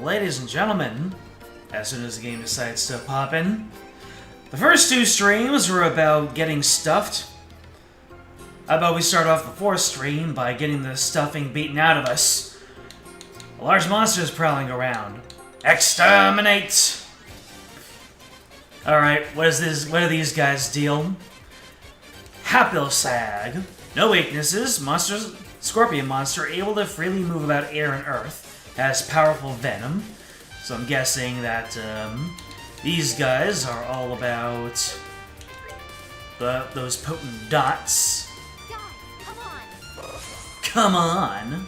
ladies and gentlemen, as soon as the game decides to pop in, the first two streams were about getting stuffed. How about we start off the fourth stream by getting the stuffing beaten out of us? A large monster is prowling around. Exterminate! Alright, what do these guys deal? Haplosag. No weaknesses. Scorpion monster able to freely move about air and earth. Has powerful venom. So I'm guessing that these guys are all about those potent dots. Guys, come on! Come on!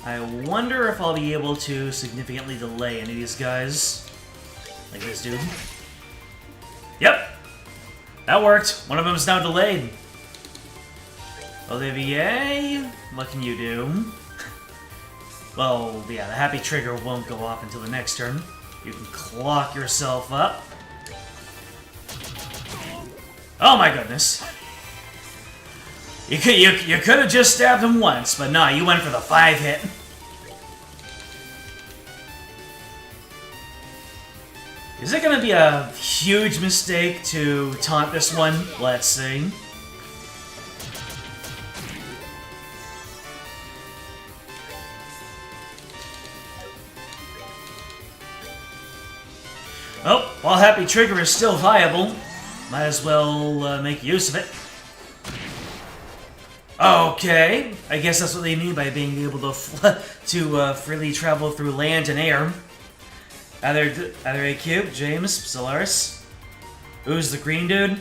I wonder if I'll be able to significantly delay any of these guys. Like this dude. Yep! That worked! One of them is now delayed. Olivier, what can you do? Well, yeah, the happy trigger won't go off until the next turn. You can clock yourself up. Oh my goodness. You could have just stabbed him once, but nah, you went for the 5-hit. Is it gonna be a huge mistake to taunt this one? Let's see. Oh, while Happy Trigger is still viable, might as well make use of it. Okay, I guess that's what they mean by being able to freely travel through land and air. Either A Cube, James, Solaris. Who's the green dude?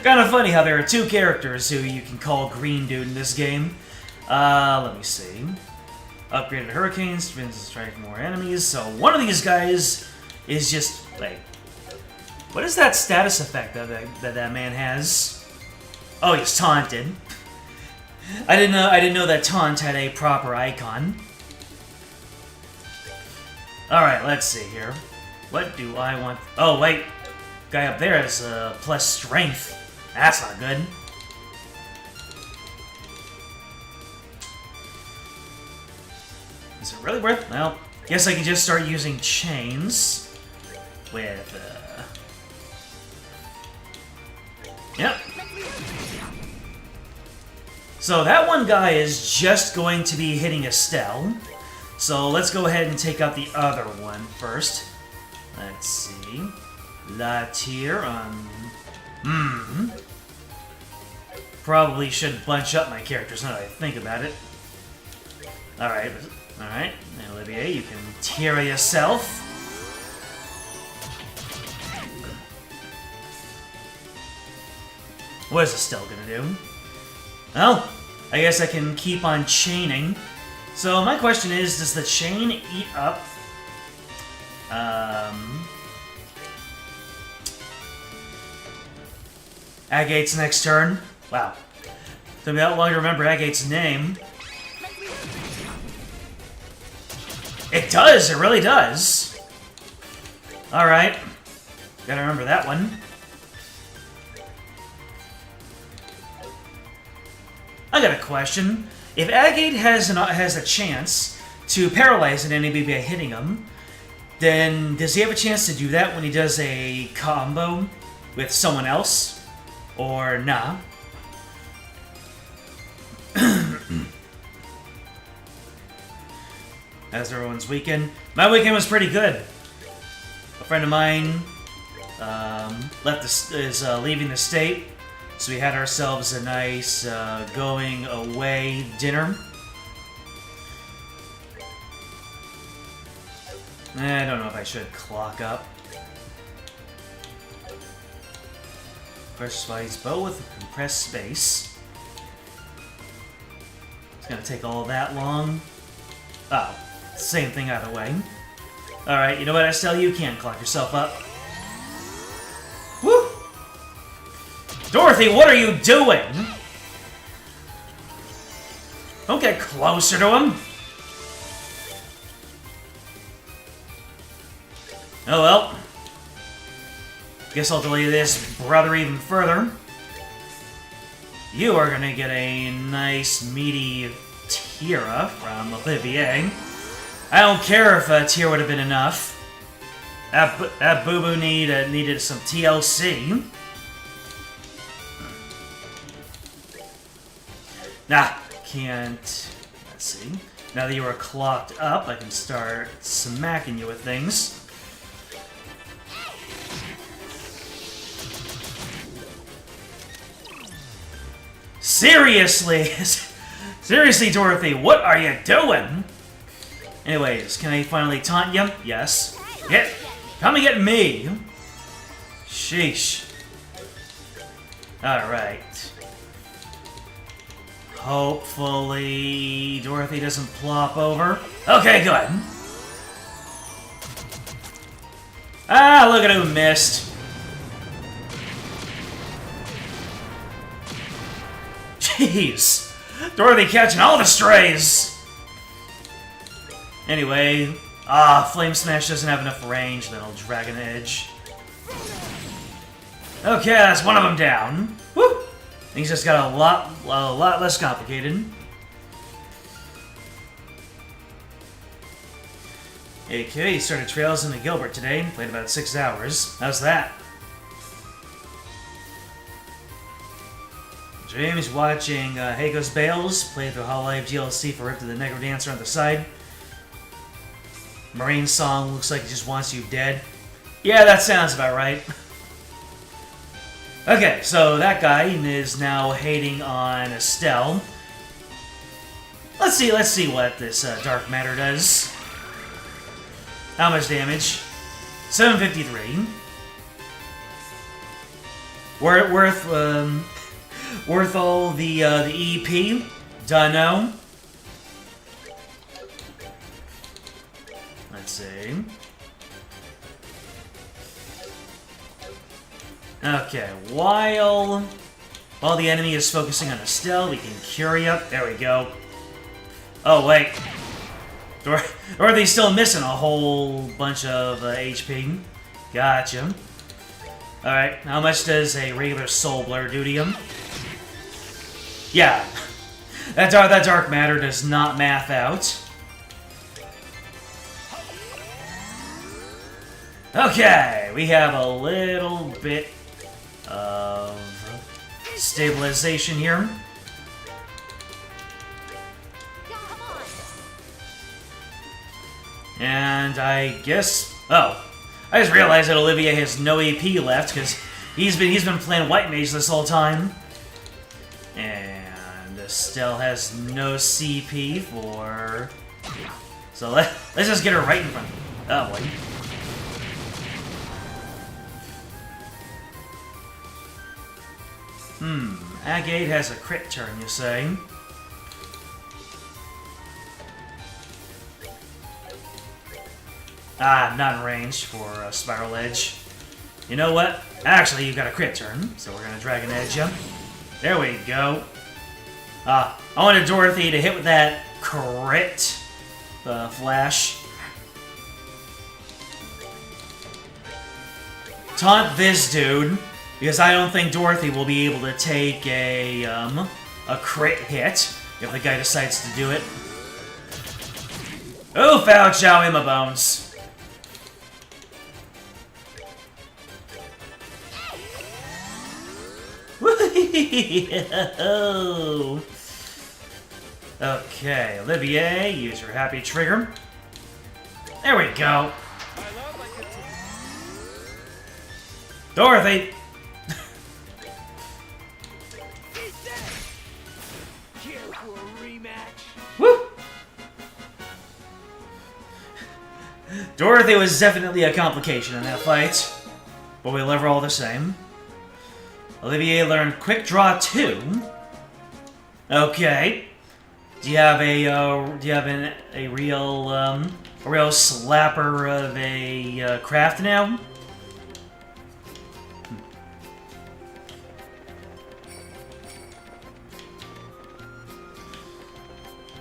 Kind of funny how there are two characters who you can call green dude in this game. Let me see. Upgraded Hurricanes, spins to strike more enemies. So one of these guys is just like, what is that status effect that man has? Oh, he's taunted. I didn't know that taunt had a proper icon. Alright, let's see here. What do I want? Oh, wait. Guy up there has plus strength. That's not good. Is it really worth? Well, guess I can just start using chains with, Yep. So that one guy is just going to be hitting Estelle. So let's go ahead and take out the other one first. Let's see. Latier, probably should bunch up my characters now that I think about it. Alright. Alright. Olivier, you can tear yourself. What is Estelle gonna do? Well, I guess I can keep on chaining. So my question is, does the chain eat up Agate's next turn? Wow. Took me that long to remember Agate's name. It does! It really does! Alright. Gotta remember that one. I got a question. If Agate has a chance to paralyze an enemy by hitting him, then does he have a chance to do that when he does a combo with someone else? Or nah? How's everyone's weekend? My weekend was pretty good. A friend of mine is leaving the state. So we had ourselves a nice going away dinner. I don't know if I should clock up. Press Spike's bow with a compressed space. It's gonna take all that long. Oh, same thing either way. Alright, you know what, Estelle? You can't clock yourself up. Woo! Dorothy, what are you doing? Don't get closer to him. Oh well. Guess I'll delay this brother even further. You are gonna get a nice meaty Kira from Olivier. I don't care if a tier would have been enough. That boo-boo needed some TLC. Nah, can't. Let's see. Now that you are clocked up, I can start smacking you with things. Seriously? Seriously, Dorothy, what are you doing? Anyways, can I finally taunt you? Yes. Come and get me! Sheesh. Alright. Hopefully Dorothy doesn't plop over. Okay, good. Ah, look at who missed. Jeez. Dorothy catching all the strays. Anyway, Flame Smash doesn't have enough range, then I'll Dragon Edge. Okay, that's one of them down. Woo! Things just got a lot less complicated. Okay, started Trails into Gilbert today. Played about 6 hours. How's that? James watching Hago's Bales. Played through Hololive DLC for Rip to the Negro Dancer on the side. Marine song looks like it just wants you dead. Yeah, that sounds about right. Okay, so that guy is now hating on Estelle. Let's see what this dark matter does. How much damage? 753. Worth all the EP? Dunno. Let's see. Okay, while the enemy is focusing on Estelle, we can cure you. There we go. Oh, wait. Dorothy's still missing a whole bunch of HP. Gotcha. Alright, how much does a regular Soul Blur do to him? Yeah. That dark matter does not math out. Okay, we have a little bit of stabilization here. And I guess... Oh. I just realized that Olivier has no AP left, because he's been playing White Mage this whole time. And Estelle has no CP for... So let's just get her right in front. Oh, boy. Agate has a crit turn, you say? Ah, not in range for Spiral Edge. You know what? Actually, you've got a crit turn, so we're gonna Dragon Edge you. There we go. I wanted Dorothy to hit with that crit flash. Taunt this dude, because I don't think Dorothy will be able to take a crit hit if the guy decides to do it. Oof, ouch, ow, in my bones. Okay, Olivier, use your happy trigger. There we go. Dorothy! Woo! Dorothy was definitely a complication in that fight, but we love her all the same. Olivier learned Quick Draw 2. Okay. Do you have a real slapper of a craft now?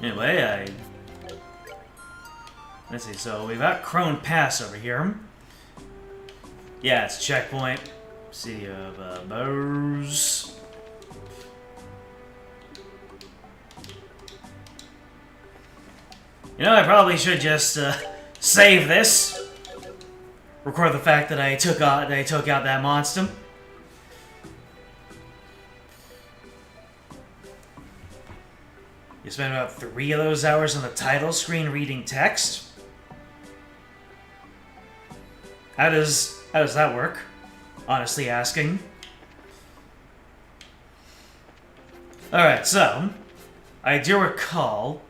Anyway, let's see. So we've got Crone Pass over here. Yeah, it's a checkpoint. City of Bose. You know, I probably should just save this. Record the fact that I took out that monster. You spent about 3 of those hours on the title screen reading text. How does that work? Honestly asking. Alright, so I do recall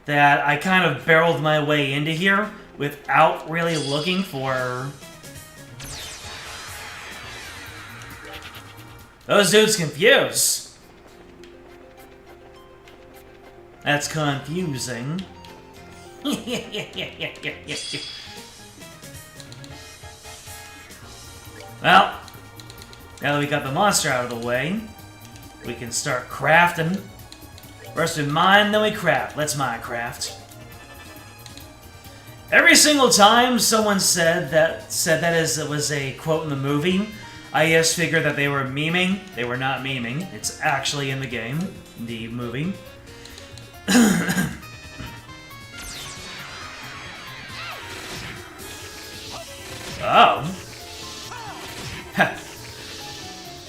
that I kind of barreled my way into here without really looking for... Those dudes confused. That's confusing. Well, now that we got the monster out of the way, we can start crafting. First we mine, then we craft. Let's Minecraft. Every single time someone said that as it was a quote in the movie, I just figured that they were memeing. They were not memeing. It's actually in the game, the movie. Oh.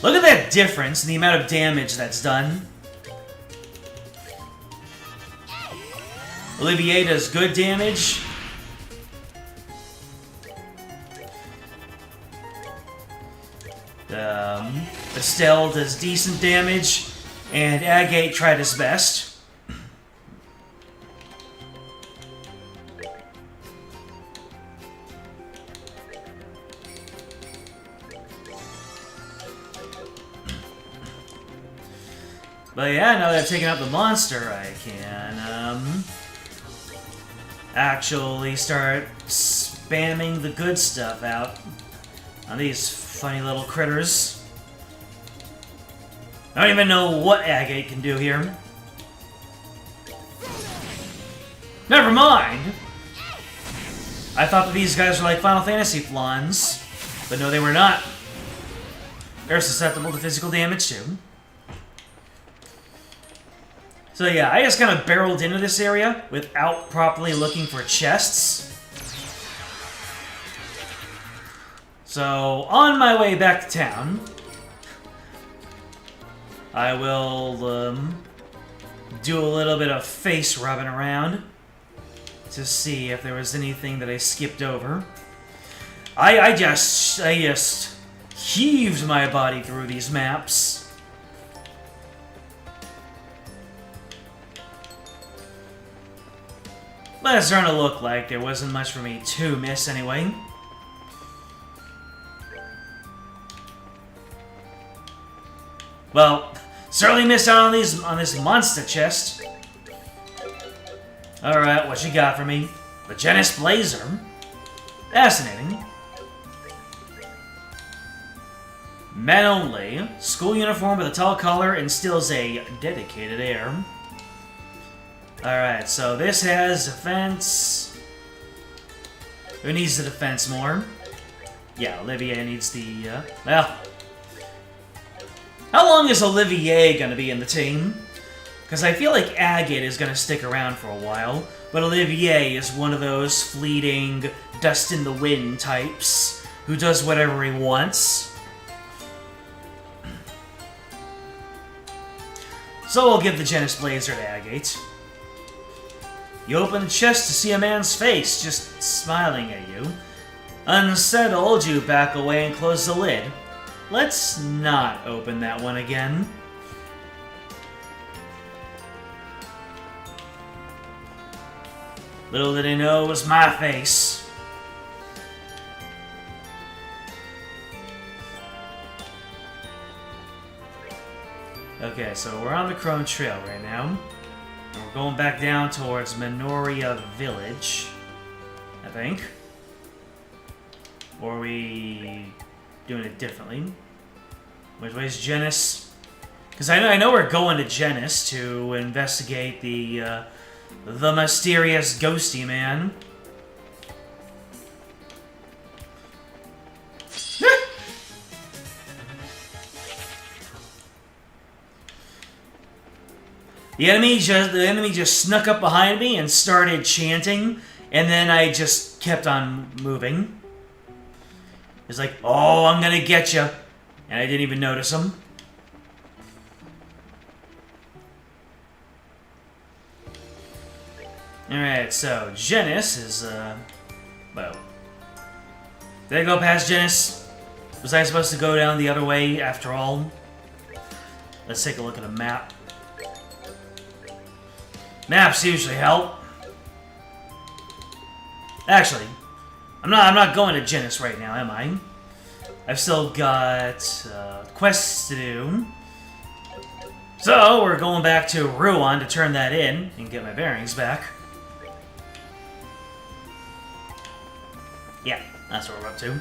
Look at that difference in the amount of damage that's done. Olivier does good damage. Estelle does decent damage. And Agate tried his best. But yeah, now that I've taken out the monster, I can, actually start spamming the good stuff out on these funny little critters. I don't even know what Agate can do here. Never mind! I thought that these guys were like Final Fantasy flans, but no, they were not. They're susceptible to physical damage too. So yeah, I just kind of barreled into this area without properly looking for chests. So, on my way back to town, I will do a little bit of face rubbing around to see if there was anything that I skipped over. I just heaved my body through these maps. But it's starting to look like there wasn't much for me to miss anyway. Well, certainly missed out on this monster chest. Alright, what you got for me? The Genis Blazer. Fascinating. Men only. School uniform with a tall collar instills a dedicated air. Alright, so this has defense. Who needs the defense more? Yeah, Olivier needs the, well... How long is Olivier gonna be in the team? Because I feel like Agate is gonna stick around for a while, but Olivier is one of those fleeting, dust in the wind types who does whatever he wants. So we'll give the Genis Blazer to Agate. You open the chest to see a man's face, just smiling at you. Unsettled, you back away and close the lid. Let's not open that one again. Little did he know it was my face. Okay, so we're on the Crone Trail right now. And we're going back down towards Minoria Village, I think. Or are we doing it differently? Which way is Genis? Because I know we're going to Genis to investigate the mysterious ghosty man. The enemy just snuck up behind me and started chanting, and then I just kept on moving. It's like, oh, I'm gonna get you, and I didn't even notice him. Alright, so Genis is, well. Did I go past Genis? Was I supposed to go down the other way after all? Let's take a look at a map. Maps usually help. Actually, I'm not going to Genis right now, am I? I've still got quests to do. So, we're going back to Ruan to turn that in and get my bearings back. Yeah, that's what we're up to.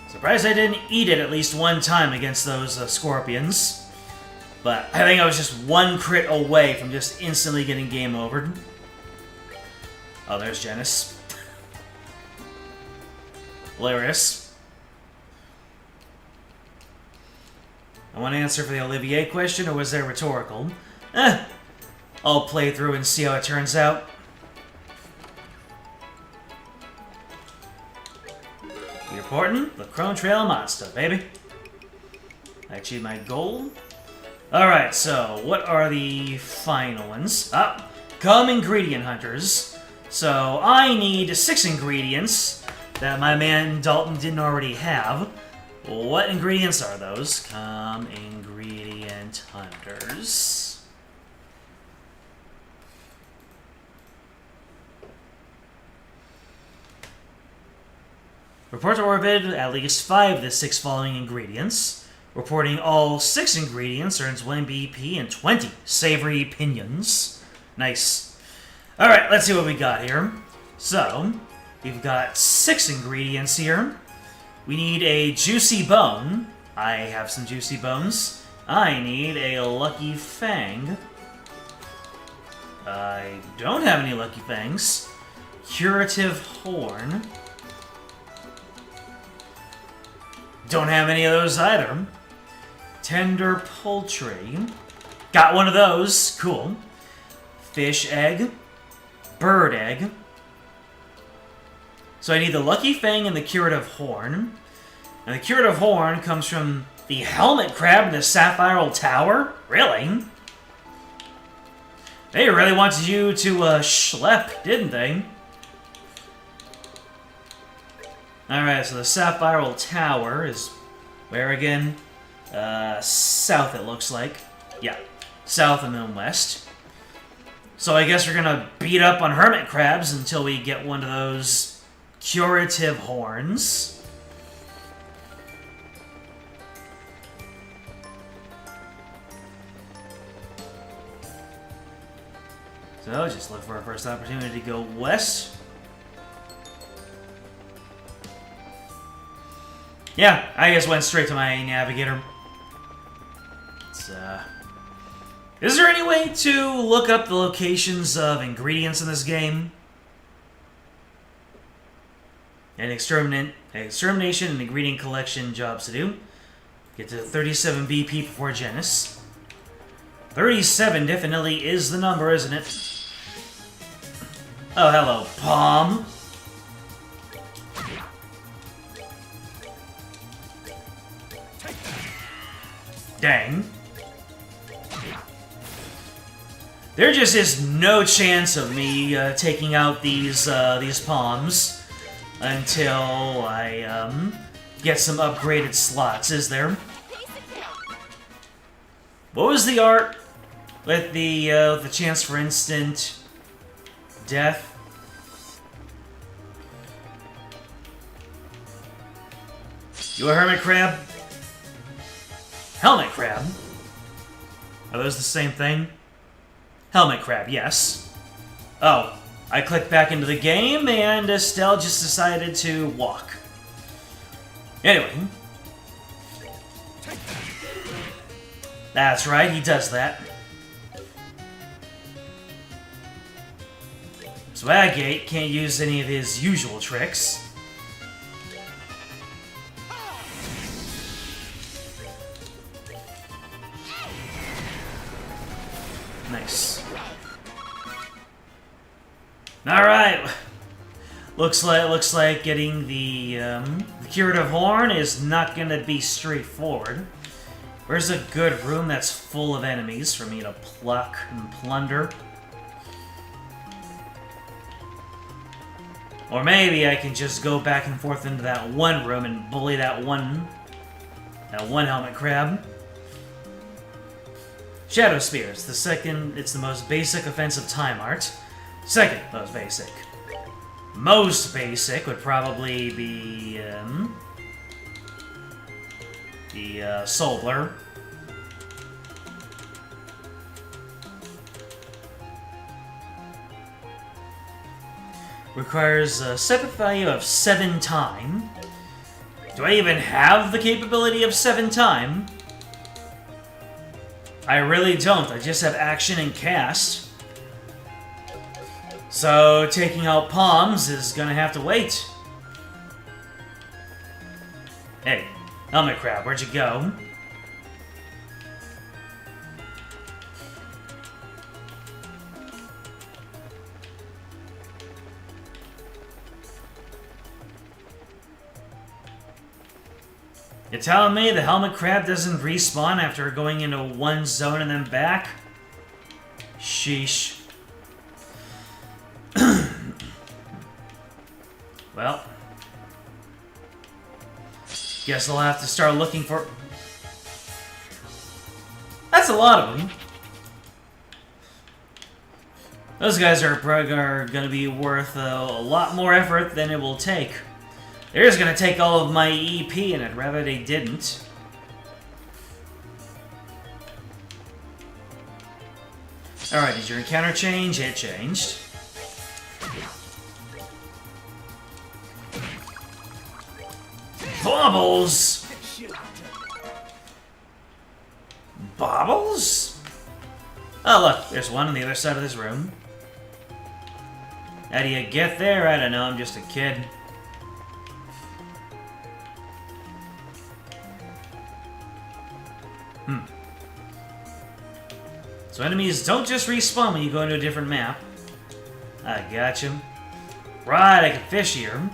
Surprised I didn't eat it at least one time against those scorpions. But I think I was just one crit away from just instantly getting game over. Oh, there's Genis. Hilarious. I want to answer for the Olivier question, or was that rhetorical? I'll play through and see how it turns out. Reporting the Crone Trail Monster, baby. I achieved my goal. Alright, so what are the final ones? Come ingredient hunters. So I need 6 ingredients that my man Dalton didn't already have. What ingredients are those? Come ingredient hunters. Report to orbit at least 5 of the 6 following ingredients. Reporting all 6 ingredients earns 1 BP and 20 savory pinions. Nice. Alright, let's see what we got here. So, we've got 6 ingredients here. We need a juicy bone. I have some juicy bones. I need a lucky fang. I don't have any lucky fangs. Curative horn. Don't have any of those either. Tender poultry. Got one of those. Cool. Fish egg. Bird egg. So I need the lucky fang and the curative horn. And the curative horn comes from the helmet crab in the Sapphire Tower? Really? They really wanted you to schlep, didn't they? Alright, so the Sapphire Tower is where again? South, it looks like. Yeah, south and then west. So I guess we're gonna beat up on hermit crabs until we get one of those curative horns. So just look for our first opportunity to go west. Yeah, I just went straight to my navigator. Is there any way to look up the locations of ingredients in this game? An extermination and ingredient collection jobs to do. Get to 37 BP before Genis. 37 definitely is the number, isn't it? Oh, hello, Palm. Dang. There just is no chance of me taking out these palms until I get some upgraded slots, is there? What was the art with the chance for instant death? You a hermit crab? Helmet crab? Are those the same thing? Helmet crab, yes. Oh, I clicked back into the game and Estelle just decided to walk. Anyway. That's right, he does that. Swagate can't use any of his usual tricks. Nice. Alright. Looks like getting the curative horn is not gonna be straightforward. Where's a good room that's full of enemies for me to pluck and plunder? Or maybe I can just go back and forth into that one room and bully that one helmet crab. Shadow Spears. It's the most basic offensive time art. Second most basic. Most basic would probably be the Soul Blur. Requires a separate value of 7 time. Do I even have the capability of 7 time? I really don't. I just have action and cast. So taking out palms is gonna have to wait. Hey, Helmet Crab, where'd you go? You're telling me the Helmet Crab doesn't respawn after going into one zone and then back? Sheesh. Well, guess I'll have to start looking for... That's a lot of them. Those guys are going to be worth a lot more effort than it will take. They're just going to take all of my EP, and I'd rather they didn't. Alright, did your encounter change? It changed. Bobbles! Bobbles? Oh, look, there's one on the other side of this room. How do you get there? I don't know, I'm just a kid. So enemies don't just respawn when you go into a different map. I gotcha. Right, I can fish here.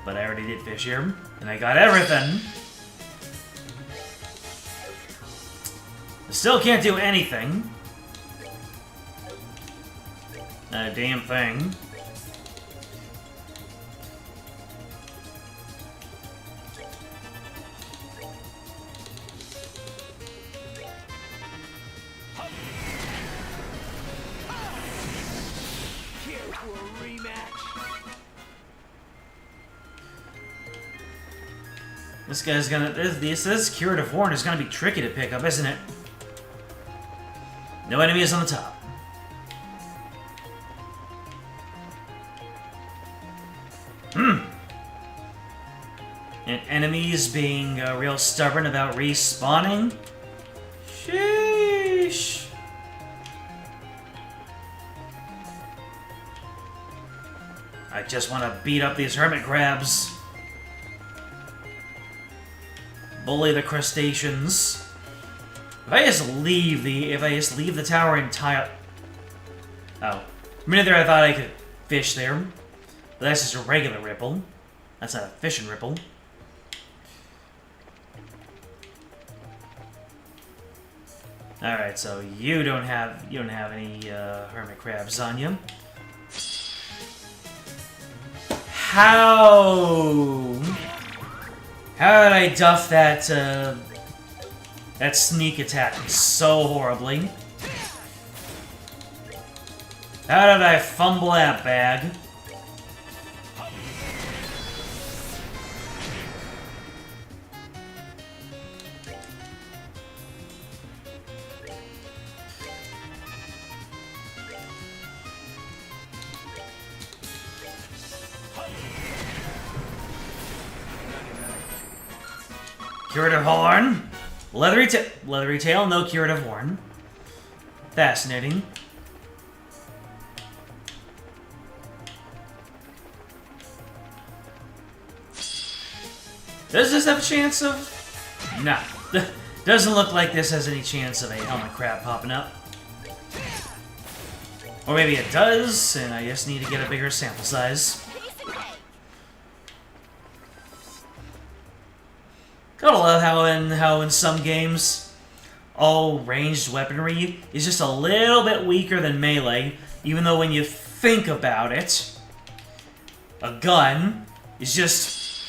But I already did fish here. And I got everything. I still can't do anything. Not a damn thing. This guy's gonna... This curative horn is gonna be tricky to pick up, isn't it? No enemies on the top. And enemies being real stubborn about respawning? Sheesh. I just want to beat up these hermit crabs. Bully the crustaceans. If I just leave the tower entire... Oh. A minute there I thought I could fish there. But that's just a regular ripple. That's not a fishing ripple. Alright, so you don't have any hermit crabs on you. How did I duff that that sneak attack so horribly? How did I fumble that bag? Curative horn. Leathery tail, no curative horn. Fascinating. Does this have a chance of... Nah. Doesn't look like this has any chance of a helmet crab popping up. Or maybe it does, and I just need to get a bigger sample size. Gotta love how in some games, all ranged weaponry is just a little bit weaker than melee, even though when you think about it, a gun is just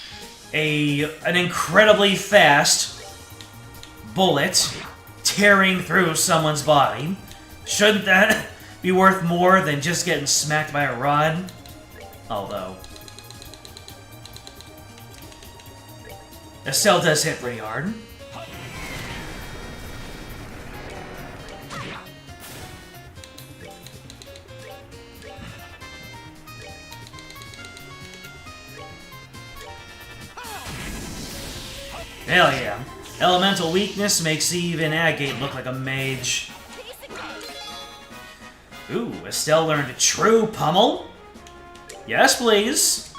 an incredibly fast bullet tearing through someone's body. Shouldn't that be worth more than just getting smacked by a rod? Although Estelle does hit pretty hard. Hell yeah. Elemental weakness makes even Agate look like a mage. Ooh, Estelle learned a true pummel. Yes, please.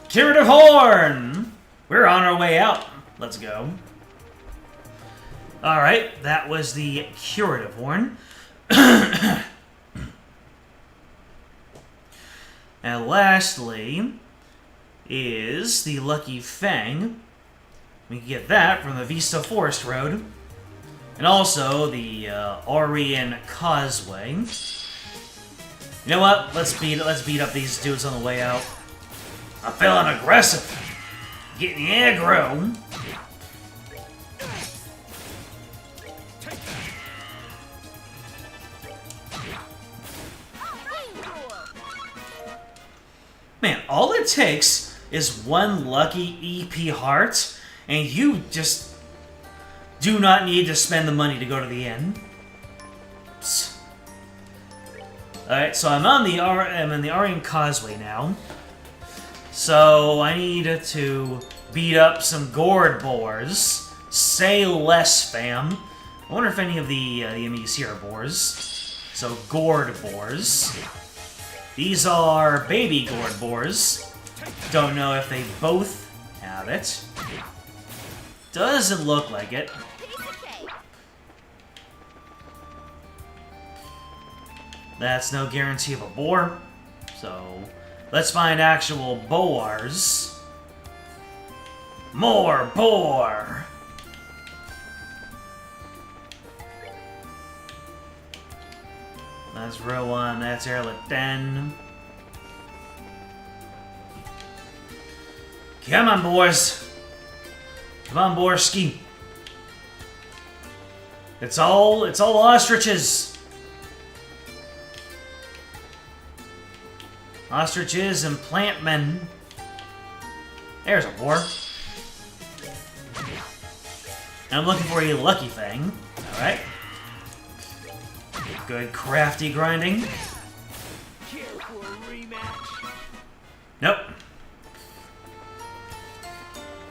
Curative Horn! We're on our way out. Let's go. Alright, that was the Curative Horn. And lastly is the Lucky Fang. We can get that from the Vista Forest Road. And also the Orion Causeway. You know what? Let's beat up these dudes on the way out. I'm feeling aggressive. Getting aggro. Man, all it takes is one lucky EP heart, and you just do not need to spend the money to go to the end. Alright, so I'm in the Orion Causeway now. So I need to beat up some gourd boars. Say less, fam. I wonder if any of the enemies here are boars. So gourd boars. These are baby gourd boars. Don't know if they both have it. Doesn't look like it. That's no guarantee of a boar. So let's find actual boars. More boar! That's row 1, that's Airlet Den. Come on, boys. Come on, Borski. It's all ostriches. Ostriches and plant men. There's a boar. And I'm looking for a lucky thing. Alright. Good crafty grinding. Nope.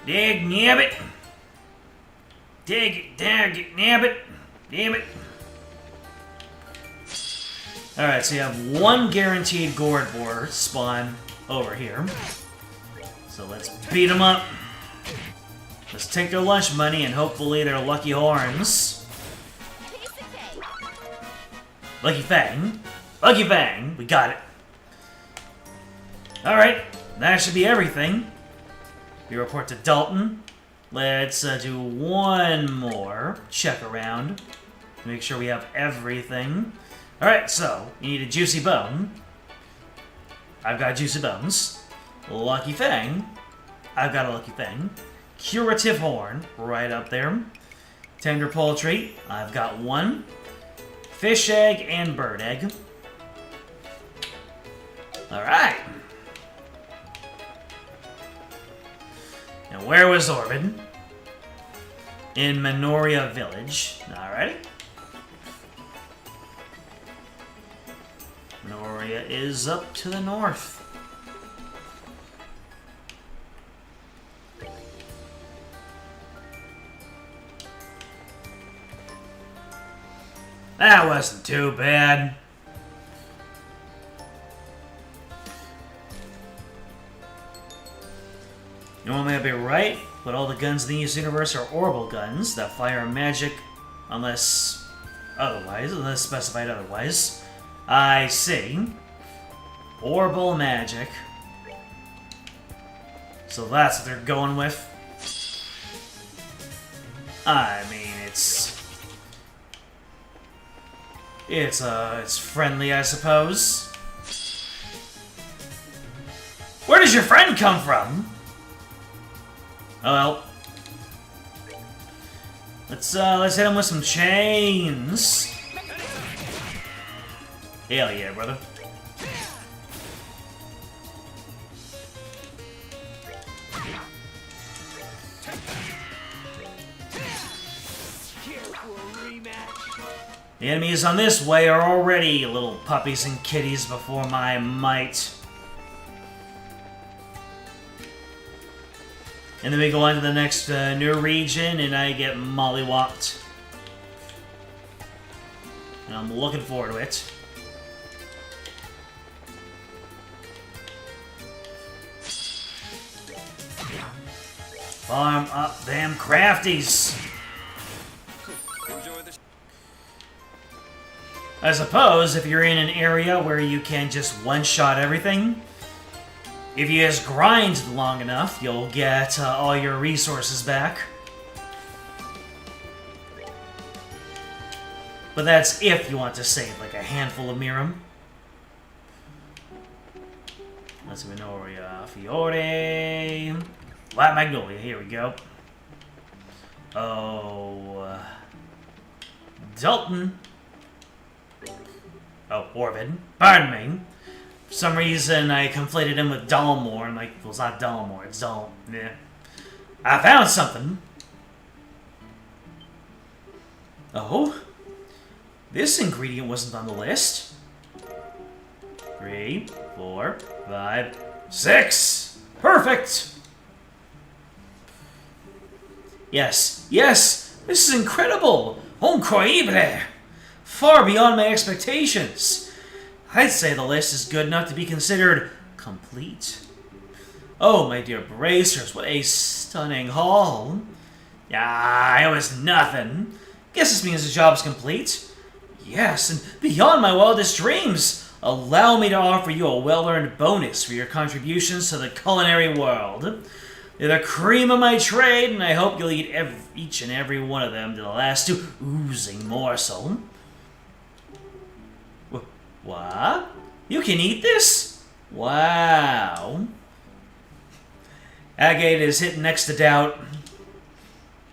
Dig, nabbit. Dig it, dag it, nabbit. Damn it. Alright, so you have one guaranteed gourd boar spawn over here. So let's beat them up. Let's take their lunch money and hopefully their lucky horns. Lucky Fang. Lucky Fang. We got it. Alright, that should be everything. We report to Dalton. Let's do one more check around. Make sure we have everything. Alright, so, you need a juicy bone. I've got juicy bones. Lucky Fang. I've got a lucky fang. Curative Horn, right up there. Tender Poultry, I've got one. Fish Egg and Bird Egg. Alright. And where was Orbid? In Minoria Village. Alrighty. Minoria is up to the north. That wasn't too bad. Normally I'd be right, but all the guns in this universe are orbital guns that fire magic unless specified otherwise. I see. Orbital magic. So that's what they're going with. I mean, it's friendly, I suppose. Where does your friend come from? Oh well. Let's hit him with some chains. Hell yeah, brother. The enemies on this way are already little puppies and kitties before my might. And then we go on to the next new region, and I get mollywopped. And I'm looking forward to it. Farm up them crafties! I suppose if you're in an area where you can just one-shot everything, if you just grind long enough, you'll get all your resources back. But that's if you want to save like a handful of Miram. Let's see, we know where we are. Fiore. Black Magnolia, here we go. Oh. Dalton. Oh, Orvid. Pardon me. For some reason, I conflated him with Dalmor. I'm like, well, it's not Dalmor, it's Dal. Yeah. I found something. Oh? This ingredient wasn't on the list. 3, 4, 5, 6! Perfect! Yes, yes! This is incredible! Incroyable! Far beyond my expectations. I'd say the list is good enough to be considered complete. Oh, my dear bracers, what a stunning haul. Ah, it was nothing. Guess this means the job's complete. Yes, and beyond my wildest dreams, allow me to offer you a well-earned bonus for your contributions to the culinary world. They're the cream of my trade, and I hope you'll eat each and every one of them to the last oozing morsel. What? You can eat this? Wow. Agate is hitting next to doubt.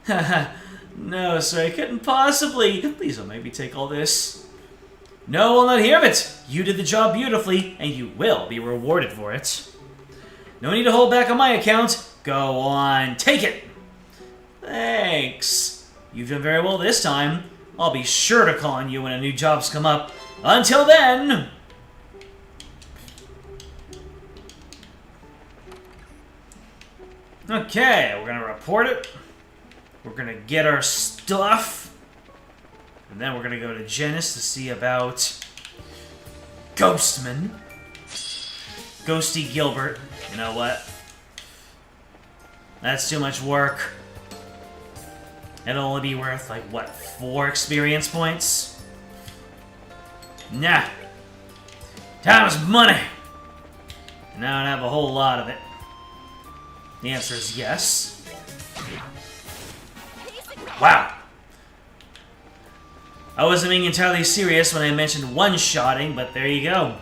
Haha. No, sir, I couldn't possibly. Please don't make me take all this. No, I'll not hear of it. You did the job beautifully, and you will be rewarded for it. No need to hold back on my account. Go on, take it. Thanks. You've done very well this time. I'll be sure to call on you when a new job's come up. Until then... Okay, we're gonna report it. We're gonna get our stuff. And then we're gonna go to Genis to see about Ghostman. Ghosty Gilbert. You know what? That's too much work. It'll only be worth, like, what, 4 experience points? Nah. Time is money. And I don't have a whole lot of it. The answer is yes. Wow. I wasn't being entirely serious when I mentioned one-shotting, but there you go.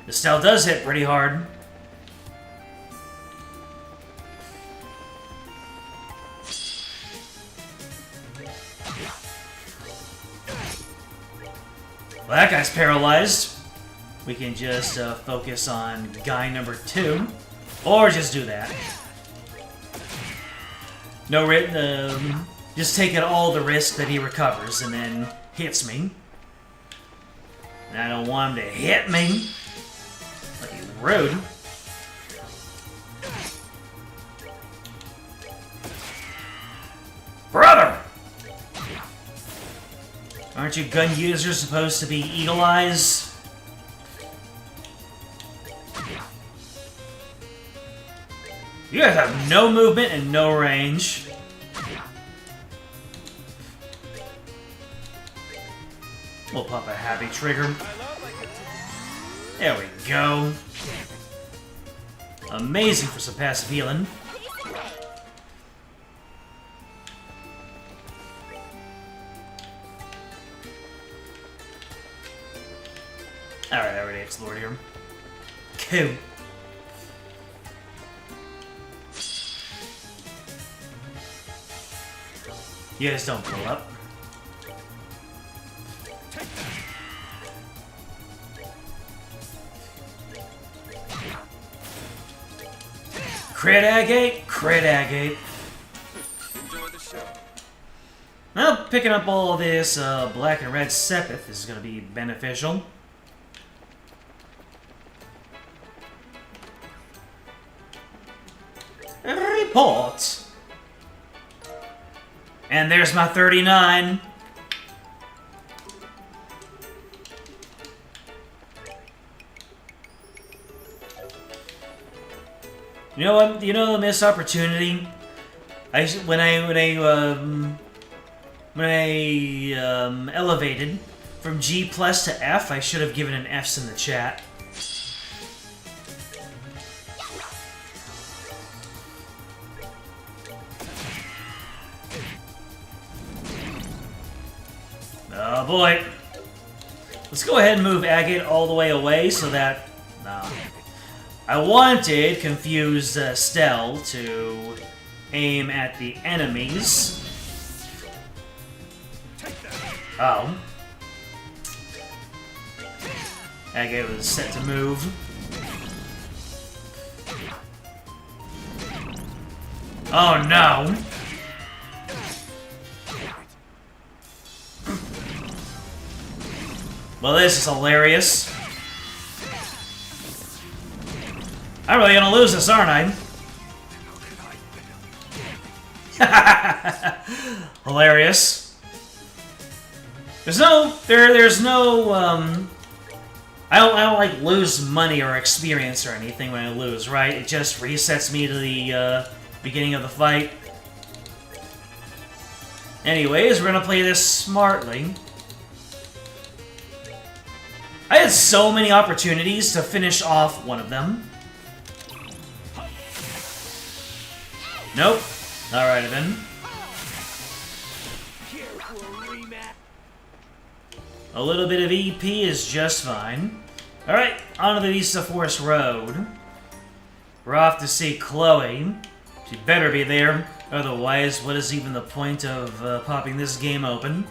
The style does hit pretty hard. Well, that guy's paralyzed. We can just focus on guy number 2. Or just do that. No, just taking all the risk that he recovers and then hits me. And I don't want him to hit me. Like, rude. Brother! Aren't you gun users supposed to be eagle eyes? You guys have no movement and no range. We'll pop a happy trigger. There we go. Amazing for some passive healing. Alright, I already explored here. Cool. You guys don't blow up. Crit agate, crit agate. Well, picking up all this black and red sepith is going to be beneficial. Report. And there's my 39. You know what? You know the missed opportunity. When I elevated from G plus to F, I should have given an F's in the chat. Oh boy. Let's go ahead and move Agate all the way away so that... I wanted Confused Stell to aim at the enemies. Oh. Agate was set to move. Oh no! Well, this is hilarious. I'm really gonna lose this, aren't I? Hilarious. There's no, I don't like lose money or experience or anything when I lose, right? It just resets me to the beginning of the fight. Anyways, we're gonna play this smartly. I had so many opportunities to finish off one of them. Nope. Alright then. A little bit of EP is just fine. Alright, on to the Vista Forest Road. We're off to see Chloe. She better be there. Otherwise, what is even the point of popping this game open?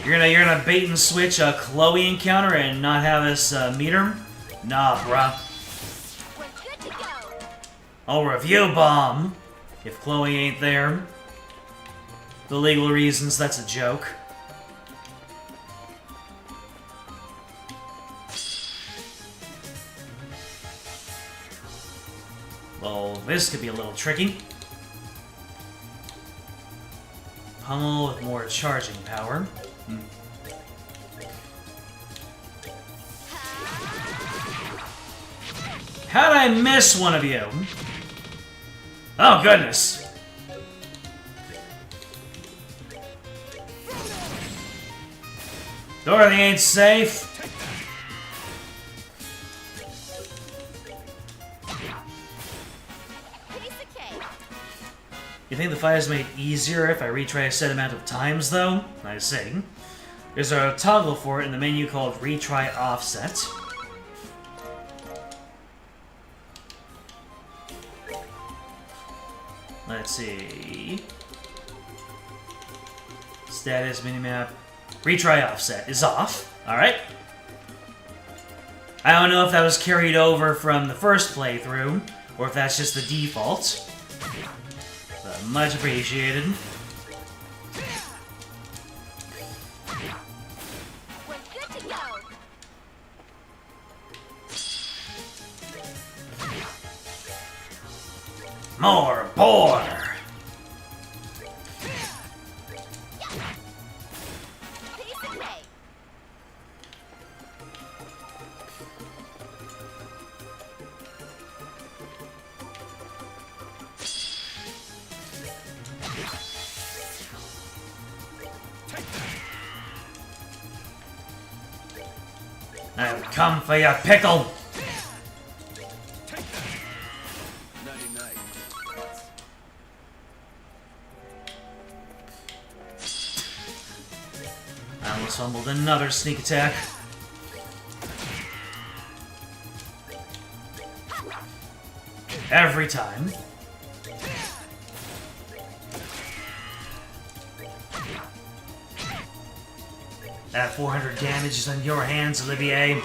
You're gonna bait and switch a Chloe encounter and not have us meet her? Nah, bruh. I'll review bomb if Chloe ain't there. The legal reasons, that's a joke. Well, this could be a little tricky. Pummel with more charging power. How'd I miss one of you? Oh, goodness. Dorothy ain't safe. You think the fight is made easier if I retry a set amount of times, though? I see. There's a toggle for it in the menu called Retry Offset. Let's see... Status, minimap... Retry Offset is off. Alright. I don't know if that was carried over from the first playthrough, or if that's just the default. But much appreciated. We're good to go. More boar! I've come for your pickle! I almost fumbled another sneak attack. Every time. That 400 damage is on your hands, Olivier.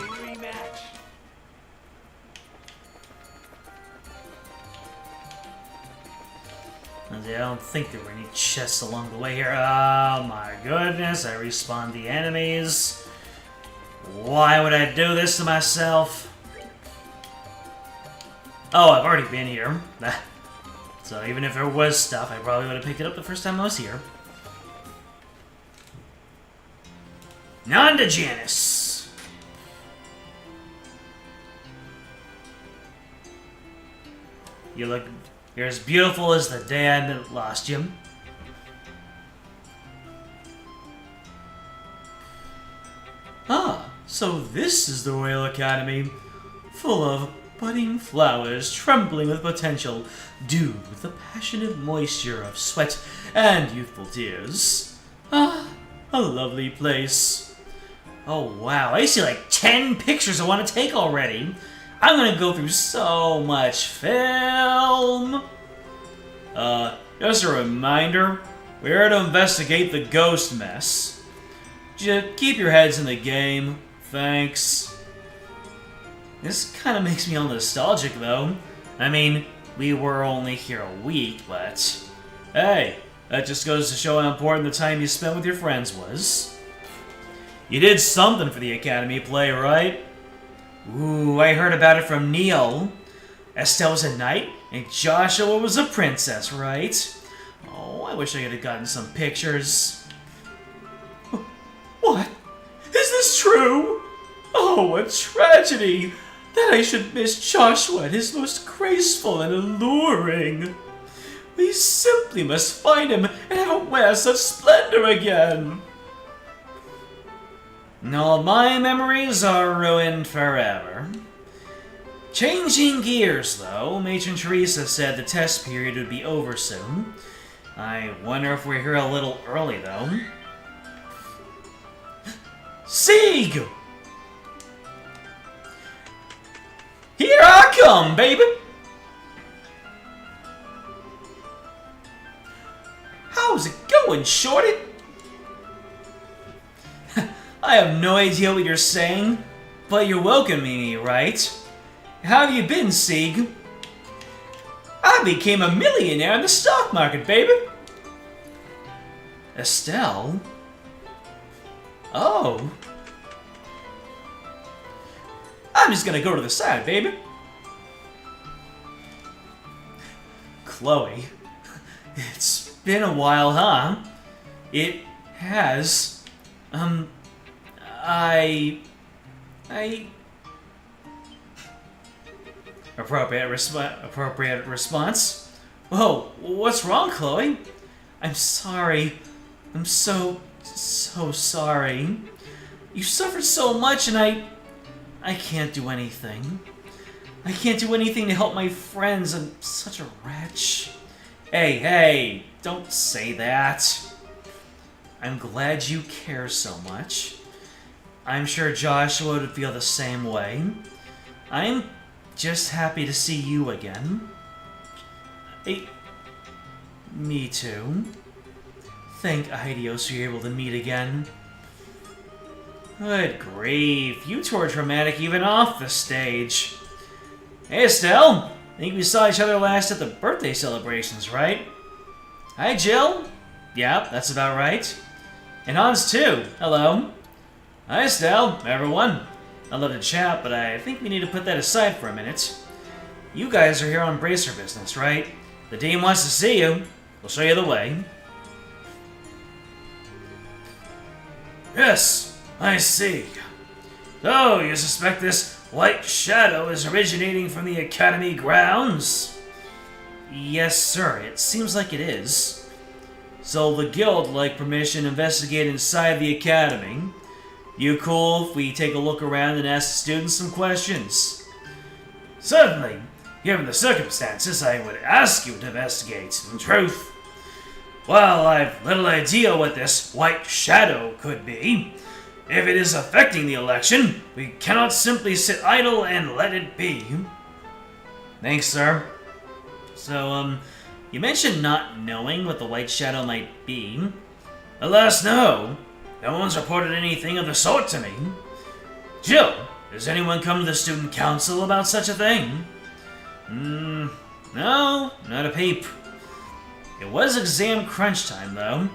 I don't think there were any chests along the way here. Oh my goodness, I respawned the enemies. Why would I do this to myself? Oh, I've already been here. So even if there was stuff, I probably would have picked it up the first time I was here. Nanda Janice. You're as beautiful as the day I lost you. Ah, so this is the Royal Academy, full of budding flowers trembling with potential, dewed with the passionate moisture of sweat and youthful tears. Ah, a lovely place. Oh wow, I see like 10 pictures I want to take already. I'm gonna go through so much film. Just a reminder, we're here to investigate the ghost mess. Just keep your heads in the game, thanks. This kind of makes me all nostalgic though. I mean, we were only here a week, but hey, that just goes to show how important the time you spent with your friends was. You did something for the Academy play, right? Ooh, I heard about it from Neil. Estelle was a knight, and Joshua was a princess, right? Oh, I wish I could have gotten some pictures. What? Is this true? Oh, what tragedy! That I should miss Joshua at his most graceful and alluring. We simply must find him and have him wear such splendor again. All my memories are ruined forever. Changing gears, though, Matron Teresa said the test period would be over soon. I wonder if we're here a little early, though. Sieg! Here I come, baby! How's it going, shorty? I have no idea what you're saying, but you're welcoming me, right? How have you been, Sieg? I became a millionaire in the stock market, baby! Estelle? Oh. I'm just gonna go to the side, baby. Chloe. It's been a while, huh? It has. Appropriate response. Whoa, what's wrong, Chloe? I'm sorry. I'm so sorry. You suffered so much and I can't do anything. I can't do anything to help my friends. I'm such a wretch. Hey, don't say that. I'm glad you care so much. I'm sure Joshua would feel the same way. I'm just happy to see you again. Hey, me too. Thank Aidios you're able to meet again. Good grief, you two are dramatic even off the stage. Hey Estelle, I think we saw each other last at the birthday celebrations, right? Hi Jill. Yeah, that's about right. And Hans too. Hello. Hi Estelle, everyone. I'd love to chat, but I think we need to put that aside for a minute. You guys are here on bracer business, right? The Dean wants to see you. We'll show you the way. Yes, I see. So, you suspect this white shadow is originating from the Academy grounds? Yes, sir. It seems like it is. So the Guild, like permission, investigate inside the Academy. You cool if we take a look around and ask the students some questions? Certainly. Given the circumstances, I would ask you to investigate. In truth, while I've little idea what this white shadow could be, if it is affecting the election, we cannot simply sit idle and let it be. Thanks, sir. So, you mentioned not knowing what the white shadow might be. Alas, no. No one's reported anything of the sort to me. Jill, has anyone come to the student council about such a thing? No, not a peep. It was exam crunch time, though.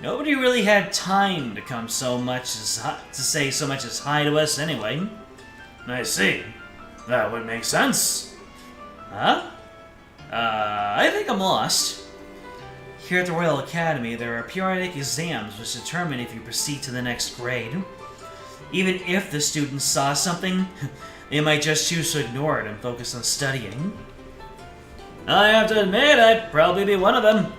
Nobody really had time to come to say so much as hi to us anyway. I see. That would make sense. Huh? I think I'm lost. Here at the Royal Academy, there are periodic exams which determine if you proceed to the next grade. Even if the students saw something, they might just choose to ignore it and focus on studying. I have to admit, I'd probably be one of them.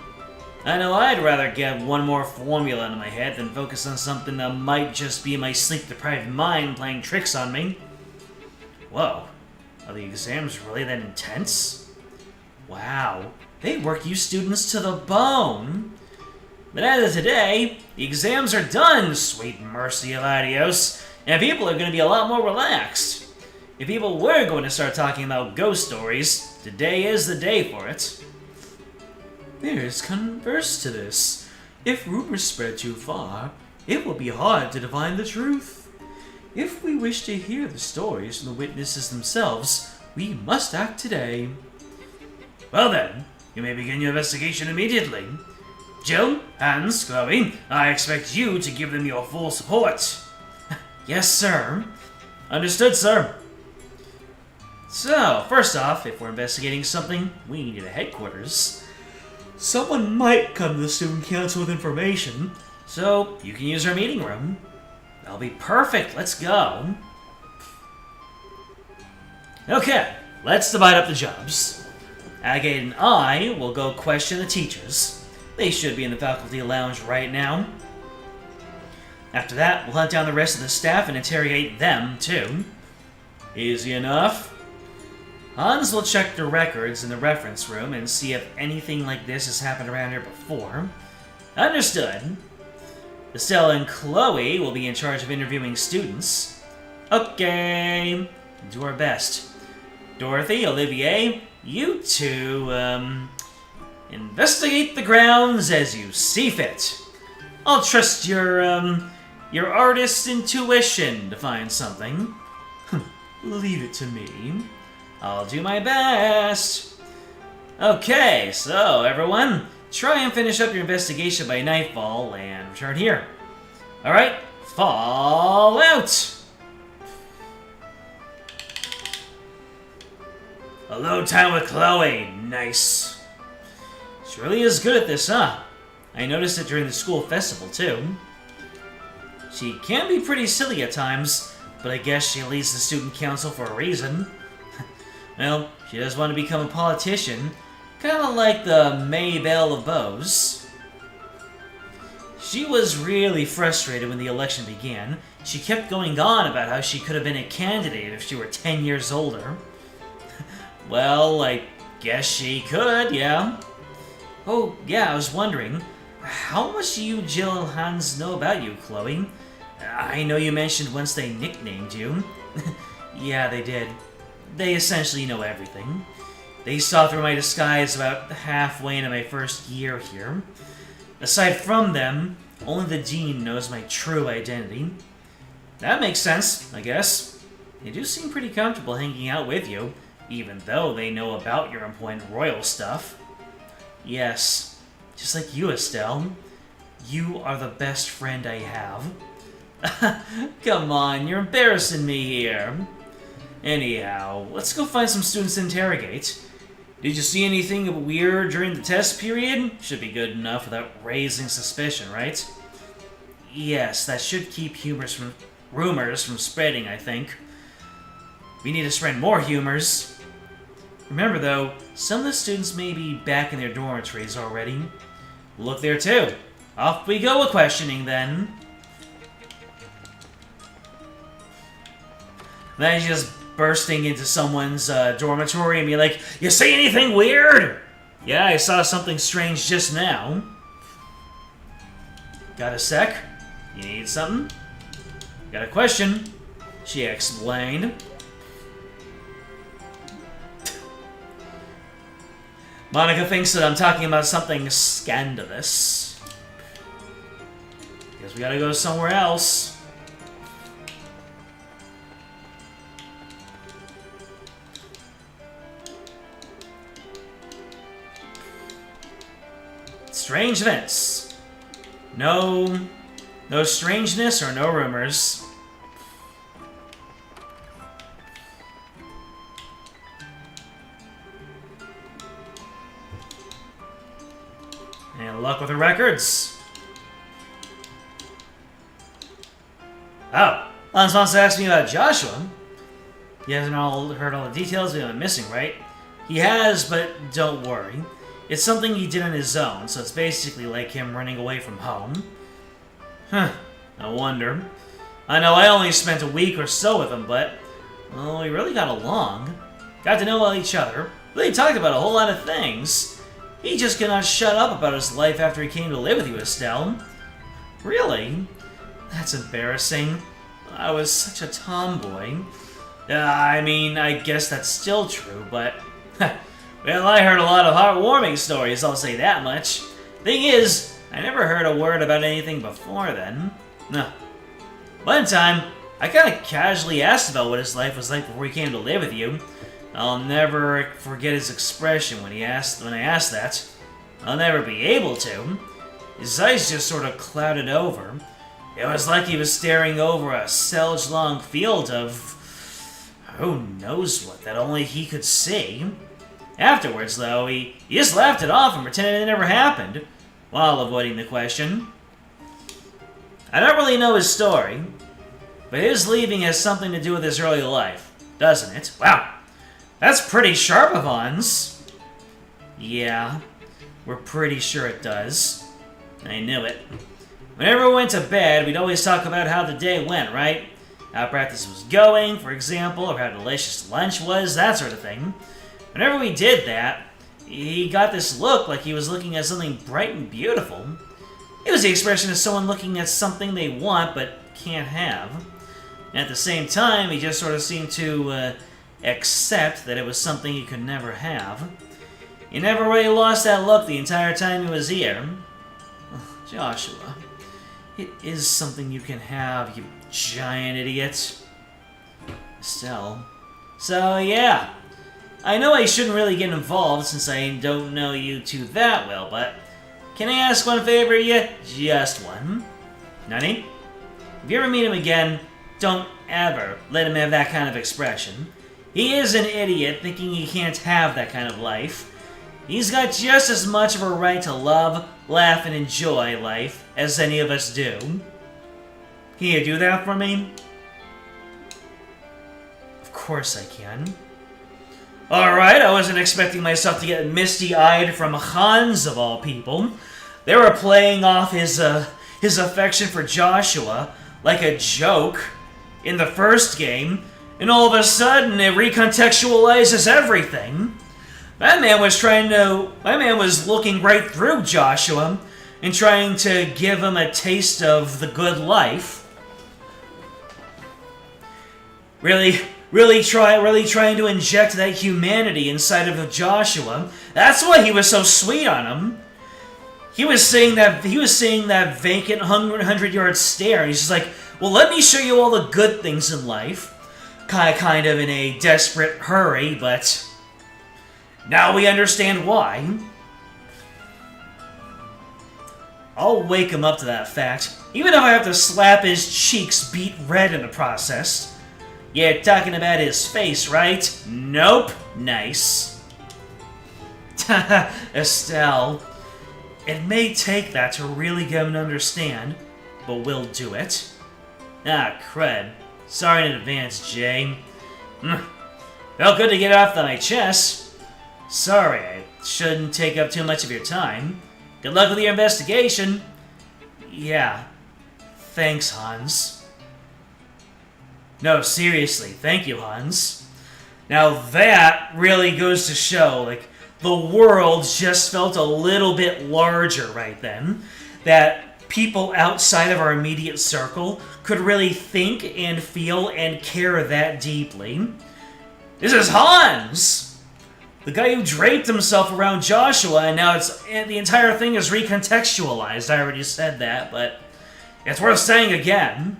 I know I'd rather get one more formula into my head than focus on something that might just be my sleep-deprived mind playing tricks on me. Whoa, are the exams really that intense? Wow, they work you students to the bone. But as of today, the exams are done, sweet mercy of adios, and people are going to be a lot more relaxed. If people were going to start talking about ghost stories, today is the day for it. There's converse to this. If rumors spread too far, it will be hard to divine the truth. If we wish to hear the stories from the witnesses themselves, we must act today. Well then, you may begin your investigation immediately. Jill, Hans, Chloe, I expect you to give them your full support. Yes, sir. Understood, sir. So, first off, if we're investigating something, we need a headquarters. Someone might come to the student council with information, so you can use our meeting room. That'll be perfect. Let's go. Okay, let's divide up the jobs. Agate and I will go question the teachers. They should be in the faculty lounge right now. After that, we'll hunt down the rest of the staff and interrogate them, too. Easy enough. Hans will check the records in the reference room and see if anything like this has happened around here before. Understood. Estelle and Chloe will be in charge of interviewing students. Okay. Do our best. Dorothy, Olivier, you two, investigate the grounds as you see fit. I'll trust your artist's intuition to find something. leave it to me. I'll do my best. Okay, so everyone, try and finish up your investigation by nightfall and return here. Alright, fall out! Alone time with Chloe. Nice. She really is good at this, huh? I noticed it during the school festival, too. She can be pretty silly at times, but I guess she leads the student council for a reason. Well, she does want to become a politician, kind of like the Maybelle of Beaus. She was really frustrated when the election began. She kept going on about how she could have been a candidate if she were 10 years older. Well, I guess she could, yeah. Oh, yeah, I was wondering, how much do you, Jill, and Hans know about you, Chloe? I know you mentioned once they nicknamed you. Yeah, they did. They essentially know everything. They saw through my disguise about halfway into my first year here. Aside from them, only the Dean knows my true identity. That makes sense, I guess. They do seem pretty comfortable hanging out with you, even though they know about your important royal stuff. Yes, just like you, Estelle. You are the best friend I have. Come on, you're embarrassing me here. Anyhow, let's go find some students to interrogate. Did you see anything weird during the test period? Should be good enough without raising suspicion, right? Yes, that should keep rumors from spreading, I think. We need to spread more humors. Remember, though, some of the students may be back in their dormitories already. Look there, too. Off we go with questioning, then. then he's just bursting into someone's dormitory and be like, "You see anything weird?" "Yeah, I saw something strange just now." "Got a sec? You need something?" "Got a question," she explained. Monica thinks that I'm talking about something scandalous. Guess we gotta go somewhere else. Strange events. No strangeness or no rumors. And luck with the records. Oh, Lance wants to ask me about Joshua. He hasn't heard all the details we went missing, right? He has, but don't worry. It's something he did on his own, so it's basically like him running away from home. Huh, no wonder. I know I only spent a week or so with him, but, well, we really got along. Got to know each other. Really talked about a whole lot of things. He just cannot shut up about his life after he came to live with you, Estelle. Really? That's embarrassing. I was such a tomboy. I mean, I guess that's still true, but... Well, I heard a lot of heartwarming stories, I'll say that much. Thing is, I never heard a word about anything before then. No. One time, I kind of casually asked about what his life was like before he came to live with you. I'll never forget his expression when I asked that. I'll never be able to. His eyes just sort of clouded over. It was like he was staring over a selge-long field of... who knows what that only he could see. Afterwards, though, he just laughed it off and pretended it never happened, while avoiding the question. I don't really know his story, but his leaving has something to do with his early life, doesn't it? Wow, that's pretty sharp of Hans. Yeah, we're pretty sure it does. I knew it. Whenever we went to bed, we'd always talk about how the day went, right? How practice was going, for example, or how delicious lunch was, that sort of thing. Whenever we did that, he got this look like he was looking at something bright and beautiful. It was the expression of someone looking at something they want but can't have. And at the same time, he just sort of seemed to accept that it was something he could never have. He never really lost that look the entire time he was here. Oh, Joshua, it is something you can have, you giant idiot. Estelle. So, yeah. I know I shouldn't really get involved since I don't know you two that well, but can I ask one favor of you? Just one. Nani? If you ever meet him again, don't ever let him have that kind of expression. He is an idiot thinking he can't have that kind of life. He's got just as much of a right to love, laugh, and enjoy life as any of us do. Can you do that for me? Of course I can. Alright, I wasn't expecting myself to get misty-eyed from Hans, of all people. They were playing off his affection for Joshua like a joke in the first game, and all of a sudden it recontextualizes everything. My man was looking right through Joshua and trying to give him a taste of the good life. Really trying to inject that humanity inside of Joshua. That's why he was so sweet on him. He was seeing that vacant 100-yard stare, and he's just like, well, let me show you all the good things in life. Kind of in a desperate hurry, but now we understand why. I'll wake him up to that fact, even if I have to slap his cheeks beet red in the process. Yeah, talking about his face, right? Nope. Nice. Estelle. It may take that to really get him to understand, but we'll do it. Ah, crud. Sorry in advance, Jay. Felt good to get off my chest. Sorry, I shouldn't take up too much of your time. Good luck with your investigation. Yeah. Thanks, Hans. No, seriously, thank you, Hans. Now that really goes to show, like, the world just felt a little bit larger right then. That people outside of our immediate circle could really think and feel and care that deeply. This is Hans! The guy who draped himself around Joshua, and now the entire thing is recontextualized. I already said that, but it's worth saying again.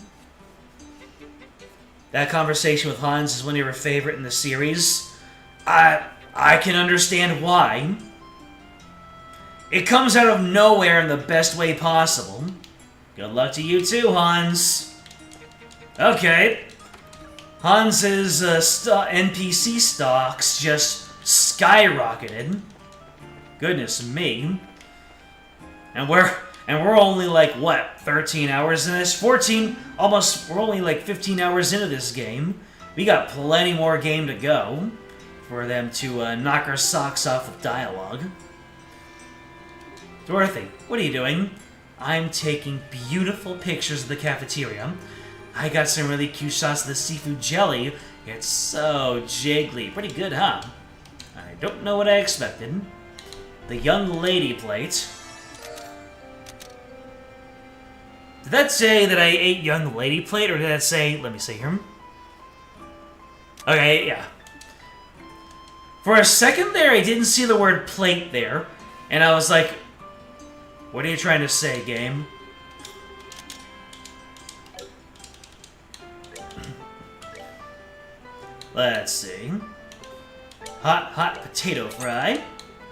That conversation with Hans is one of your favorite in the series. I can understand why. It comes out of nowhere in the best way possible. Good luck to you too, Hans. Okay. Hans's NPC stocks just skyrocketed. Goodness me. And we're only like, what, 13 hours in this? 14, almost, we're only like 15 hours into this game. We got plenty more game to go for them to knock our socks off with dialogue. Dorothy, what are you doing? I'm taking beautiful pictures of the cafeteria. I got some really cute shots of the seafood jelly. It's so jiggly. Pretty good, huh? I don't know what I expected. The young lady plate. Did that say that I ate young lady plate, or did that say... Let me see here. Okay, yeah. For a second there, I didn't see the word plate there, and I was like, what are you trying to say, game? Let's see. Hot potato fry.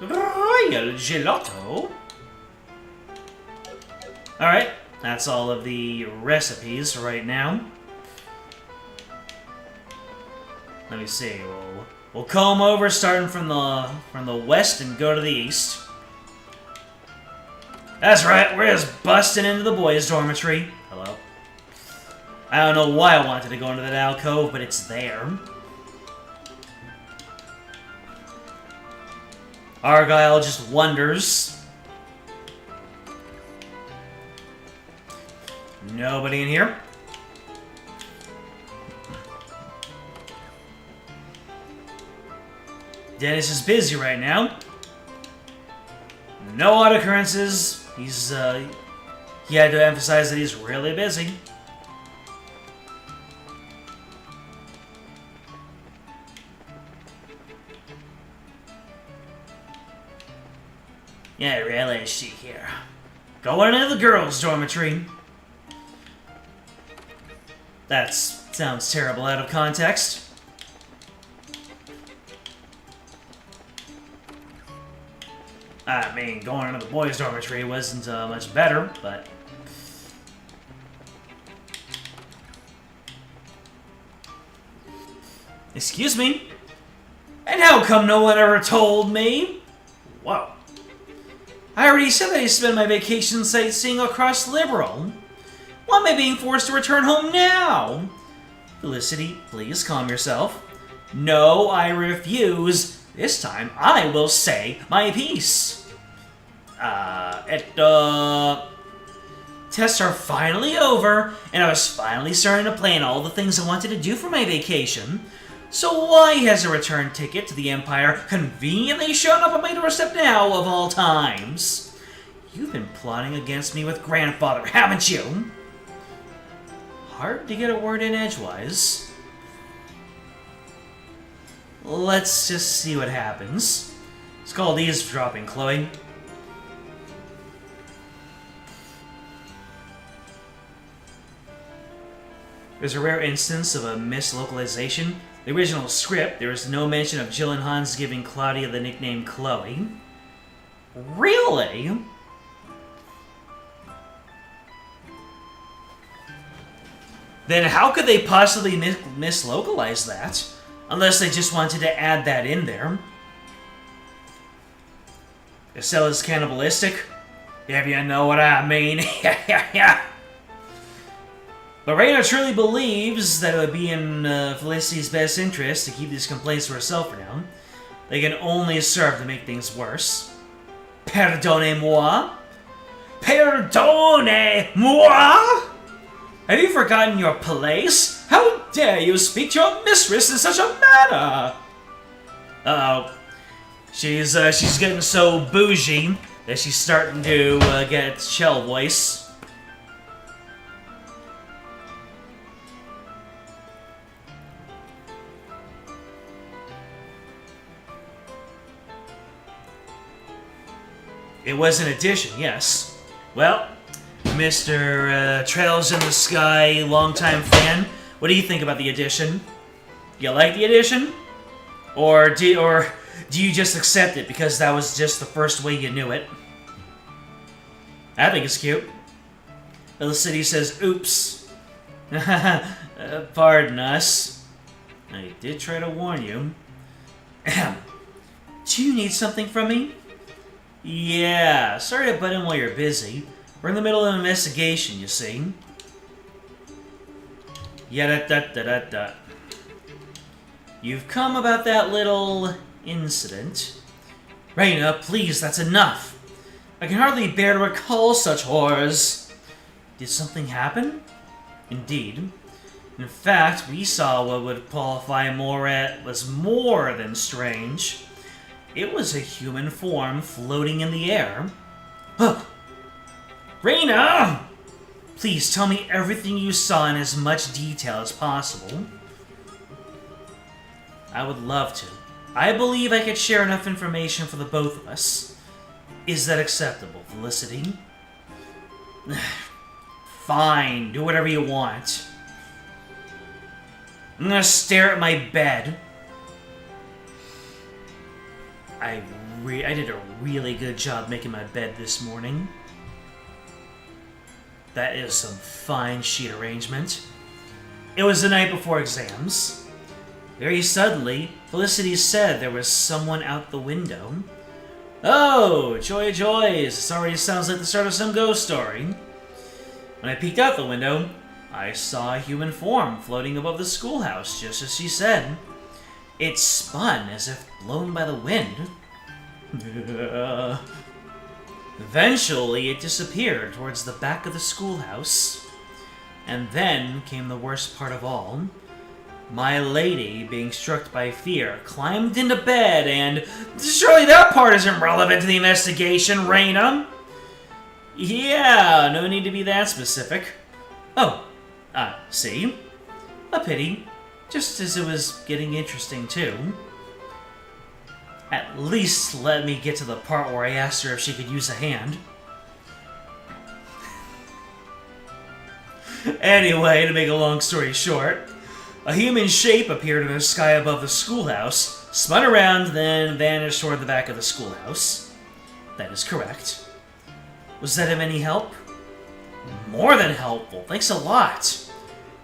Royal gelato. Alright, that's all of the recipes for right now. Let me see. We'll comb over starting from the west and go to the east. That's right, we're just busting into the boys' dormitory. Hello. I don't know why I wanted to go into that alcove, but it's there. Argyle just wonders. Nobody in here. Dennis is busy right now. No odd occurrences. He had to emphasize that he's really busy. Yeah, really, is she here? Going into the girls' dormitory. That sounds terrible out of context. I mean, going into the boys' dormitory wasn't much better, but... Excuse me? And how come no one ever told me? Whoa. I already said that I spent my vacation sightseeing across Liberal. Why am I being forced to return home now? Felicity, please calm yourself. No, I refuse. This time, I will say my piece. Tests are finally over, and I was finally starting to plan all the things I wanted to do for my vacation. So why has a return ticket to the Empire conveniently shown up on my doorstep now, of all times? You've been plotting against me with Grandfather, haven't you? Hard to get a word in edgewise. Let's just see what happens. It's called eavesdropping, Chloe. There's a rare instance of a mislocalization. The original script, there is no mention of Jill and Hans giving Claudia the nickname Chloe. Really? Then how could they possibly mislocalize that? Unless they just wanted to add that in there.Estella's cannibalistic? If you know what I mean. But Raina truly believes that it would be in Felicity's best interest to keep these complaints to herself for now. They can only serve to make things worse. Pardonnez-moi? Pardonnez-moi? Have you forgotten your place? How dare you speak to your mistress in such a manner? Uh-oh. She's getting so bougie that she's starting to get shell voice. It was an addition, yes. Well, Mr. Trails in the Sky, longtime fan, what do you think about the addition? You like the addition? Or do you just accept it because that was just the first way you knew it? I think it's cute. Felicity says, oops. Pardon us. I did try to warn you. Do you need something from me? Yeah, sorry to butt in while you're busy. We're in the middle of an investigation, you see. Yeah, You've come about that little incident. Reina, please, that's enough. I can hardly bear to recall such horrors. Did something happen? Indeed. In fact, we saw what would qualify was more than strange. It was a human form floating in the air. Huh. Reina! Please tell me everything you saw in as much detail as possible. I would love to. I believe I could share enough information for the both of us. Is that acceptable, Felicity? Fine, do whatever you want. I'm gonna stare at my bed. I did a really good job making my bed this morning. That is some fine sheet arrangement. It was the night before exams. Very suddenly, Felicity said there was someone out the window. Oh, joy of joys, this already sounds like the start of some ghost story. When I peeked out the window, I saw a human form floating above the schoolhouse, just as she said. It spun as if blown by the wind. Eventually, it disappeared towards the back of the schoolhouse. And then came the worst part of all. My lady, being struck by fear, climbed into bed and... Surely that part isn't relevant to the investigation, Reina! Yeah, no need to be that specific. Oh, see? A pity. Just as it was getting interesting, too. At least let me get to the part where I asked her if she could use a hand. Anyway, to make a long story short, a human shape appeared in the sky above the schoolhouse, spun around, then vanished toward the back of the schoolhouse. That is correct. Was that of any help? More than helpful. Thanks a lot.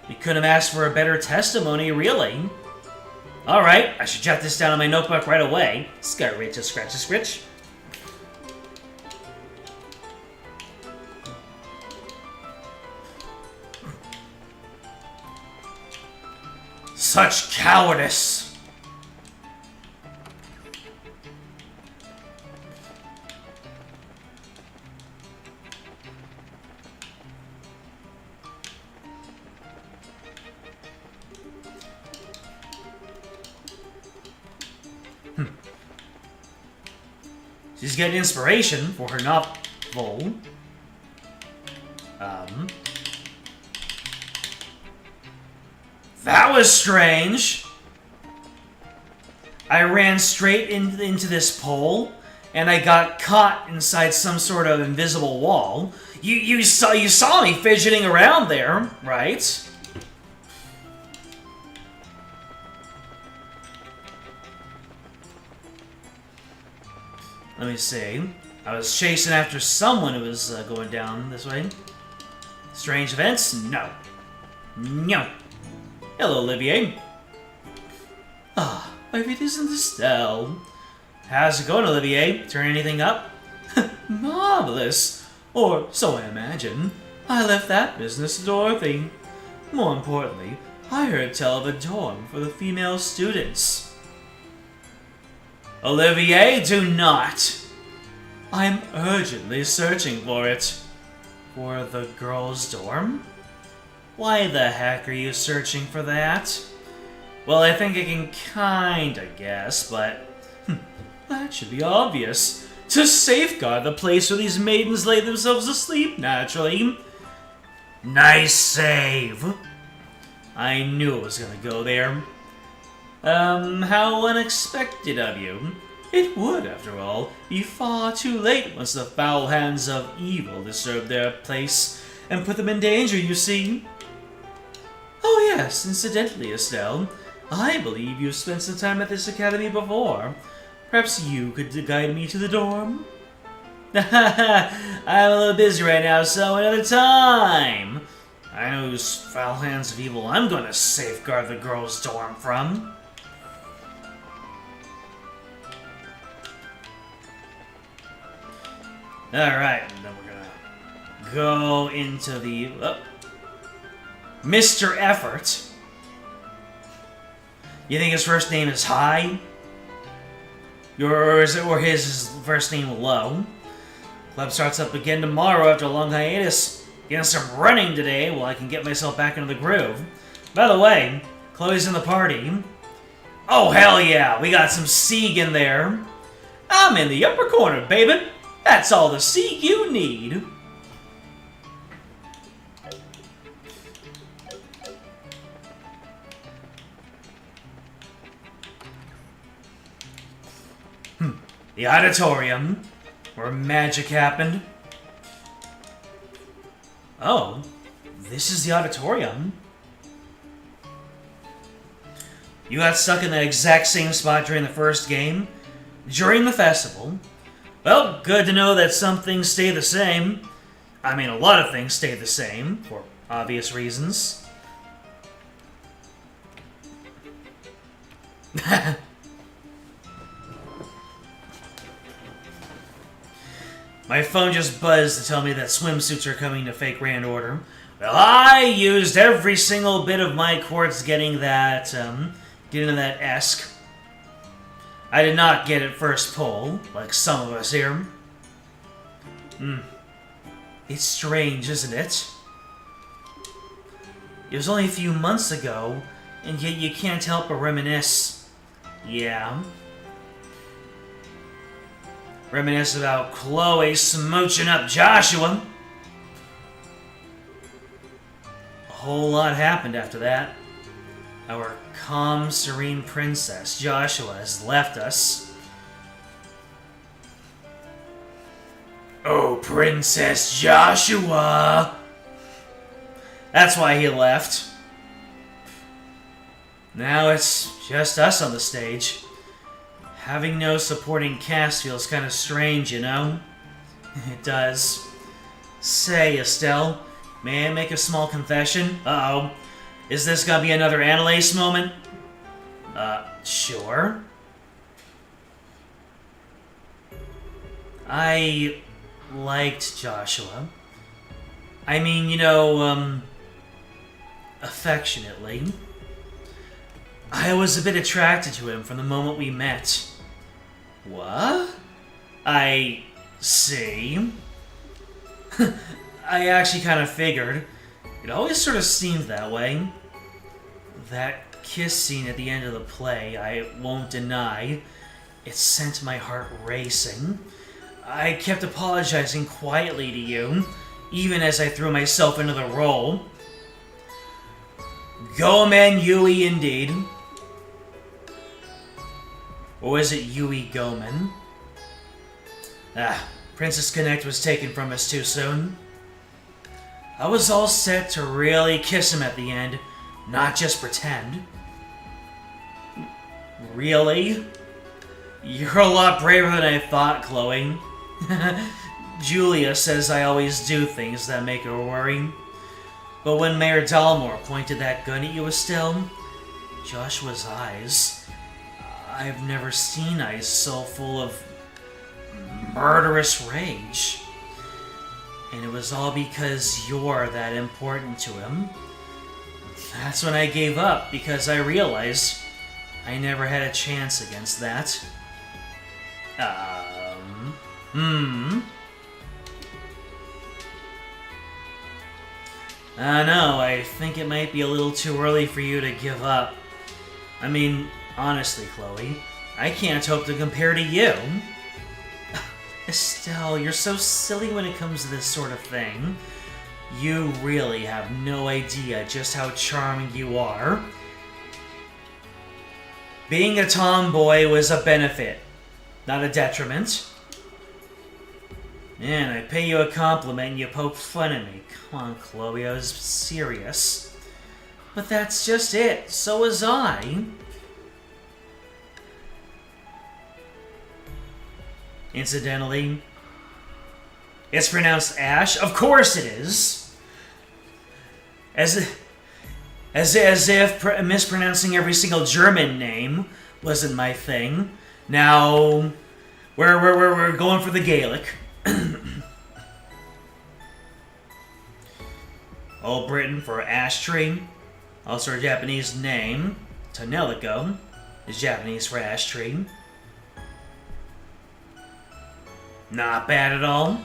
We couldn't have asked for a better testimony, really. Alright, I should jot this down in my notebook right away. Scratch, scratch, scratch. Such cowardice! She's getting inspiration for her novel. That was strange. I ran straight into this pole, and I got caught inside some sort of invisible wall. You saw me fidgeting around there, right? Let me see. I was chasing after someone who was going down this way. Strange events? No. No. Hello, Olivier. Ah, if it isn't Estelle. How's it going, Olivier? Turn anything up? Marvelous. Or so I imagine. I left that business to Dorothy. More importantly, I heard tell of a dorm for the female students. Olivier, do not! I'm urgently searching for it. For the girls' dorm? Why the heck are you searching for that? Well, I think I can kinda guess, but that should be obvious. To safeguard the place where these maidens lay themselves asleep, naturally. Nice save. I knew it was gonna go there. How unexpected of you. It would, after all, be far too late once the foul hands of evil disturb their place and put them in danger, you see. Oh yes, incidentally, Estelle, I believe you've spent some time at this academy before. Perhaps you could guide me to the dorm? I'm a little busy right now, so another time. I know whose foul hands of evil I'm going to safeguard the girls' dorm from. Alright, then we're gonna go into the... Mr. Effort. You think his first name is High? Or his first name Low? Club starts up again tomorrow after a long hiatus. Getting some running today while I can get myself back into the groove. By the way, Chloe's in the party. Oh, hell yeah, we got some Sieg in there. I'm in the upper corner, baby. That's all the Sieg you need. The auditorium, where magic happened. Oh, this is the auditorium. You got stuck in that exact same spot during the first game? During the festival? Well, good to know that some things stay the same. I mean, a lot of things stay the same, for obvious reasons. My phone just buzzed to tell me that swimsuits are coming to Fake Grand Order. Well, I used every single bit of my quartz getting that, getting that esque. I did not get it first pull, like some of us here. It's strange, isn't it? It was only a few months ago, and yet you can't help but reminisce. Yeah. Reminisce about Chloe smooching up Joshua. A whole lot happened after that. Our calm, serene princess, Joshua, has left us. Oh, Princess Joshua! That's why he left. Now it's just us on the stage. Having no supporting cast feels kind of strange, you know? It does. Say, Estelle, may I make a small confession? Uh-oh. Is this gonna be another Annalise moment? Sure. I liked Joshua. I mean, you know, affectionately. I was a bit attracted to him from the moment we met. What? I see. I actually kind of figured. It always sort of seemed that way. That kiss scene at the end of the play, I won't deny, it sent my heart racing. I kept apologizing quietly to you, even as I threw myself into the role. Gomen Yui indeed. Or was it Yui Gomen? Princess Connect was taken from us too soon. I was all set to really kiss him at the end, not just pretend. Really? You're a lot braver than I thought, Chloe. Julia says I always do things that make her worry. But when Mayor Dalmore pointed that gun at you, Estelle, Joshua's eyes... I've never seen eyes so full of murderous rage. And it was all because you're that important to him. That's when I gave up, because I realized I never had a chance against that. I know, I think it might be a little too early for you to give up. I mean, honestly, Chloe, I can't hope to compare to you. Estelle, you're so silly when it comes to this sort of thing. You really have no idea just how charming you are. Being a tomboy was a benefit, not a detriment. Man, I pay you a compliment and you poke fun at me. Come on, Chloe, I was serious. But that's just it. So was I. Incidentally, it's pronounced Ash. Of course it is. As if mispronouncing every single German name wasn't my thing. Now, we're going for the Gaelic. Old Britain for ash tree. Also a Japanese name. Tonelico is Japanese for ash tree. Not bad at all.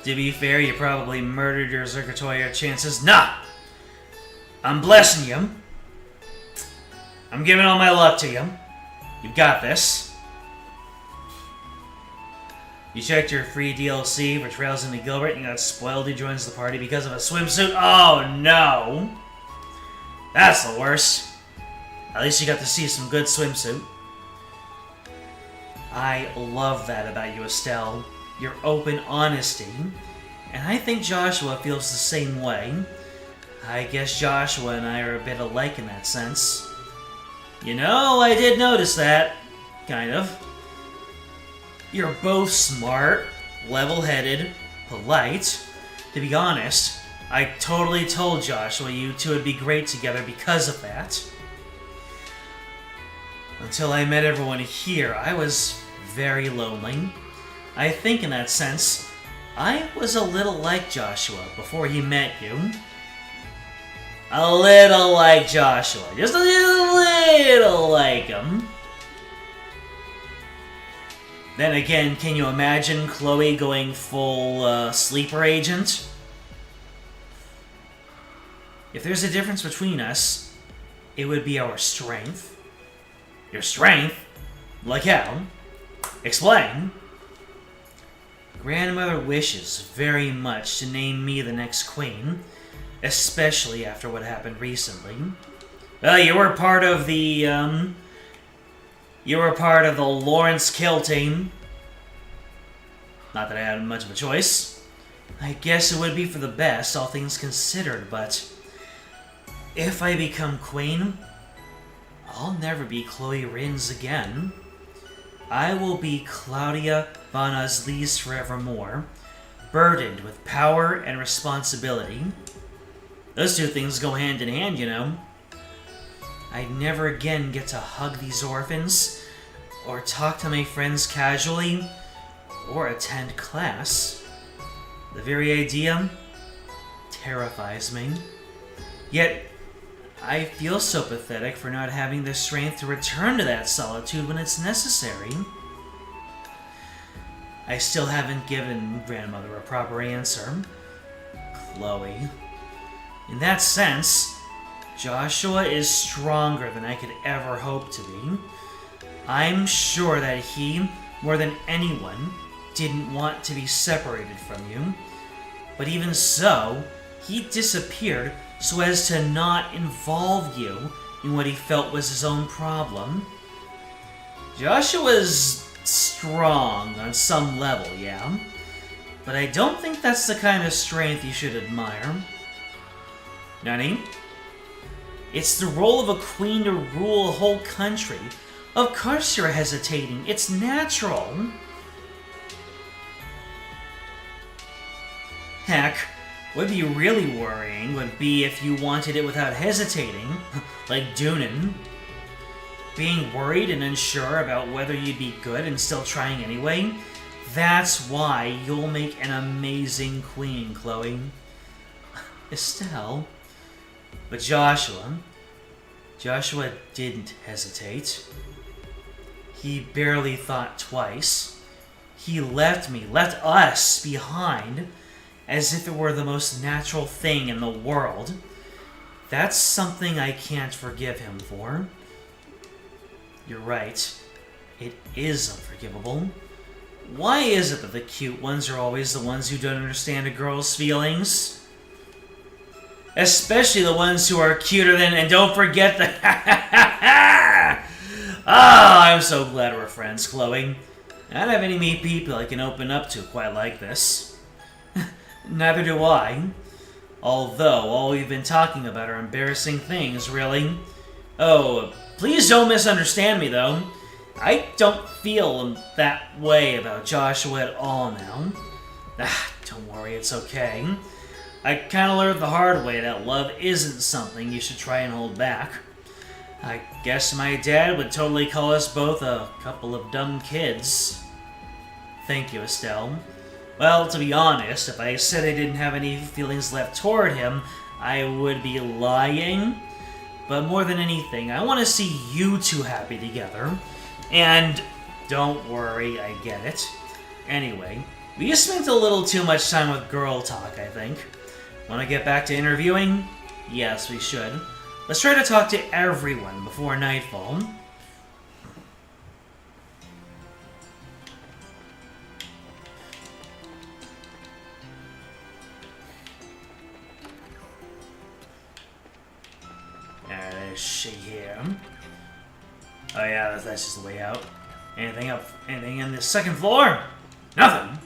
To be fair, you probably murdered your Zerkatoya chances. Nah! I'm blessing you. I'm giving all my luck to you. You've got this. You checked your free DLC for Trails into Gilbert and you got spoiled who joins the party because of a swimsuit? Oh no! That's the worst. At least you got to see some good swimsuit. I love that about you, Estelle. Your open honesty. And I think Joshua feels the same way. I guess Joshua and I are a bit alike in that sense. You know, I did notice that. Kind of. You're both smart, level-headed, polite. To be honest, I totally told Joshua you two would be great together because of that. Until I met everyone here, I was very lonely. I think in that sense, I was a little like Joshua before he met you. A little like Joshua. Just a little like him. Then again, can you imagine Chloe going full sleeper agent? If there's a difference between us, it would be our strength. Your strength? Like how? Explain. Grandmother wishes very much to name me the next queen, especially after what happened recently. Well, you were part of the Lawrence Kill team. Not that I had much of a choice. I guess it would be for the best, all things considered, but if I become queen, I'll never be Chloe Rins again. I will be Claudia von Uslies forevermore, burdened with power and responsibility. Those two things go hand in hand, you know. I'd never again get to hug these orphans, or talk to my friends casually, or attend class. The very idea terrifies me. Yet, I feel so pathetic for not having the strength to return to that solitude when it's necessary. I still haven't given Grandmother a proper answer. Chloe. In that sense, Joshua is stronger than I could ever hope to be. I'm sure that he, more than anyone, didn't want to be separated from you. But even so, he disappeared so as to not involve you in what he felt was his own problem. Joshua's strong on some level, yeah, but I don't think that's the kind of strength you should admire. Nani? It's the role of a queen to rule a whole country. Of course you're hesitating. It's natural. Heck, what'd be really worrying would be if you wanted it without hesitating, like Dunan. Being worried and unsure about whether you'd be good and still trying anyway, that's why you'll make an amazing queen, Chloe. Estelle. But Joshua didn't hesitate. He barely thought twice. He left us behind, as if it were the most natural thing in the world. That's something I can't forgive him for. You're right. It is unforgivable. Why is it that the cute ones are always the ones who don't understand a girl's feelings? Especially the ones who are cuter than, and don't forget the I'm so glad we're friends, Chloe. I don't have any people I can open up to quite like this. Neither do I. Although, all we've been talking about are embarrassing things, really. Oh, please don't misunderstand me, though. I don't feel that way about Joshua at all now. Don't worry, it's okay. I kinda learned the hard way that love isn't something you should try and hold back. I guess my dad would totally call us both a couple of dumb kids. Thank you, Estelle. Well, to be honest, if I said I didn't have any feelings left toward him, I would be lying. But more than anything, I want to see you two happy together. And don't worry, I get it. Anyway, we just spent a little too much time with girl talk, I think. Want to get back to interviewing? Yes, we should. Let's try to talk to everyone before nightfall. Is she here? Oh yeah, that's just the way out. Anything up? Anything in the second floor? Nothing.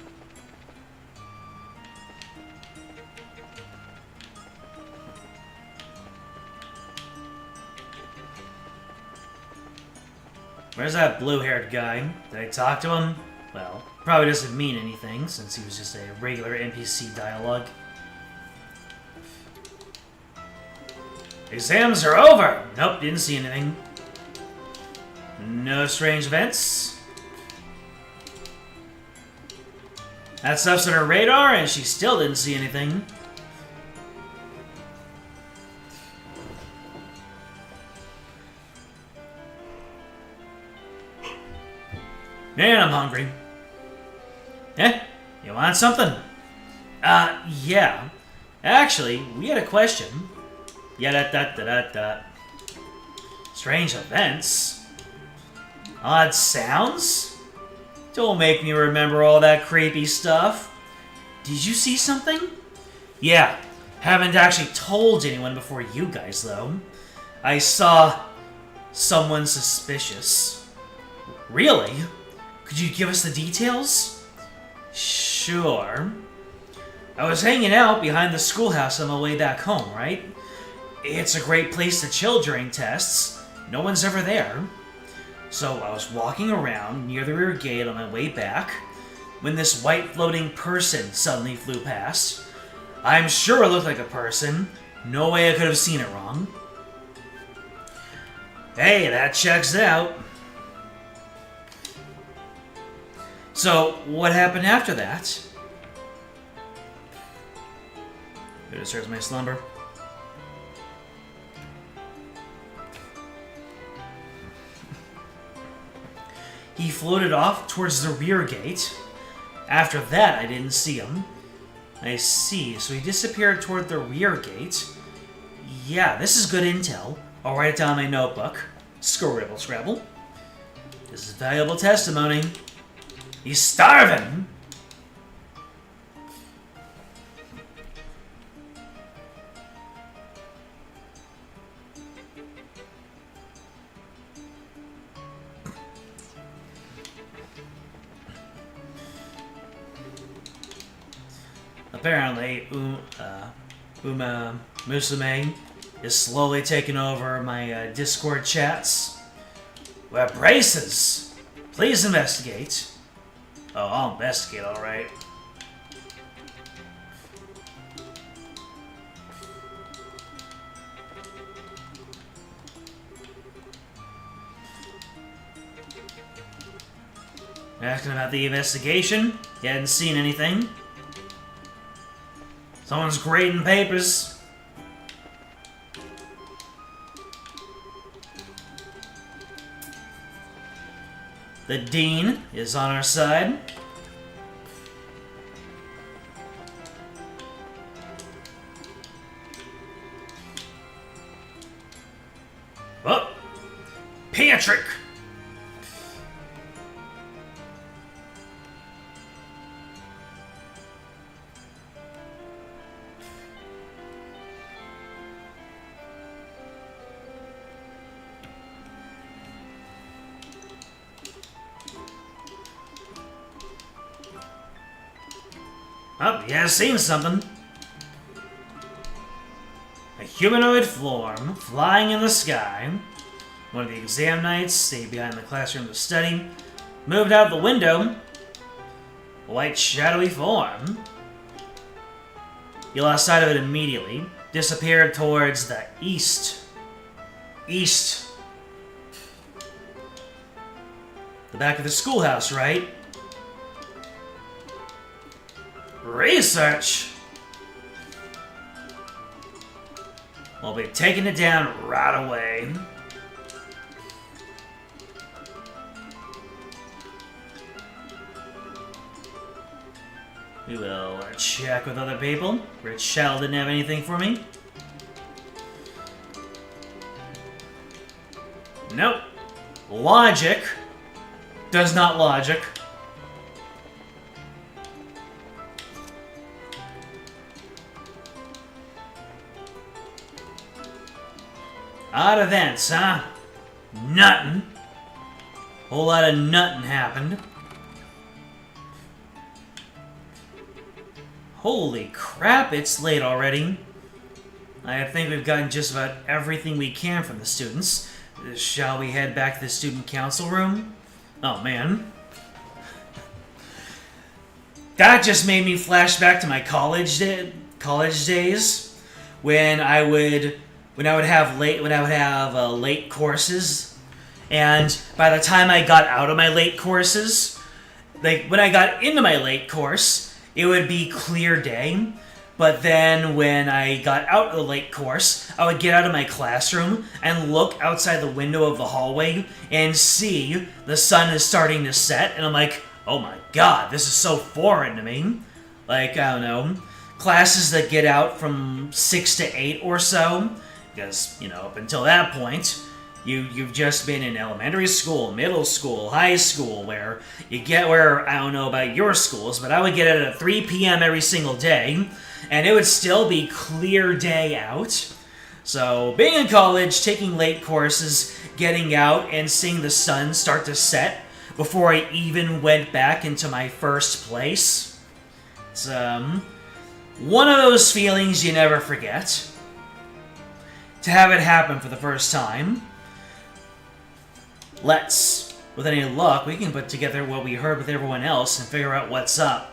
Where's that blue-haired guy? Did I talk to him? Well, probably doesn't mean anything, since he was just a regular NPC dialogue. Exams are over! Nope, didn't see anything. No strange events. That stuff's on her radar, and she still didn't see anything. Man, I'm hungry. Eh? You want something? Yeah. Actually, we had a question. Yeah, Strange events? Odd sounds? Don't make me remember all that creepy stuff. Did you see something? Yeah. Haven't actually told anyone before you guys, though. I saw someone suspicious. Really? Could you give us the details? Sure. I was hanging out behind the schoolhouse on my way back home, right? It's a great place to chill during tests. No one's ever there. So I was walking around near the rear gate on my way back when this white floating person suddenly flew past. I'm sure it looked like a person. No way I could have seen it wrong. Hey, that checks out. So, what happened after that? It disturbs my slumber. He floated off towards the rear gate. After that, I didn't see him. I see, so he disappeared toward the rear gate. Yeah, this is good intel. I'll write it down in my notebook. Scribble, scrabble. This is valuable testimony. He's starving! Apparently, Uma Musume is slowly taking over my Discord chats. Wear braces! Please investigate. Oh, I'll investigate, alright. Asking about the investigation. You hadn't seen anything. Someone's grading papers. The dean is on our side. Oh, Patrick! Oh, he has seen something. A humanoid form flying in the sky. One of the exam nights, stayed behind the classroom to study. Moved out the window. A white shadowy form. He lost sight of it immediately. Disappeared towards the east. East. The back of the schoolhouse, right? Research! We'll be taking it down right away. We will check with other people. Rich Shell didn't have anything for me. Nope. Logic does not logic. Odd events, huh? Nuttin'. Whole lot of nuttin' happened. Holy crap, it's late already. I think we've gotten just about everything we can from the students. Shall we head back to the student council room? Oh, man. That just made me flash back to my college days when I would have late courses, and by the time I got out of my late courses, like when I got into my late course, it would be clear day. But then when I got out of the late course, I would get out of my classroom and look outside the window of the hallway and see the sun is starting to set, and I'm like, oh my god, this is so foreign to me. Like, I don't know, classes that get out from 6 to 8 or so, because, you know, up until that point, you've just been in elementary school, middle school, high school, where I don't know about your schools, but I would get out at 3 p.m. every single day, and it would still be clear day out. So, being in college, taking late courses, getting out, and seeing the sun start to set before I even went back into my first place, it's one of those feelings you never forget. To have it happen for the first time. Let's, with any luck, we can put together what we heard with everyone else and figure out what's up.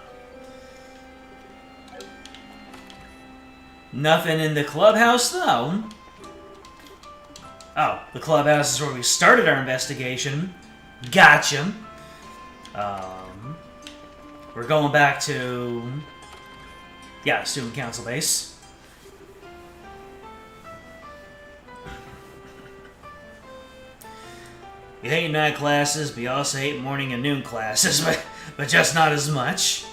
Nothing in the clubhouse, though. Oh, the clubhouse is where we started our investigation. Gotcha. We're going back to... yeah, student council base. You hate night classes, but you also hate morning and noon classes, but just not as much.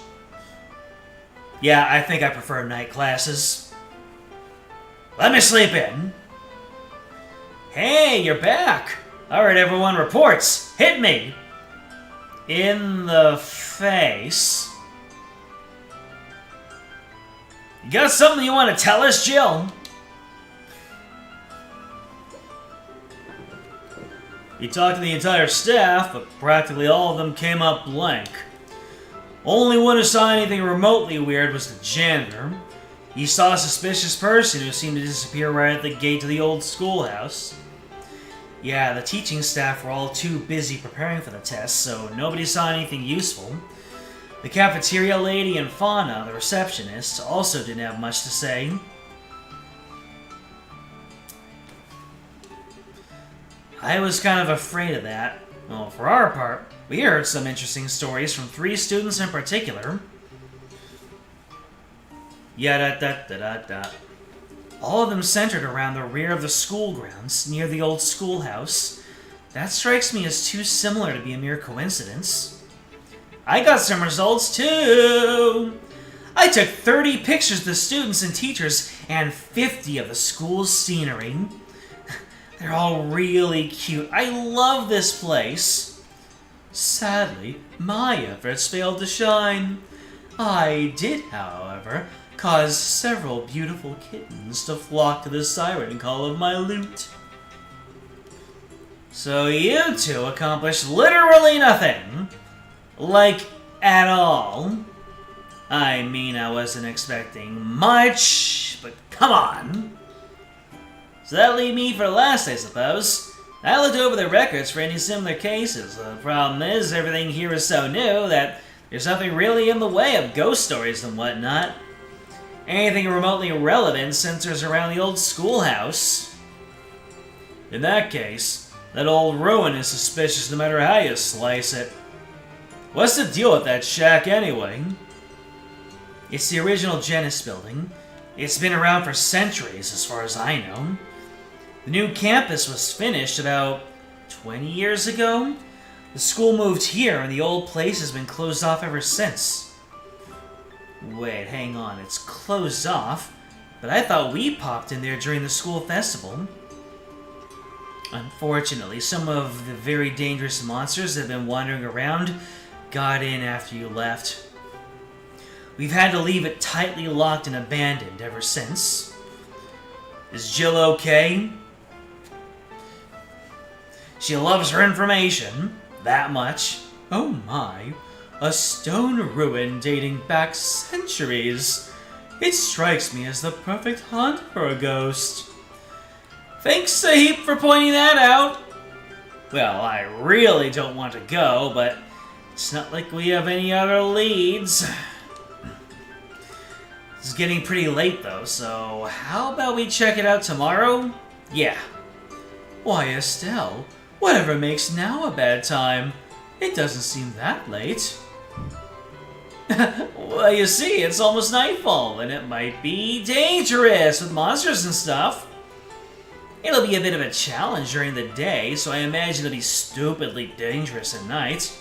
Yeah, I think I prefer night classes. Let me sleep in. Hey, you're back. Alright, everyone, reports. Hit me. In the face. You got something you want to tell us, Jill? He talked to the entire staff, but practically all of them came up blank. Only one who saw anything remotely weird was the janitor. He saw a suspicious person who seemed to disappear right at the gate to the old schoolhouse. Yeah, the teaching staff were all too busy preparing for the test, so nobody saw anything useful. The cafeteria lady and Fauna, the receptionist, also didn't have much to say. I was kind of afraid of that. Well, for our part, we heard some interesting stories from 3 students in particular. Yada-da-da-da-da. All of them centered around the rear of the school grounds, near the old schoolhouse. That strikes me as too similar to be a mere coincidence. I got some results too! I took 30 pictures of the students and teachers and 50 of the school's scenery. They're all really cute. I love this place. Sadly, my efforts failed to shine. I did, however, cause several beautiful kittens to flock to the siren call of my lute. So you two accomplished literally nothing. Like, at all. I mean, I wasn't expecting much, but come on. So that'll leave me for last, I suppose. I looked over the records for any similar cases. The problem is, everything here is so new that there's nothing really in the way of ghost stories and whatnot. Anything remotely relevant centers around the old schoolhouse. In that case, that old ruin is suspicious no matter how you slice it. What's the deal with that shack anyway? It's the original Genis building. It's been around for centuries as far as I know. The new campus was finished about 20 years ago. The school moved here and the old place has been closed off ever since. Wait, hang on, it's closed off? But I thought we popped in there during the school festival. Unfortunately, some of the very dangerous monsters that have been wandering around got in after you left. We've had to leave it tightly locked and abandoned ever since. Is Jill okay? She loves her information. That much. Oh my. A stone ruin dating back centuries. It strikes me as the perfect haunt for a ghost. Thanks a heap for pointing that out. Well, I really don't want to go, but it's not like we have any other leads. It's getting pretty late though, so how about we check it out tomorrow? Yeah. Why, Estelle, whatever makes now a bad time? It doesn't seem that late. Well, you see, it's almost nightfall, and it might be dangerous with monsters and stuff. It'll be a bit of a challenge during the day, so I imagine it'll be stupidly dangerous at night.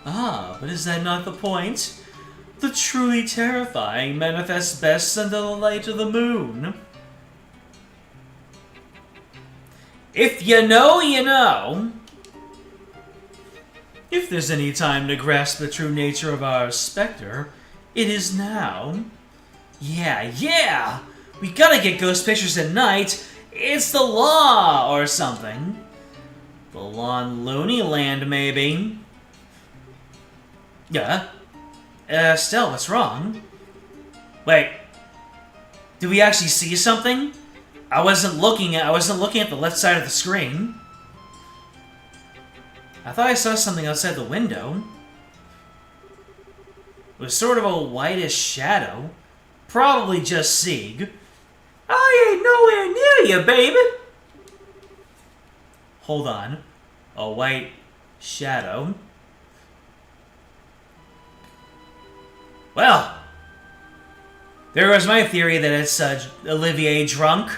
Ah, but is that not the point? The truly terrifying manifests best under the light of the moon. If you know, you know. If there's any time to grasp the true nature of our specter, it is now. Yeah! We gotta get ghost pictures at night. It's the law or something. The law in Looney Land, maybe. Yeah? Estelle, what's wrong? Wait. Did we actually see something? I wasn't looking at the left side of the screen. I thought I saw something outside the window. It was sort of a whitish shadow. Probably just Sieg. I ain't nowhere near you, baby! Hold on. A white shadow. Well, there was my theory that it's Olivier drunk.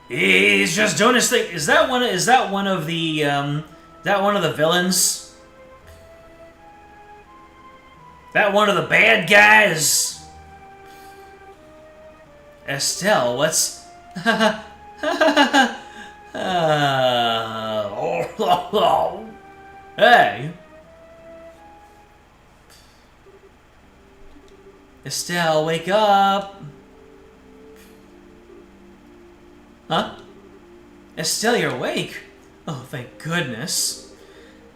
He's just doing his thing. Is that one of the villains? That one of the bad guys? Estelle, what's... Hey. Estelle, wake up. Huh? Estelle, you're awake? Oh, thank goodness.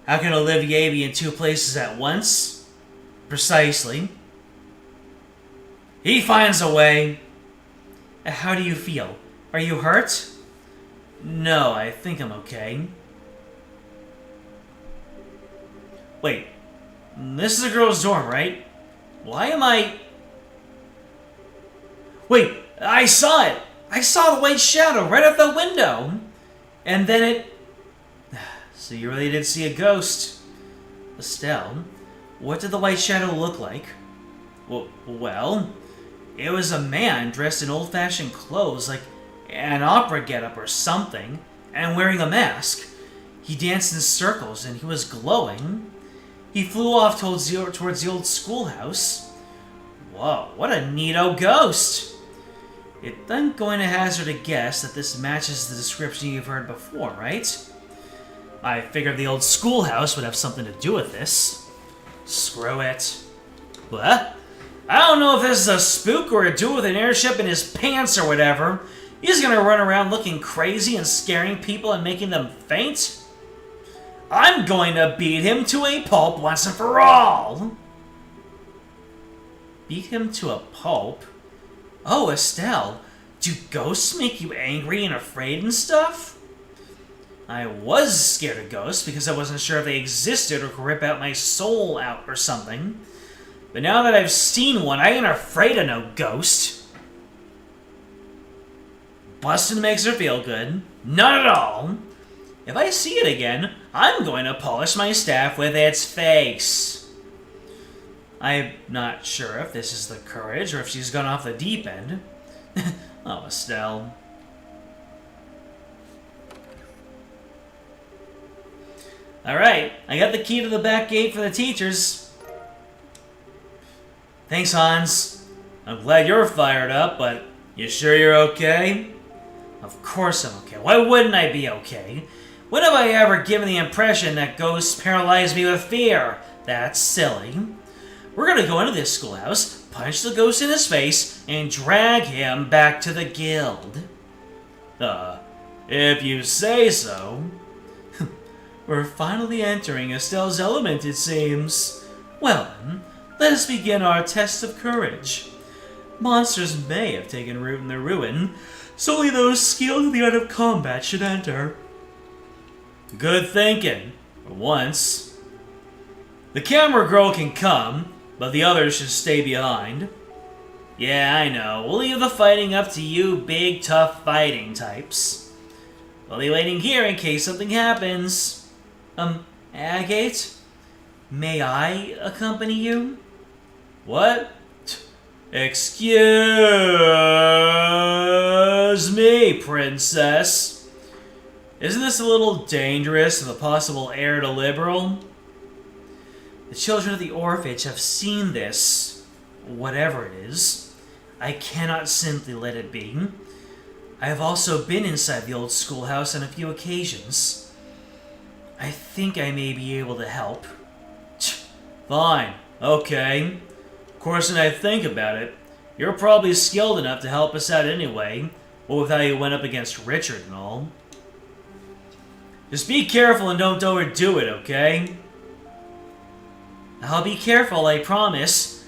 How can Olivier be in two places at once? Precisely. He finds a way. How do you feel? Are you hurt? No, I think I'm okay. Wait. This is a girl's dorm, right? Why am I... Wait, I saw it! I saw the white shadow right out the window! And then it... So you really did see a ghost. Estelle, what did the white shadow look like? Well, it was a man dressed in old-fashioned clothes, like an opera getup or something. and wearing a mask. He danced in circles and he was glowing. He flew off towards the old schoolhouse. Whoa, what a neato ghost! I'm going to hazard a guess that this matches the description you've heard before, right? I figured the old schoolhouse would have something to do with this. Screw it. What? I don't know if this is a spook or a dude with an airship in his pants or whatever. He's gonna run around looking crazy and scaring people and making them faint? I'm going to beat him to a pulp once and for all! Beat him to a pulp? Oh, Estelle, do ghosts make you angry and afraid and stuff? I was scared of ghosts because I wasn't sure if they existed or could rip out my soul out or something. But now that I've seen one, I ain't afraid of no ghost. Bustin' makes her feel good. Not at all. If I see it again, I'm going to polish my staff with its face. I'm not sure if this is the courage or if she's gone off the deep end. Oh, Estelle. Alright, I got the key to the back gate for the teachers. Thanks, Hans. I'm glad you're fired up, but you sure you're okay? Of course I'm okay. Why wouldn't I be okay? When have I ever given the impression that ghosts paralyze me with fear? That's silly. We're gonna go into this schoolhouse, punch the ghost in his face, and drag him back to the guild. If you say so. We're finally entering Estelle's element, it seems. Well then, let us begin our test of courage. Monsters may have taken root in the ruin, so only those skilled in the art of combat should enter. Good thinking, for once. The camera girl can come, but the others should stay behind. Yeah, I know. We'll leave the fighting up to you big, tough fighting types. We'll be waiting here in case something happens. Agate? May I accompany you? What? Excuse me, princess. Isn't this a little dangerous of a possible heir to liberal? The children of the orphanage have seen this, whatever it is. I cannot simply let it be. I have also been inside the old schoolhouse on a few occasions. I think I may be able to help. Fine, okay. Of course, when I think about it, you're probably skilled enough to help us out anyway, what with how you went up against Richard and all. Just be careful and don't overdo it, okay? I'll be careful, I promise.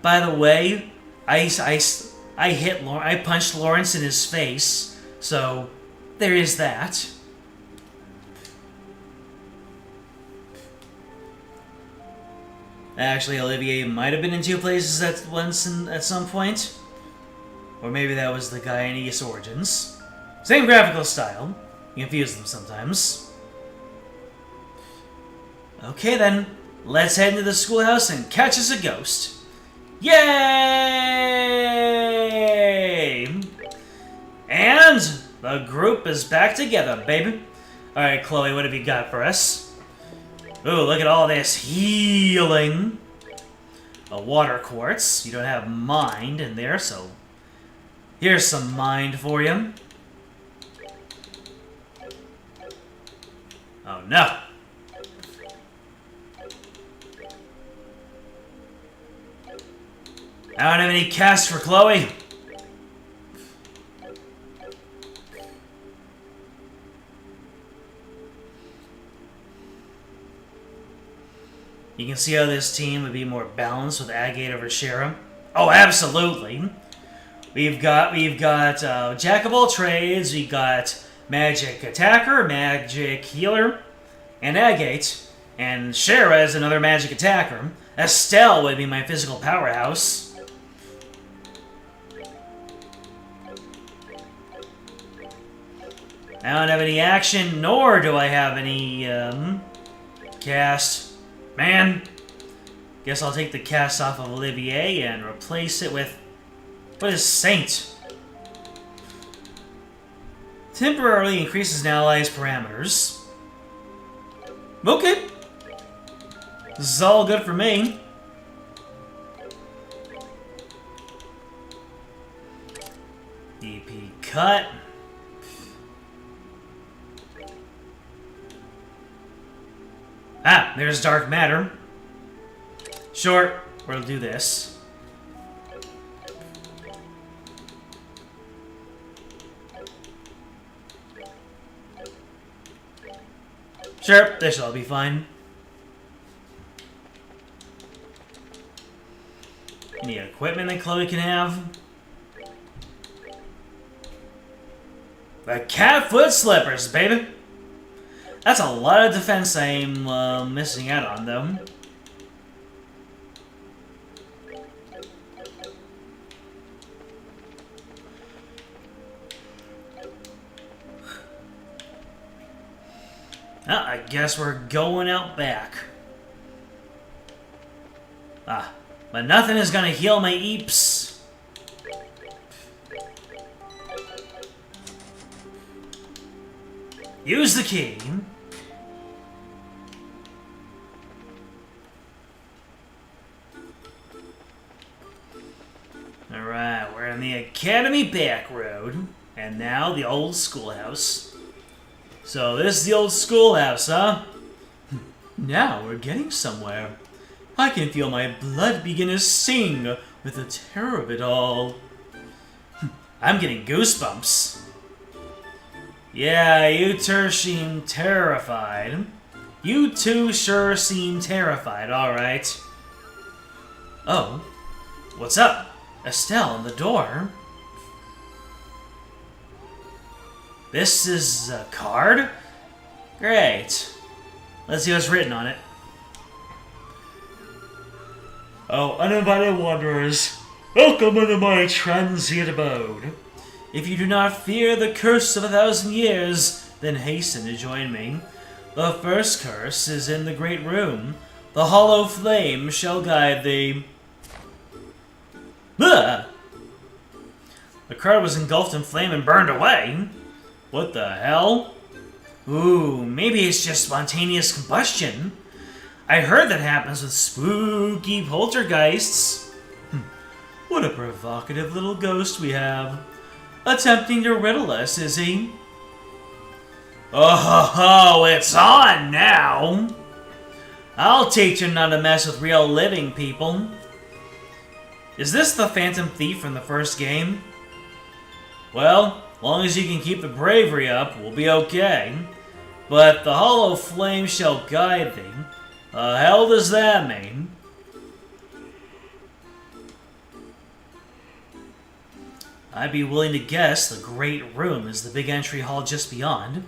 By the way, I punched Lawrence in his face, so there is that. Actually, Olivier might have been in two places at once at some point. Or maybe that was the guy in East Origins. Same graphical style. You confuse them sometimes. Okay then, let's head into the schoolhouse and catch us a ghost. Yay! And the group is back together, baby. Alright, Chloe, what have you got for us? Ooh, look at all this healing. A water quartz. You don't have mind in there, so here's some mind for you. Oh no. I don't have any cast for Chloe. You can see how this team would be more balanced with Agate over Shara. Oh, absolutely. We've got Jack of all trades. We got magic attacker, magic healer, and Agate. And Shara is another magic attacker. Estelle would be my physical powerhouse. I don't have any action, nor do I have any cast. Man, guess I'll take the cast off of Olivier and replace it with... what is Saint? Temporarily increases an ally's parameters. Okay. This is all good for me. EP cut. Ah, there's dark matter. Sure, we'll do this. Sure, this will all be fine. Any equipment that Chloe can have? The cat foot slippers, baby! That's a lot of defense I'm missing out on, though. Well, I guess we're going out back. Ah, but nothing is gonna heal my eeps. Use the key. Alright, we're in the Academy back road. And now the old schoolhouse. So this is the old schoolhouse, huh? Now we're getting somewhere. I can feel my blood begin to sing with the terror of it all. I'm getting goosebumps. Yeah, you two seem terrified. You two sure seem terrified, alright. Oh, what's up? Estelle on the door. This is a card? Great. Let's see what's written on it. Oh, uninvited wanderers, welcome into my transient abode. If you do not fear the curse of 1,000 years, then hasten to join me. The first curse is in the great room. The hollow flame shall guide thee. Ugh! The card was engulfed in flame and burned away. What the hell? Ooh, maybe it's just spontaneous combustion. I heard that happens with spooky poltergeists. What a provocative little ghost we have. Attempting to riddle us, is he? Oh, it's on now. I'll teach him not to mess with real living people. Is this the Phantom Thief from the first game? Well, as long as you can keep the bravery up, we'll be okay. But the hollow flame shall guide thee. The hell does that mean? I'd be willing to guess the Great Room is the big entry hall just beyond.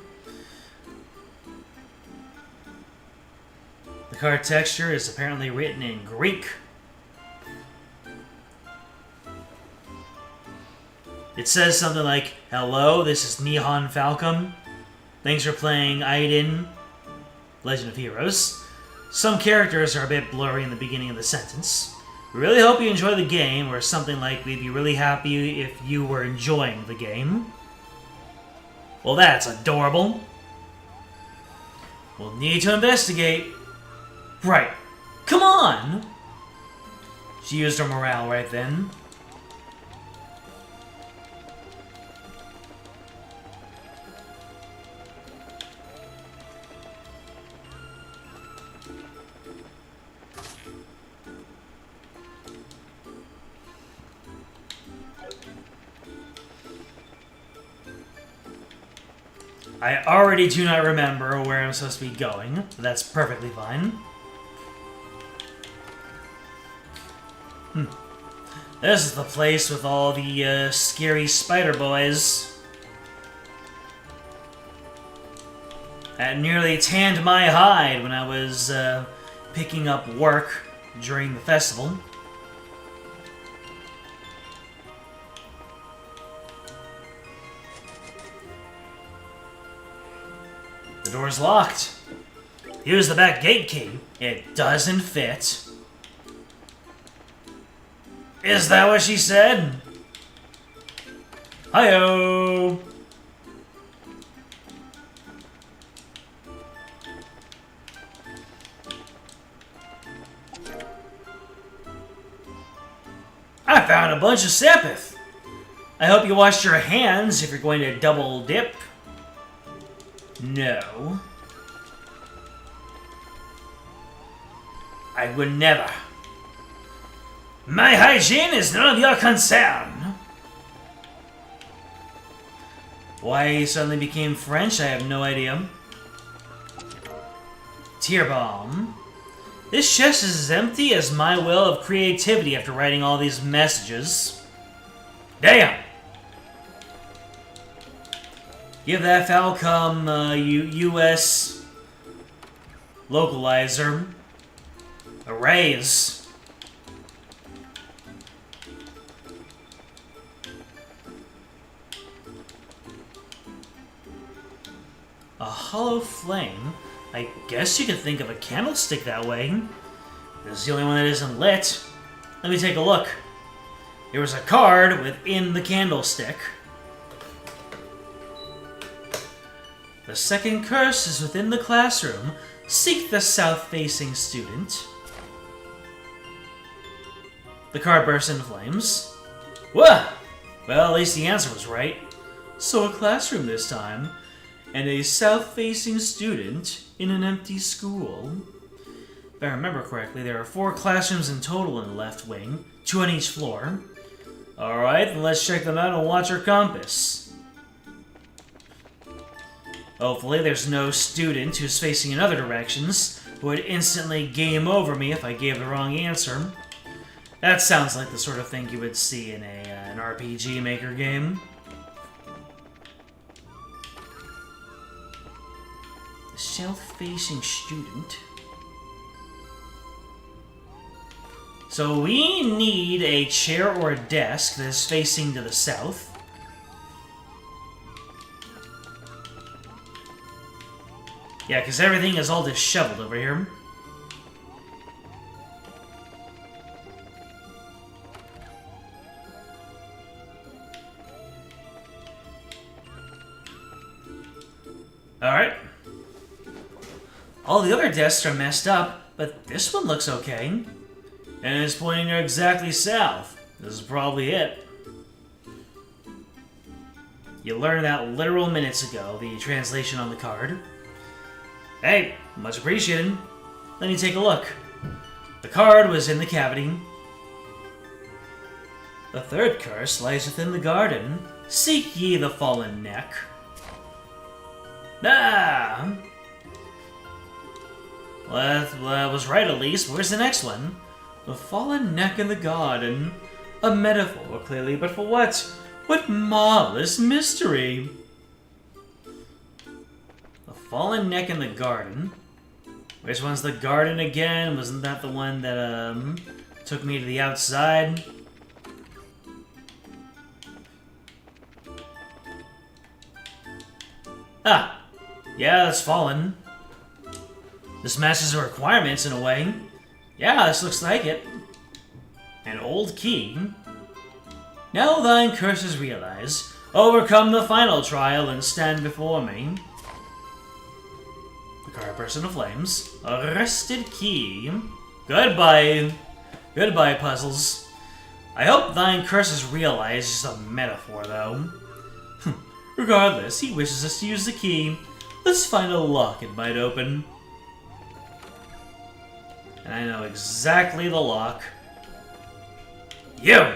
The card texture is apparently written in Greek. It says something like, "Hello, this is Nihon Falcon. Thanks for playing Aiden, Legend of Heroes." Some characters are a bit blurry in the beginning of the sentence. We really hope you enjoy the game, or something like, we'd be really happy if you were enjoying the game. Well, that's adorable. We'll need to investigate. Right. Come on! She used her morale right then. I already do not remember where I'm supposed to be going, but that's perfectly fine. This is the place with all the scary spider boys. That nearly tanned my hide when I was picking up work during the festival. The door's locked. Use the back gate key. It doesn't fit. Is that what she said? Hi-oh! found a bunch of sapith. I hope you washed your hands if you're going to double dip. No. I would never. My hygiene is none of your concern. Why he suddenly became French, I have no idea. Tear bomb. This chest is as empty as my well of creativity after writing all these messages. Damn. Give that Falcom US localizer a raise. A hollow flame? I guess you could think of a candlestick that way. This is the only one that isn't lit. Let me take a look. There was a card within the candlestick. The second curse is within the classroom. Seek the south-facing student. The card bursts into flames. What? Well, at least the answer was right. So a classroom this time. And a south-facing student in an empty school. If I remember correctly, there are 4 classrooms in total in the left wing, 2 on each floor. Alright, then let's check them out and watch our compass. Hopefully there's no student who's facing in other directions who would instantly game over me if I gave the wrong answer. That sounds like the sort of thing you would see in an RPG Maker game. The south-facing student. So we need a chair or a desk that is facing to the south. Yeah, because everything is all disheveled over here. Alright. All the other desks are messed up, but this one looks okay. And it's pointing exactly south. This is probably it. You learned that literal minutes ago, the translation on the card. Hey, much appreciated. Let me take a look. The card was in the cavity. The third curse lies within the garden. Seek ye the fallen neck. Ah! Well, that was right at least. Where's the next one? The fallen neck in the garden. A metaphor, clearly, but for what? What marvelous mystery! The fallen neck in the garden. Which one's the garden again? Wasn't that the one that, took me to the outside? Ah! Yeah, that's fallen. This matches the requirements in a way. Yeah, this looks like it. An old key. Now thine curses realize. Overcome the final trial and stand before me. The card bursts into flames. A rusted key. Goodbye. Goodbye, puzzles. I hope thine curses realize is a metaphor, though. Regardless, he wishes us to use the key. Let's find a lock it might open. And I know exactly the lock. You!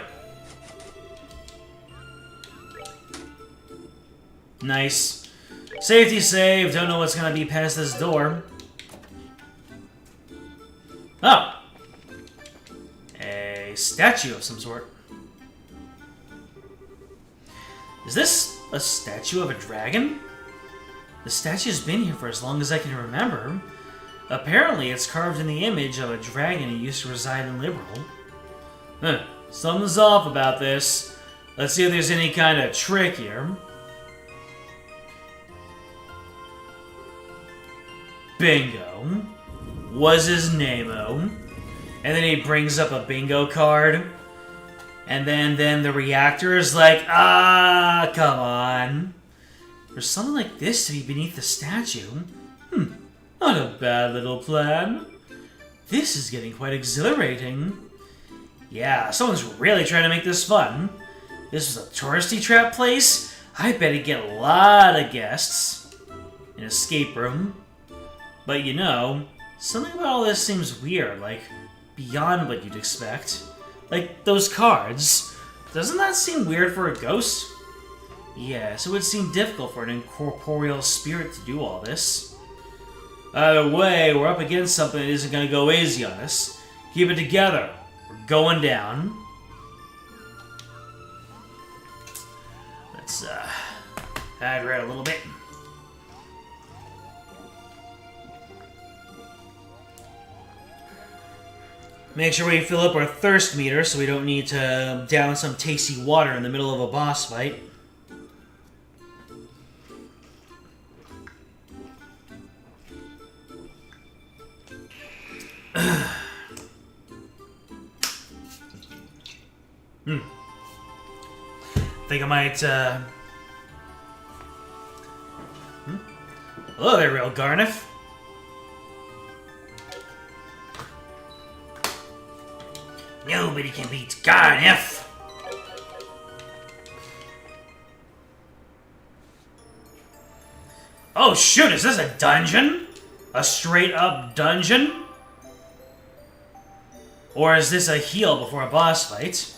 Nice. Safety save. Don't know what's gonna be past this door. Oh! A statue of some sort. Is this a statue of a dragon? The statue's been here for as long as I can remember. Apparently, it's carved in the image of a dragon who used to reside in Liberal. Huh. Something's off about this. Let's see if there's any kind of trick here. Bingo. Was his name-o. And then he brings up a bingo card. And then the reactor is like, ah, come on. For something like this to be beneath the statue? Not a bad little plan. This is getting quite exhilarating. Yeah, someone's really trying to make this fun. This was a touristy trap place? I bet it'd get a lot of guests. An escape room. But you know, something about all this seems weird, like, beyond what you'd expect. Like, those cards. Doesn't that seem weird for a ghost? Yes, it would seem difficult for an incorporeal spirit to do all this. Either way, we're up against something that isn't going to go easy on us. Keep it together. We're going down. Let's, hydrate a little bit. Make sure we fill up our thirst meter so we don't need to down some tasty water in the middle of a boss fight. Think I might, Hello there, real Garniff. Nobody can beat Garniff. Oh shoot, is this a dungeon? A straight up dungeon? Or is this a heal before a boss fight?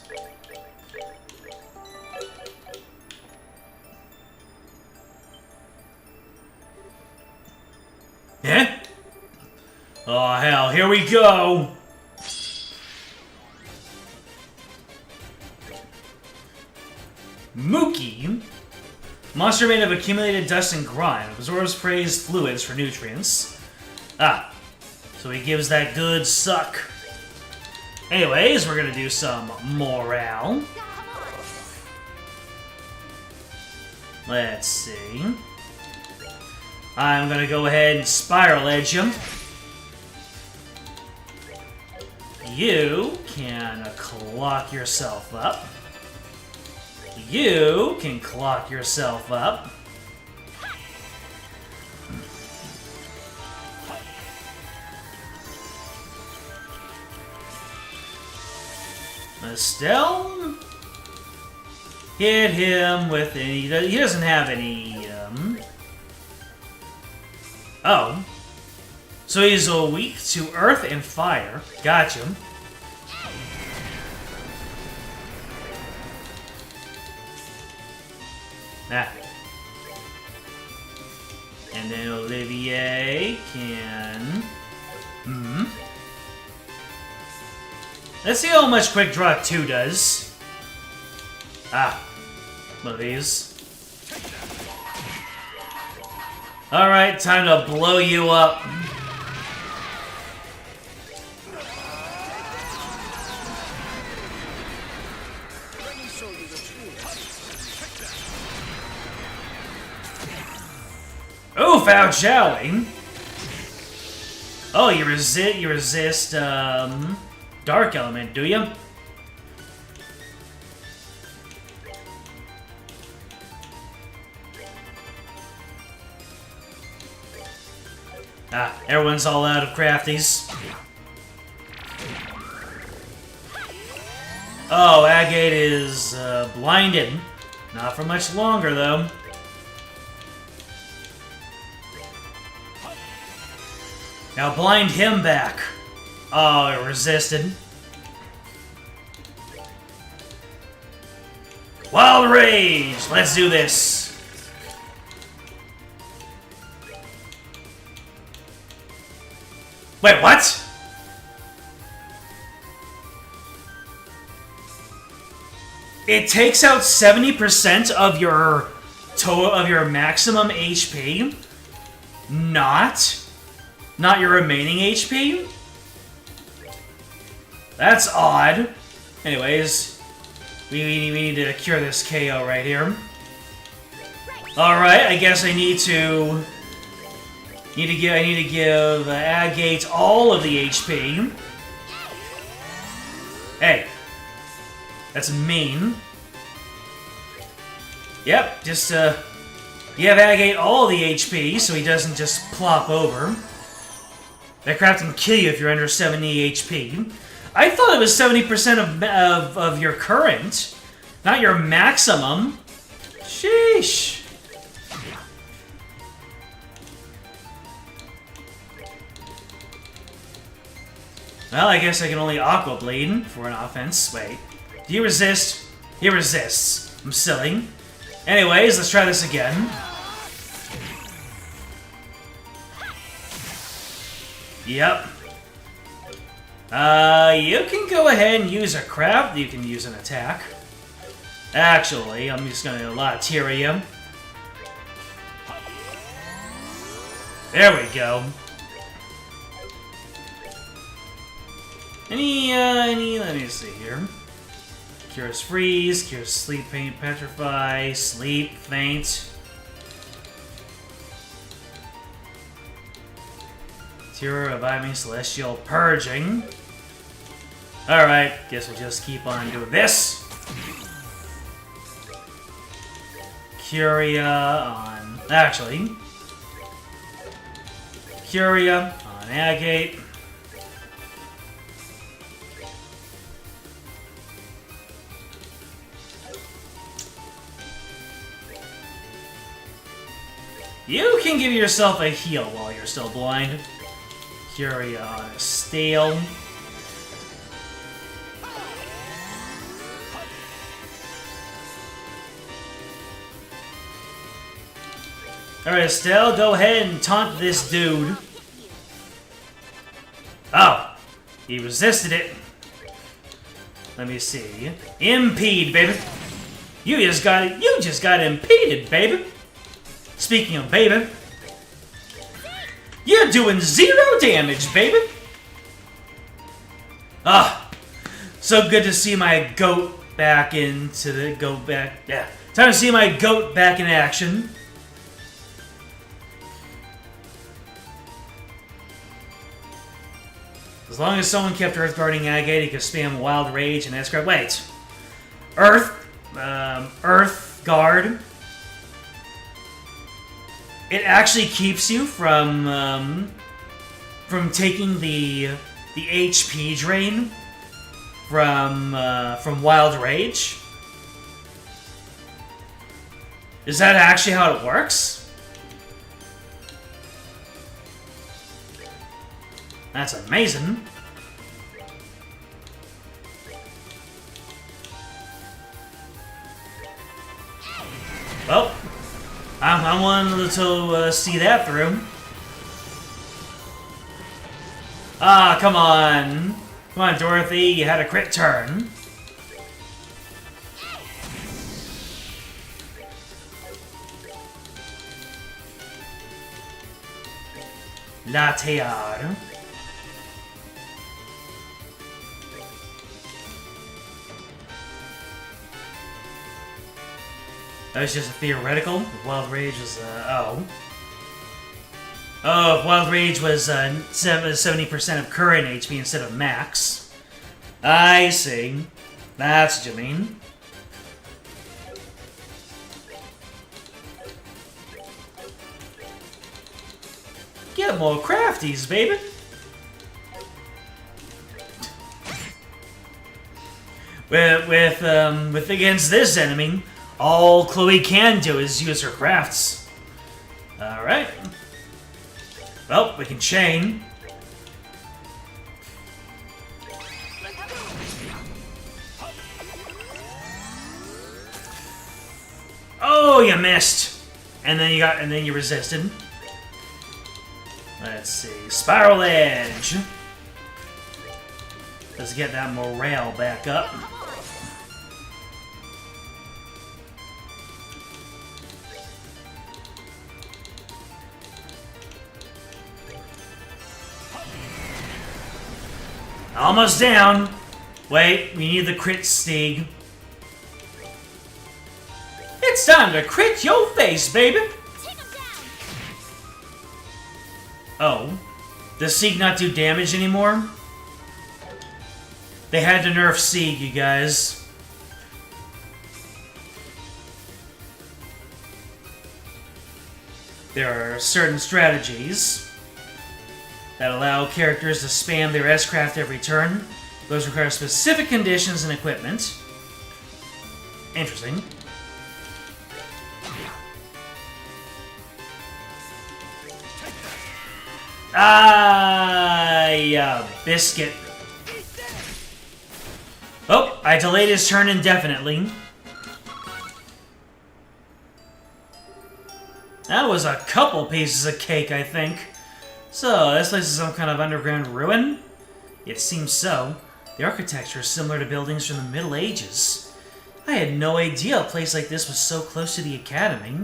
Eh? Oh hell, here we go! Mookie. Monster made of accumulated dust and grime. Absorbs praised fluids for nutrients. Ah. So he gives that good suck. Anyways, we're gonna do some morale. Let's see. I'm gonna go ahead and Spiral Edge him. You can clock yourself up. You can clock yourself up. Estelle? Hit him with any... He doesn't have any... Oh. So he's weak to earth and fire. Gotcha. Ah. And then Olivier can... Let's see how much Quick Draw 2 does. Ah. One of these. Alright, time to blow you up. Oof, ouch, Jowie. Oh, you resist, Dark Element, do you? Ah, everyone's all out of crafties. Oh, Agate is, blinded. Not for much longer, though. Now blind him back. Oh, it resisted. Wild Rage! Let's do this. Wait, what? It takes out 70% of your maximum HP. Not your remaining HP? That's odd. Anyways, we need to cure this KO right here. Alright, I guess I need to give Agate all of the HP. Hey. That's mean. Yep, just you have Agate all the HP so he doesn't just plop over. That crap can kill you if you're under 70 HP. I thought it was 70% of your current, not your maximum. Sheesh. Well, I guess I can only Aqua Blade for an offense. Wait. Do you resist? He resists. I'm silly. Anyways, let's try this again. Yep. You can go ahead and use a craft. You can use an attack. Actually, I'm just gonna Lateria you. There we go. Any, let me see here. Cures Freeze, Cures Sleep, Faint, Petrify, Sleep, Faint. Tear, Reviving, Celestial, Purging. Alright, guess we'll just keep on doing this. Curia on... Actually. Curia on Agate. You can give yourself a heal while you're still blind. Curia on a Stale. Alright, Estelle, go ahead and taunt this dude. Oh, he resisted it. Let me see. Impede, baby. You just got impeded, baby. Speaking of baby, you're doing 0 damage, baby. Ah, so good to see my goat back into the Yeah, time to see my goat back in action. As long as someone kept Earth guarding Agate, he could spam Wild Rage and Escort. Wait, Earth Guard. It actually keeps you from taking the HP drain from Wild Rage. Is that actually how it works? That's amazing. Well, I wanted to see that through. Ah, come on. Come on, Dorothy, you had a crit turn. Latear. That was just a theoretical. Wild Rage was, oh. Oh, if Wild Rage was 70% of current HP instead of max. I see. That's what you mean. Get more crafties, baby. With against this enemy, all Chloe can do is use her crafts. Alright. Well, we can chain. Oh, you missed. And then you resisted. Let's see. Spiral Edge. Let's get that morale back up. Almost down. Wait, we need the crit Steeg. It's time to crit your face, baby! Oh. Does Sieg not do damage anymore? They had to nerf Sieg, you guys. There are certain strategies that allow characters to spam their S-Craft every turn, Those require specific conditions and equipment. Interesting. Ah, biscuit. Oh, I delayed his turn indefinitely. That was a couple pieces of cake, I think. So, this place is some kind of underground ruin? It seems so. The architecture is similar to buildings from the Middle Ages. I had no idea a place like this was so close to the Academy.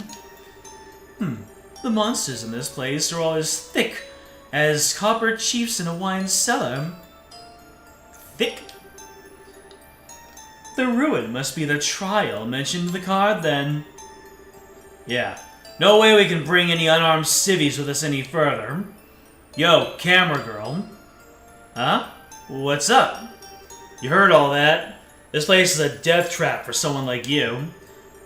The monsters in this place are all as thick as copper chiefs in a wine cellar. Thick? The ruin must be the trial mentioned in the card, then. Yeah. No way we can bring any unarmed civvies with us any further. Yo, camera girl. Huh? What's up? You heard all that. This place is a death trap for someone like you.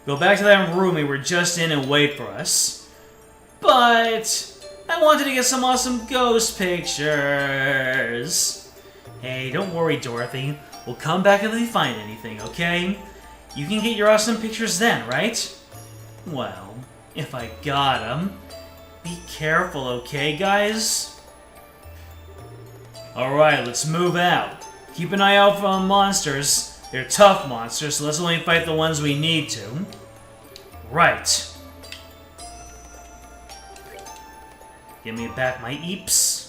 Go back to that room we were just in and wait for us. But I wanted to get some awesome ghost pictures. Hey, don't worry, Dorothy. We'll come back if we find anything, okay? You can get your awesome pictures then, right? Well, if I got them. Be careful, okay, guys? Alright, let's move out. Keep an eye out for monsters. They're tough monsters, so let's only fight the ones we need to. Right. Give me back my eeps.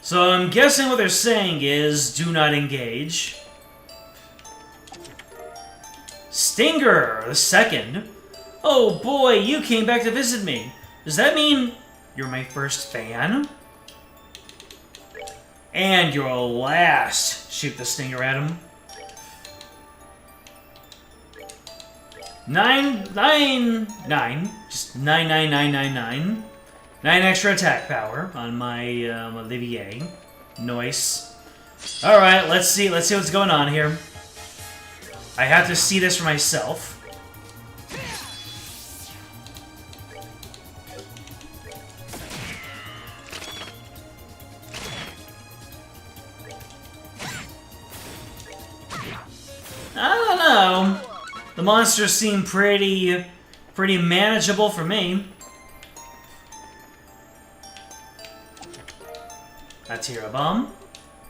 So I'm guessing what they're saying is, do not engage. Stinger, the second. Oh boy, you came back to visit me. Does that mean you're my first fan? And your last. Shoot the stinger at him. 9. Just 99999. 9 extra attack power on my Olivier. Nice. Alright, let's see what's going on here. I have to see this for myself. I don't know. The monsters seem pretty manageable for me. That's here a bomb.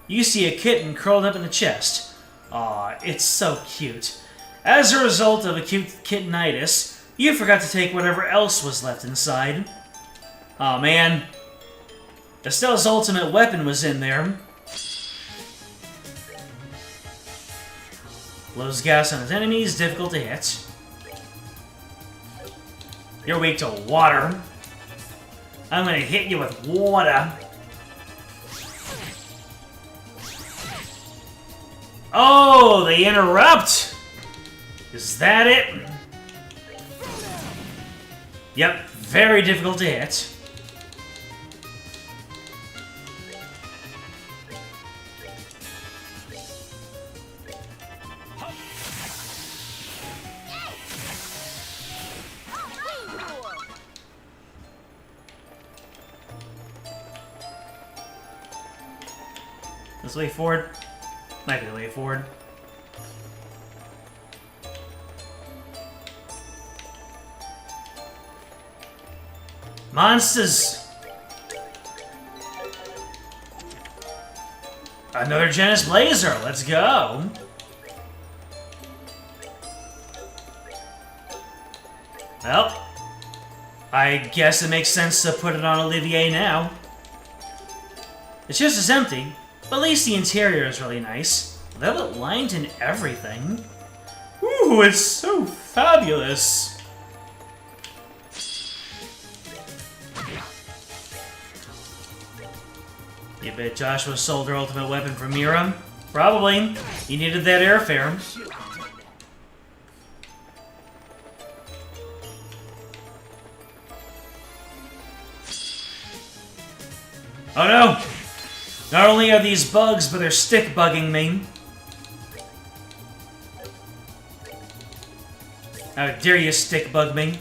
You see a kitten curled up in the chest. Aw, it's so cute. As a result of acute kittenitis, you forgot to take whatever else was left inside. Aw, man. Estelle's ultimate weapon was in there. Blows gas on his enemies, difficult to hit. You're weak to water. I'm gonna hit you with water. Oh, they interrupt! Is that it? Yep, very difficult to hit. This way forward. Might be the way forward. Monsters! Another Genis Blazer, let's go! Well, I guess it makes sense to put it on Olivier now. It's just as empty. But at least the interior is really nice. Velvet lined and everything. Ooh, it's so fabulous! You bet Joshua sold her ultimate weapon for Mira? Probably. He needed that airfare. Oh no! Not only are these bugs, but they're stick bugging me. How dare you stick bug me?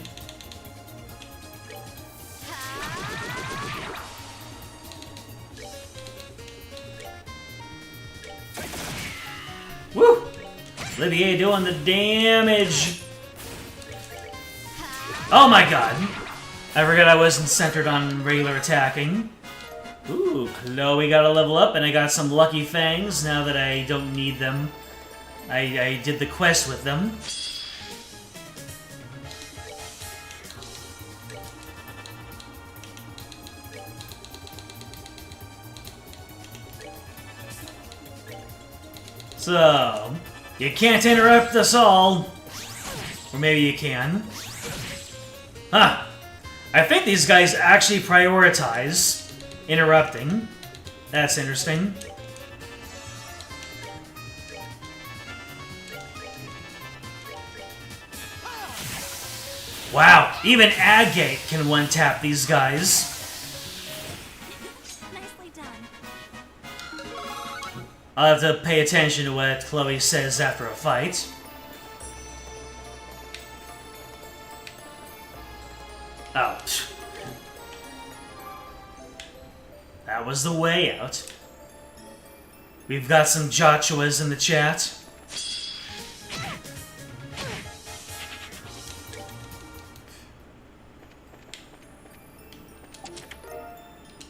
Woo! Olivier doing the damage. Oh my god. I forgot I wasn't centered on regular attacking. Ooh, Chloe got a level up, and I got some lucky fangs now that I don't need them. I did the quest with them. So, you can't interrupt us all. Or maybe you can. Huh. I think these guys actually prioritize interrupting. That's interesting. Wow, even Agate can one-tap these guys. Nicely done. I'll have to pay attention to what Chloe says after a fight. Oh. That was the way out. We've got some Joshuas in the chat.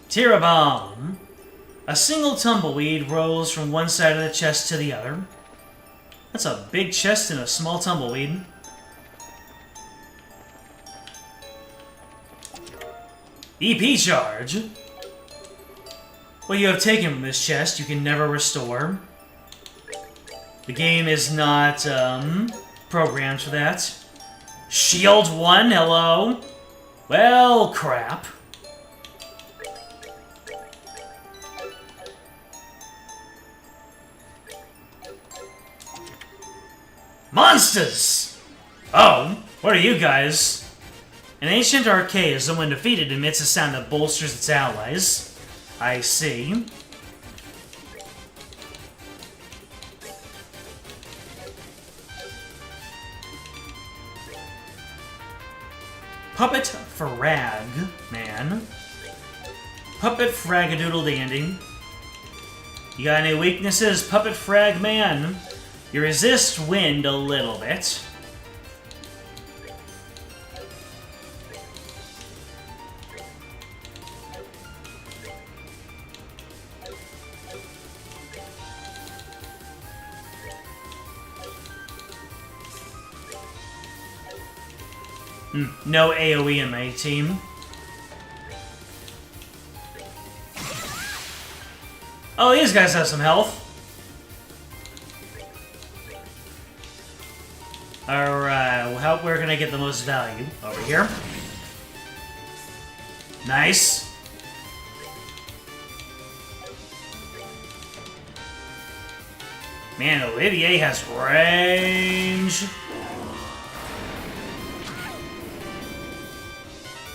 Tira Bomb. A single tumbleweed rolls from one side of the chest to the other. That's a big chest and a small tumbleweed. EP charge. What you have taken from this chest, you can never restore. The game is not programmed for that. Shield 1, hello? Well, crap. Monsters! Oh, what are you guys? An ancient archaism, when defeated, emits a sound that bolsters its allies. I see. Puppet Frag Man. Puppet Fragadoodle Dandy. You got any weaknesses, Puppet Frag Man? You resist wind a little bit. No AoE in my team. Oh, these guys have some health. Alright, well, where can I get the most value? Over here. Nice. Man, Olivier has range.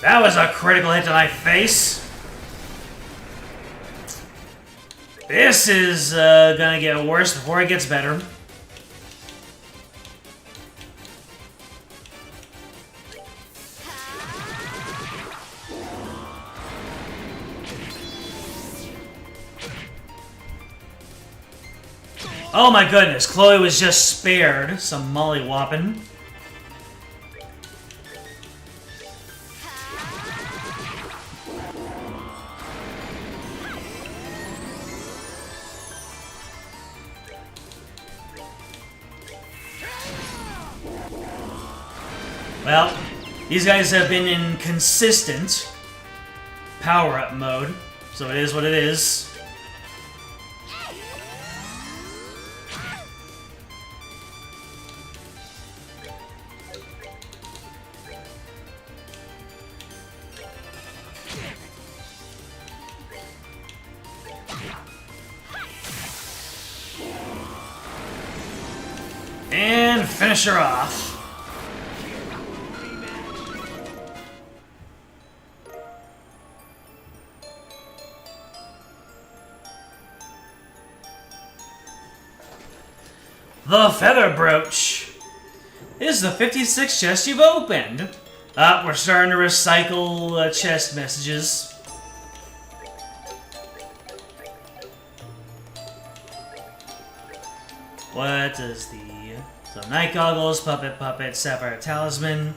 That was a critical hit to my face. This is gonna get worse before it gets better. Oh my goodness, Chloe was just spared some mollywhopping. Well, these guys have been in consistent power-up mode, so it is what it is. And finish her off. The Feather Brooch. This is the 56th chest you've opened. We're starting to recycle chest messages. What is the... So, night goggles, puppet, sapphire talisman,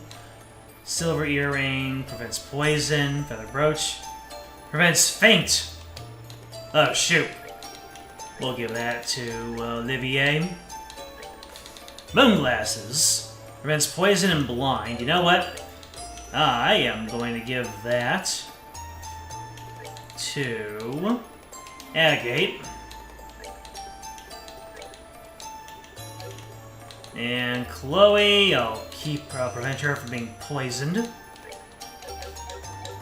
silver earring, prevents poison, feather brooch, prevents faint. Oh, shoot. We'll give that to Olivier. Moon glasses, prevents poison and blind. You know what? I am going to give that to Agate. And Chloe, I'll prevent her from being poisoned.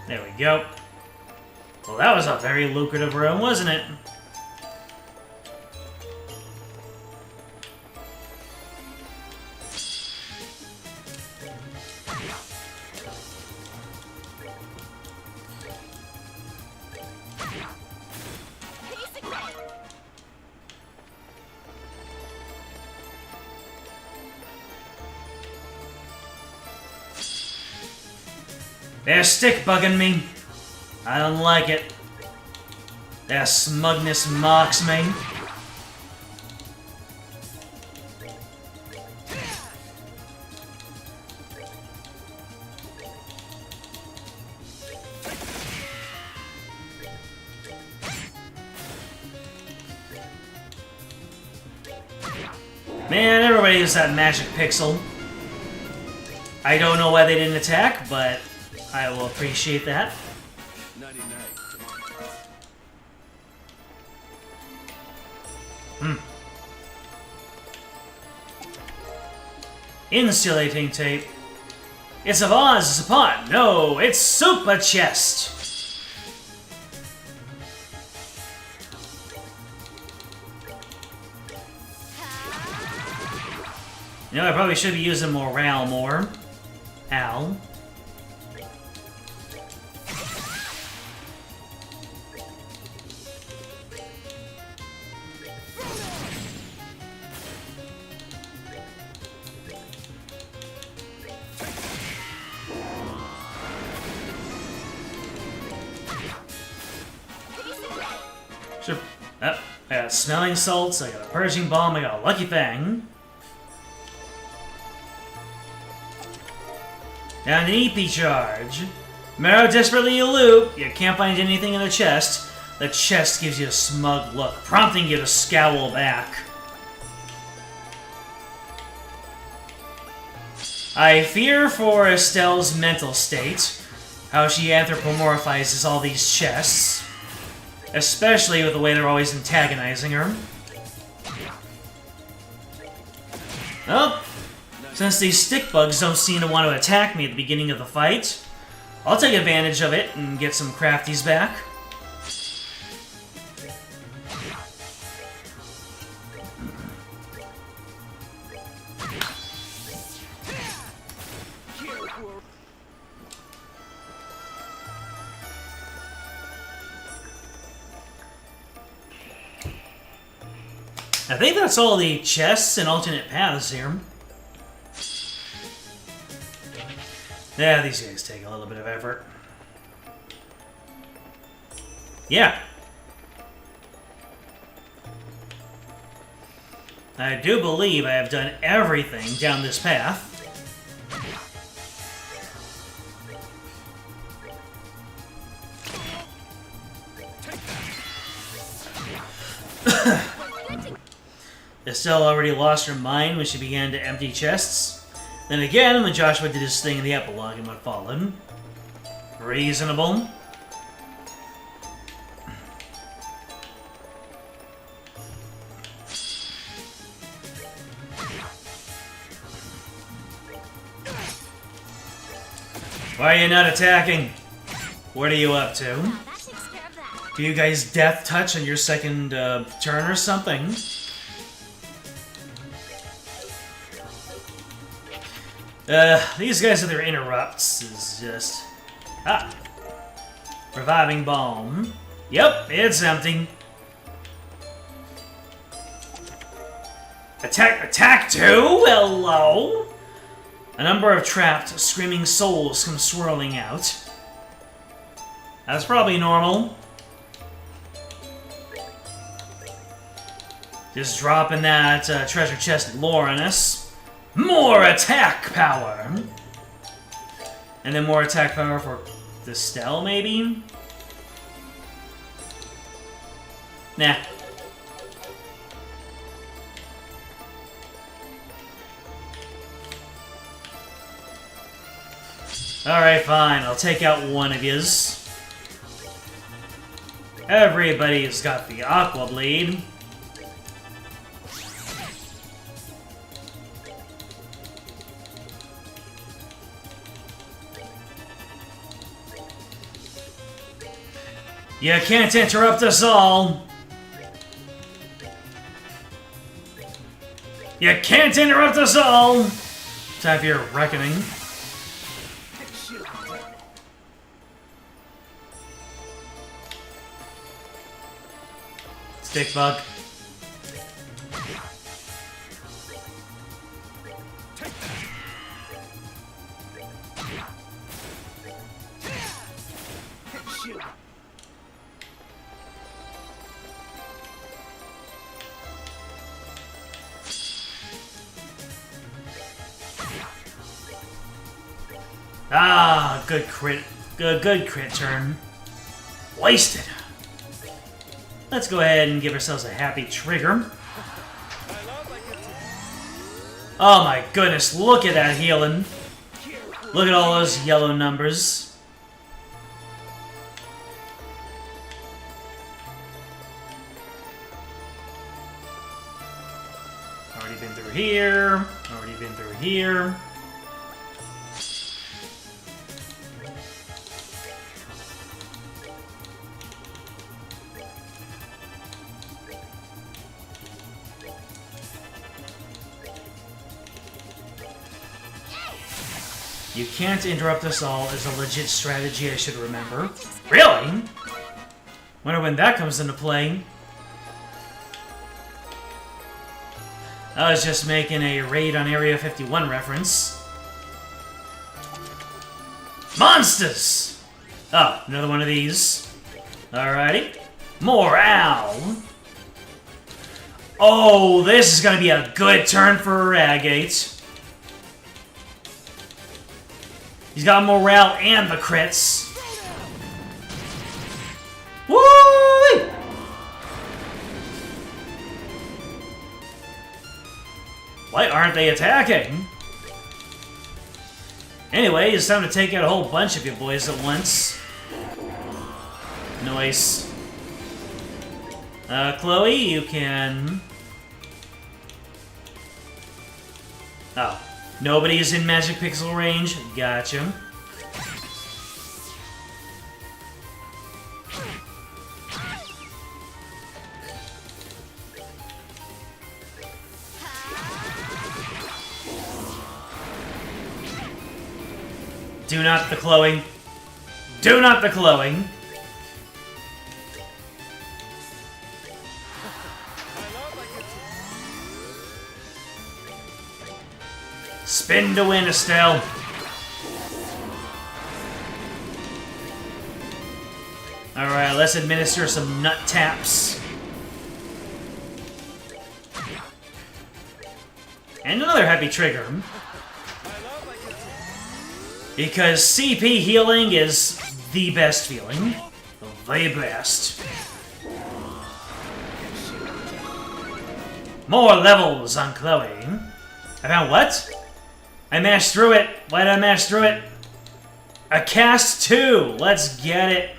There we go. Well, that was a very lucrative room, wasn't it? They're stick bugging me. I don't like it. Their smugness mocks me. Man, everybody uses that magic pixel. I don't know why they didn't attack, but I will appreciate that. Insulating tape. It's a vase, it's a pot. No, it's super chest. You know, I probably should be using morale more. Ow. Sure. I got smelling salts, I got a purging bomb, I got a lucky fang. Now an EP charge. Marrow desperately you loot. You can't find anything in the chest. The chest gives you a smug look, prompting you to scowl back. I fear for Estelle's mental state, how she anthropomorphizes all these chests. Especially with the way they're always antagonizing her. Oh, since these stick bugs don't seem to want to attack me at the beginning of the fight, I'll take advantage of it and get some crafties back. I think that's all the chests and alternate paths here. Yeah, these guys take a little bit of effort. Yeah. I do believe I have done everything down this path. Estelle already lost her mind when she began to empty chests. Then again, when Joshua did his thing in the epilogue and what followed. Reasonable. Why are you not attacking? What are you up to? That takes care of that. Do you guys death touch on your second turn or something? These guys with their interrupts is just... Ah! Reviving bomb. Yep, it's empty. Attack 2? Hello? A number of trapped, screaming souls come swirling out. That's probably normal. Just dropping that treasure chest lore on us. More attack power! And then more attack power for the Stell, maybe? Nah. Alright, fine. I'll take out one of yous. Everybody's got the Aqua Blade. You can't interrupt us all! You can't interrupt us all! Time for your reckoning. Stick bug. Ah, good crit. Good crit turn. Wasted. Let's go ahead and give ourselves a happy trigger. Oh my goodness, look at that healing. Look at all those yellow numbers. Already been through here. Already been through here. You can't interrupt us all is a legit strategy I should remember. Really? Wonder when that comes into play. I was just making a raid on Area 51 reference. Monsters! Oh, another one of these. Alrighty. More owl. Oh, this is gonna be a good turn for Ragate. He's got morale and the crits. Woo! Why aren't they attacking? Anyway, it's time to take out a whole bunch of you boys at once. Nice. Chloe, you can... Oh. Nobody is in Magic Pixel range. Gotcha. Do not the Chloe. Do not the Chloe. Spin to win, Estelle. Alright, let's administer some nut taps. And another happy trigger. Because CP healing is the best feeling. The best. More levels on Chloe. I found what? I mashed through it. Why did I mash through it? A cast 2. Let's get it.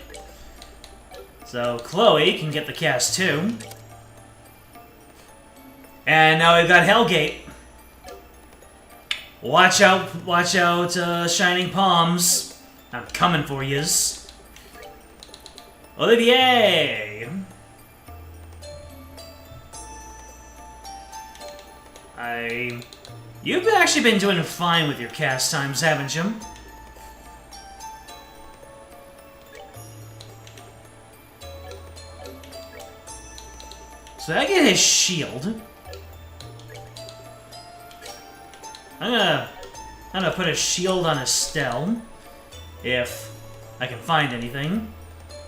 So Chloe can get the cast 2. And now we've got Hellgate. Watch out, Shining Palms. I'm coming for yous. Olivier! You've actually been doing fine with your cast times, haven't you? So I get his shield. I'm I'm gonna put a shield on Estelle, if I can find anything.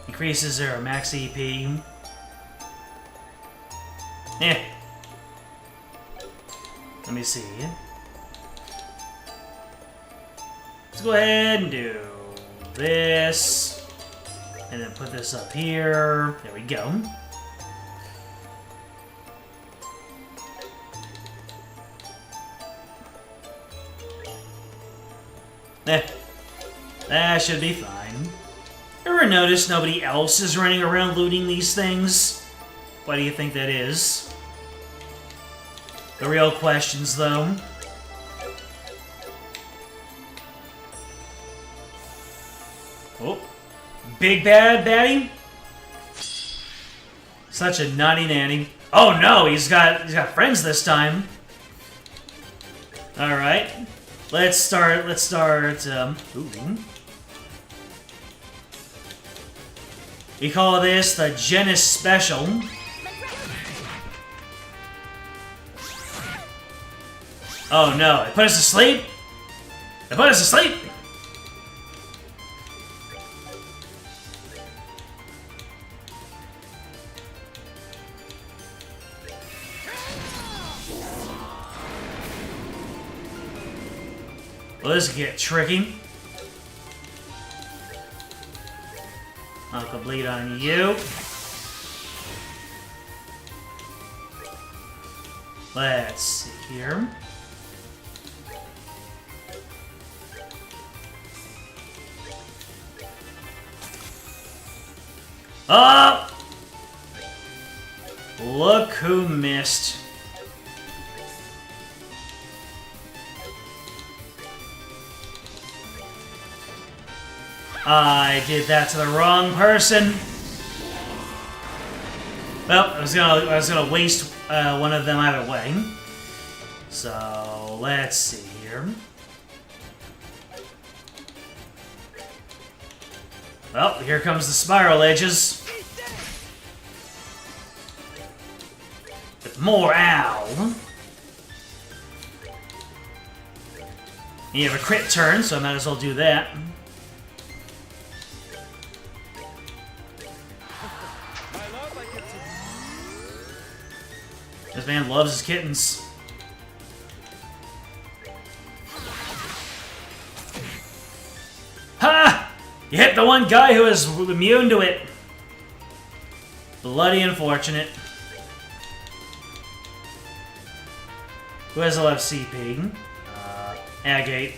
Increases her max EP. Eh. Let me see. Let's go ahead and do this. And then put this up here. There we go. That should be fine. Ever notice nobody else is running around looting these things? Why do you think that is? The real questions, though. Oh. Big bad baddie? Such a naughty nanny. Oh no, he's got friends this time. Alright. Let's start, ooh. We call this the Genus Special. Oh no, it put us to sleep? It put us to sleep? Well, this could get tricky. I'll complete on you. Let's see here. Oh! Look who missed. I did that to the wrong person. Well, I was gonna waste one of them either way. So let's see here. Well, here comes the spiral edges. With more ow. You have a crit turn, so I might as well do that. This man loves his kittens. Ha! You hit the one guy who is immune to it. Bloody unfortunate. Who has a left CP? Agate.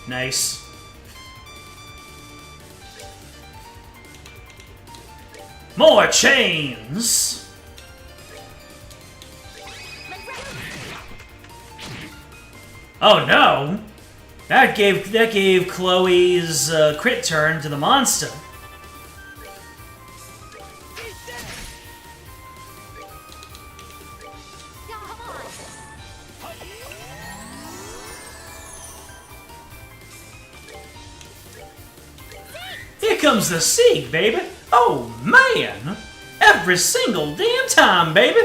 Nice. More chains! Oh no! That gave Chloe's crit turn to the monster. Here comes the Sieg, baby! Oh man! Every single damn time, baby!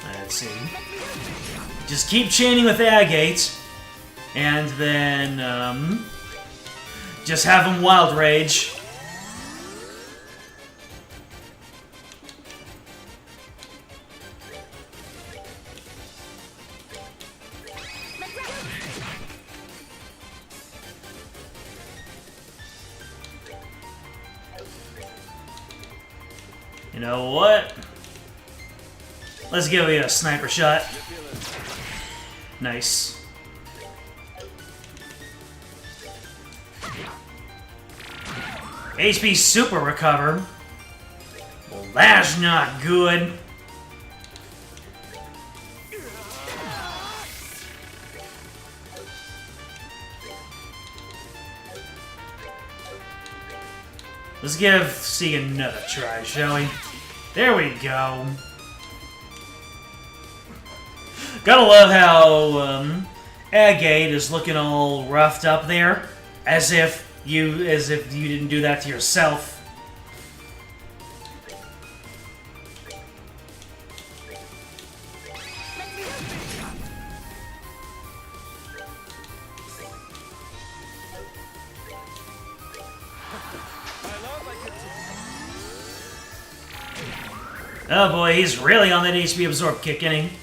Let's see. Just keep chaining with Agate, and then, just have him Wild Rage. You know what? Let's give you a sniper shot. Nice. HP super recover. Well, that's not good. Let's give Sieg another try, shall we? There we go. Gotta love how Agate is looking all roughed up there, as if as if you didn't do that to yourself. Oh boy, he's really on that HP absorb kick, isn't he?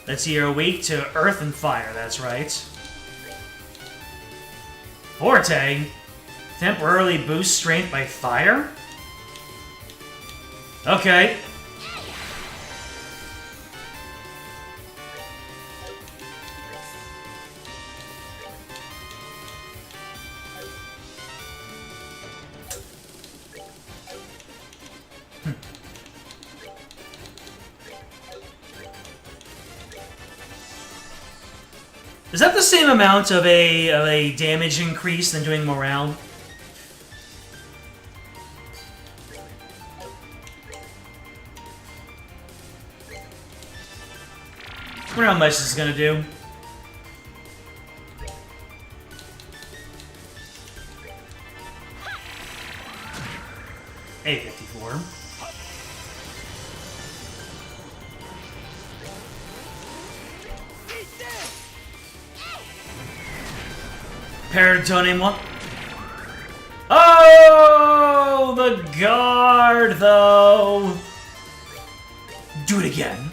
Let's see, you're weak to earth and fire, that's right. Forte? Temporarily boost strength by fire? Okay. Is that the same amount of a damage increase than doing morale? I wonder how much this is gonna do. A54. Peritoneum. Oh, the guard, though. Do it again.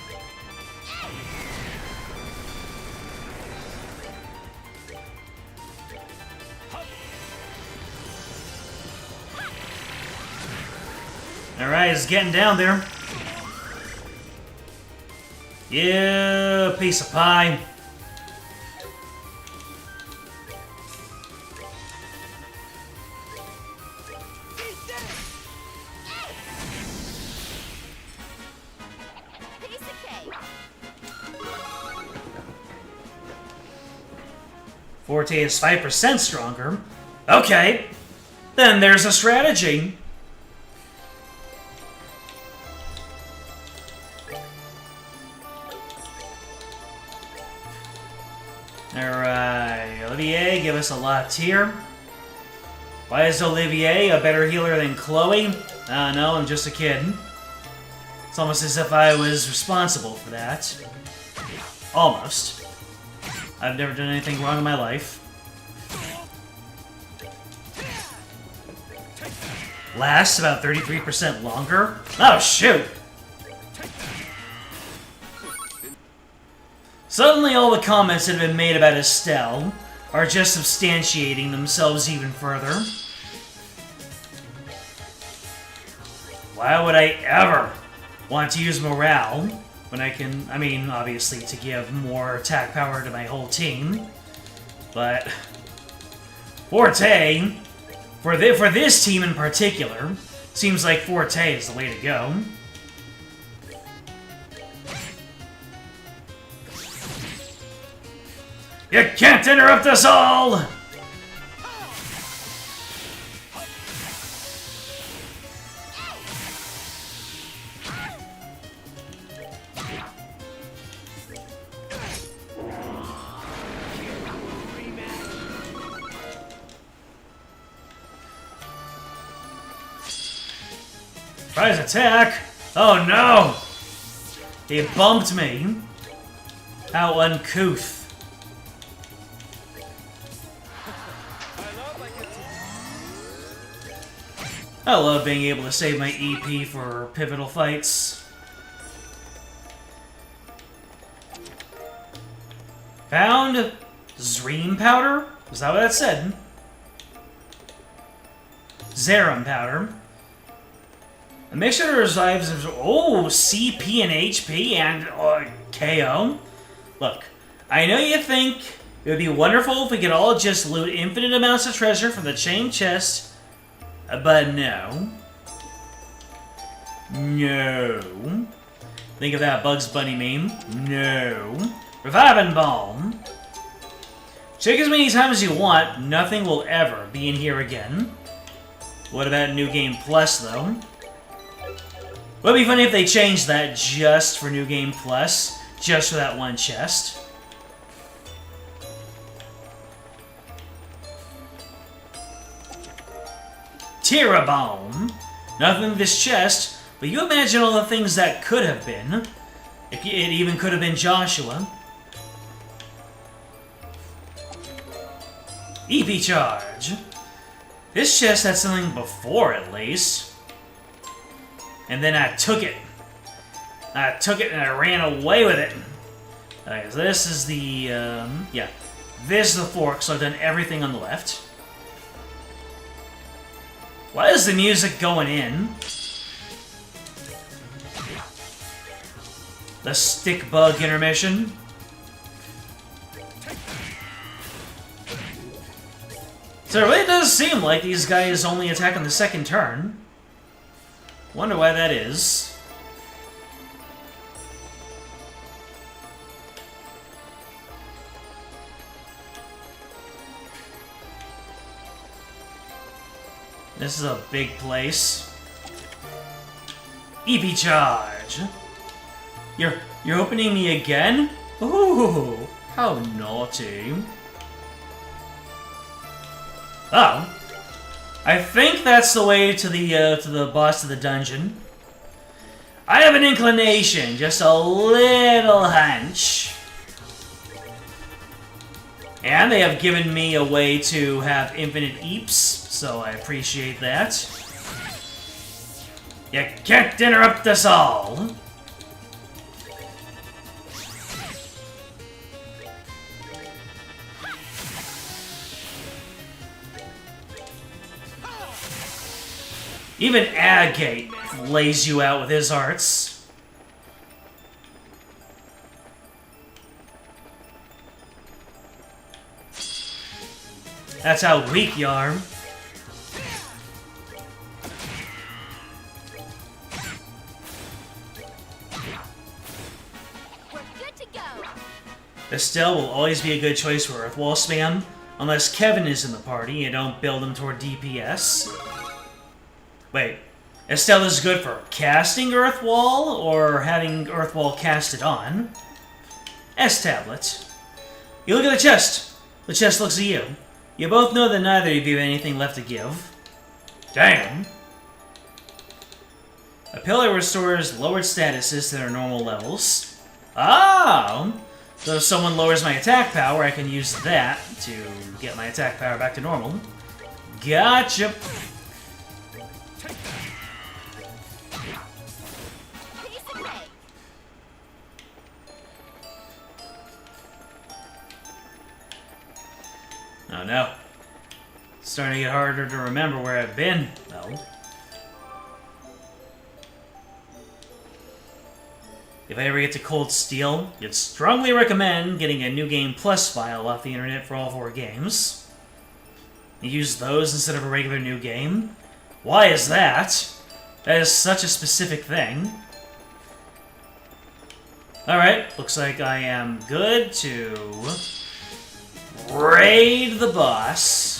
Alright, it's getting down there. Yeah, piece of pie. Piece of cake. Forte is 5% stronger. Okay, then there's a strategy. Alright, Olivier, give us a lot tier. Why is Olivier a better healer than Chloe? I don't know, I'm just a kid. It's almost as if I was responsible for that. Almost. I've never done anything wrong in my life. Lasts about 33% longer? Oh, shoot! Suddenly all the comments that have been made about Estelle are just substantiating themselves even further. Why would I ever want to use morale when I can, I mean, obviously to give more attack power to my whole team, but Forte, for this team in particular, seems like Forte is the way to go. You can't interrupt us all! Surprise attack! Oh no! He bumped me. How uncouth. I love being able to save my EP for pivotal fights. Found Zream powder? Is that what that said? Zerum powder. And make sure it revives. Oh, CP and HP and KO. Look, I know you think it would be wonderful if we could all just loot infinite amounts of treasure from the chain chest. But no. No. Think of that Bugs Bunny meme. No. Reviving Balm. Check as many times as you want. Nothing will ever be in here again. What about New Game Plus, though? Would be funny if they changed that just for New Game Plus. Just for that one chest. Tearbone. Nothing in this chest, but you imagine all the things that could have been. It even could have been Joshua. EP charge. This chest had something before, at least. And then I took it. I took it and I ran away with it. Okay, so this is the, yeah. This is the fork, so I've done everything on the left. Why is the music going in? The stick bug intermission. So it really does seem like these guys only attack on the second turn. Wonder why that is. This is a big place. EP charge. You're opening me again? Ooh, how naughty. Oh. I think that's the way to the boss of the dungeon. I have an inclination, just a little hunch. And they have given me a way to have infinite eeps, so I appreciate that. You can't interrupt us all. Even Agate lays you out with his arts. That's how weak you are. We're good to go. Estelle will always be a good choice for Earthwall spam, unless Kevin is in the party and don't build him toward DPS. Wait, Estelle is good for casting Earthwall or having Earthwall casted on? S-Tablet. You look at the chest. The chest looks at you. You both know that neither of you have anything left to give. Damn. A pillar restores lowered statuses to their normal levels. Oh! So if someone lowers my attack power, I can use that to get my attack power back to normal. Gotcha! Piece of cake. Oh no. It's starting to get harder to remember where I've been, though. If I ever get to Cold Steel, I'd strongly recommend getting a New Game Plus file off the internet for all 4 games. You use those instead of a regular new game. Why is that? That is such a specific thing. Alright, looks like I am good to raid the boss.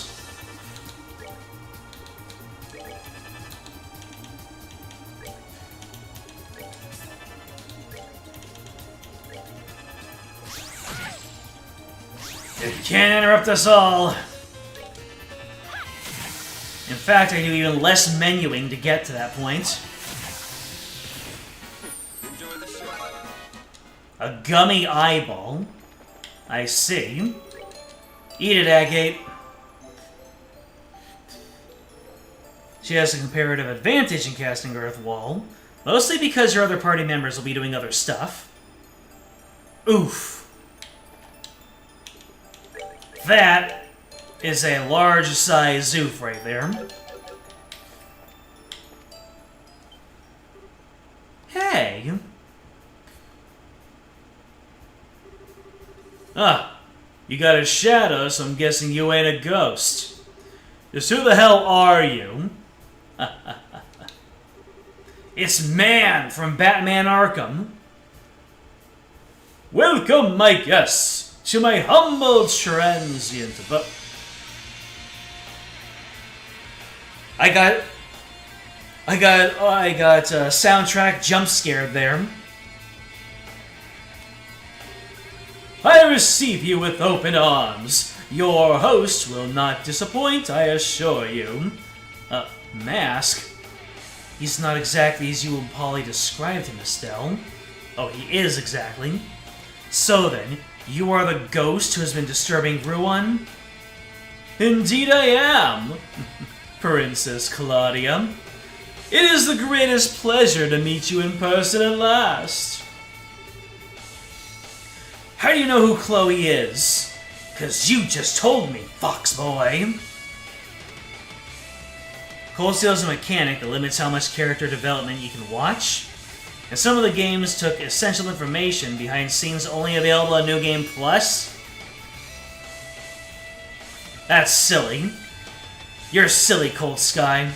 You can't interrupt us all. In fact, I do even less menuing to get to that point. A gummy eyeball. I see. Eat it, Agate. She has a comparative advantage in casting Earthwall, mostly because your other party members will be doing other stuff. Oof. That is a large size oof right there. Hey. Ah, you got a shadow, so I'm guessing you ain't a ghost. Just who the hell are you? It's Man from Batman Arkham. Welcome, my guests, to my humble transient abode. I got soundtrack jump scared there. I receive you with open arms. Your host will not disappoint, I assure you. Mask? He's not exactly as you and Polly described him, Estelle. Oh, he is exactly. So then, you are the ghost who has been disturbing Ruan? Indeed I am, Princess Claudia. It is the greatest pleasure to meet you in person at last. How do you know who Chloe is? 'Cause you just told me, fox boy. Cold Steel is a mechanic that limits how much character development you can watch, and some of the games took essential information behind scenes only available on New Game Plus. That's silly. You're silly, Cold Sky.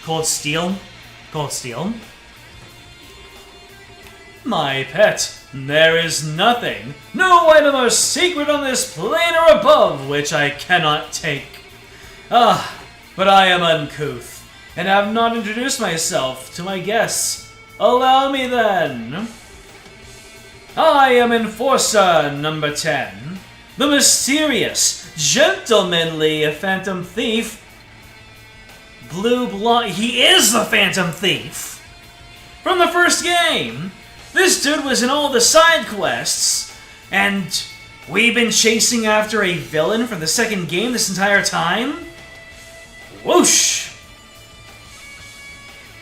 Cold Steel? Cold Steel? My pet, there is nothing, no item or secret on this plane or above which I cannot take. But I am uncouth, and have not introduced myself to my guests. Allow me then. I am Enforcer number 10, the mysterious, gentlemanly Phantom Thief. Blue Blonde. He is the Phantom Thief! From the first game! This dude was in all the side quests, and we've been chasing after a villain from the second game this entire time? Whoosh!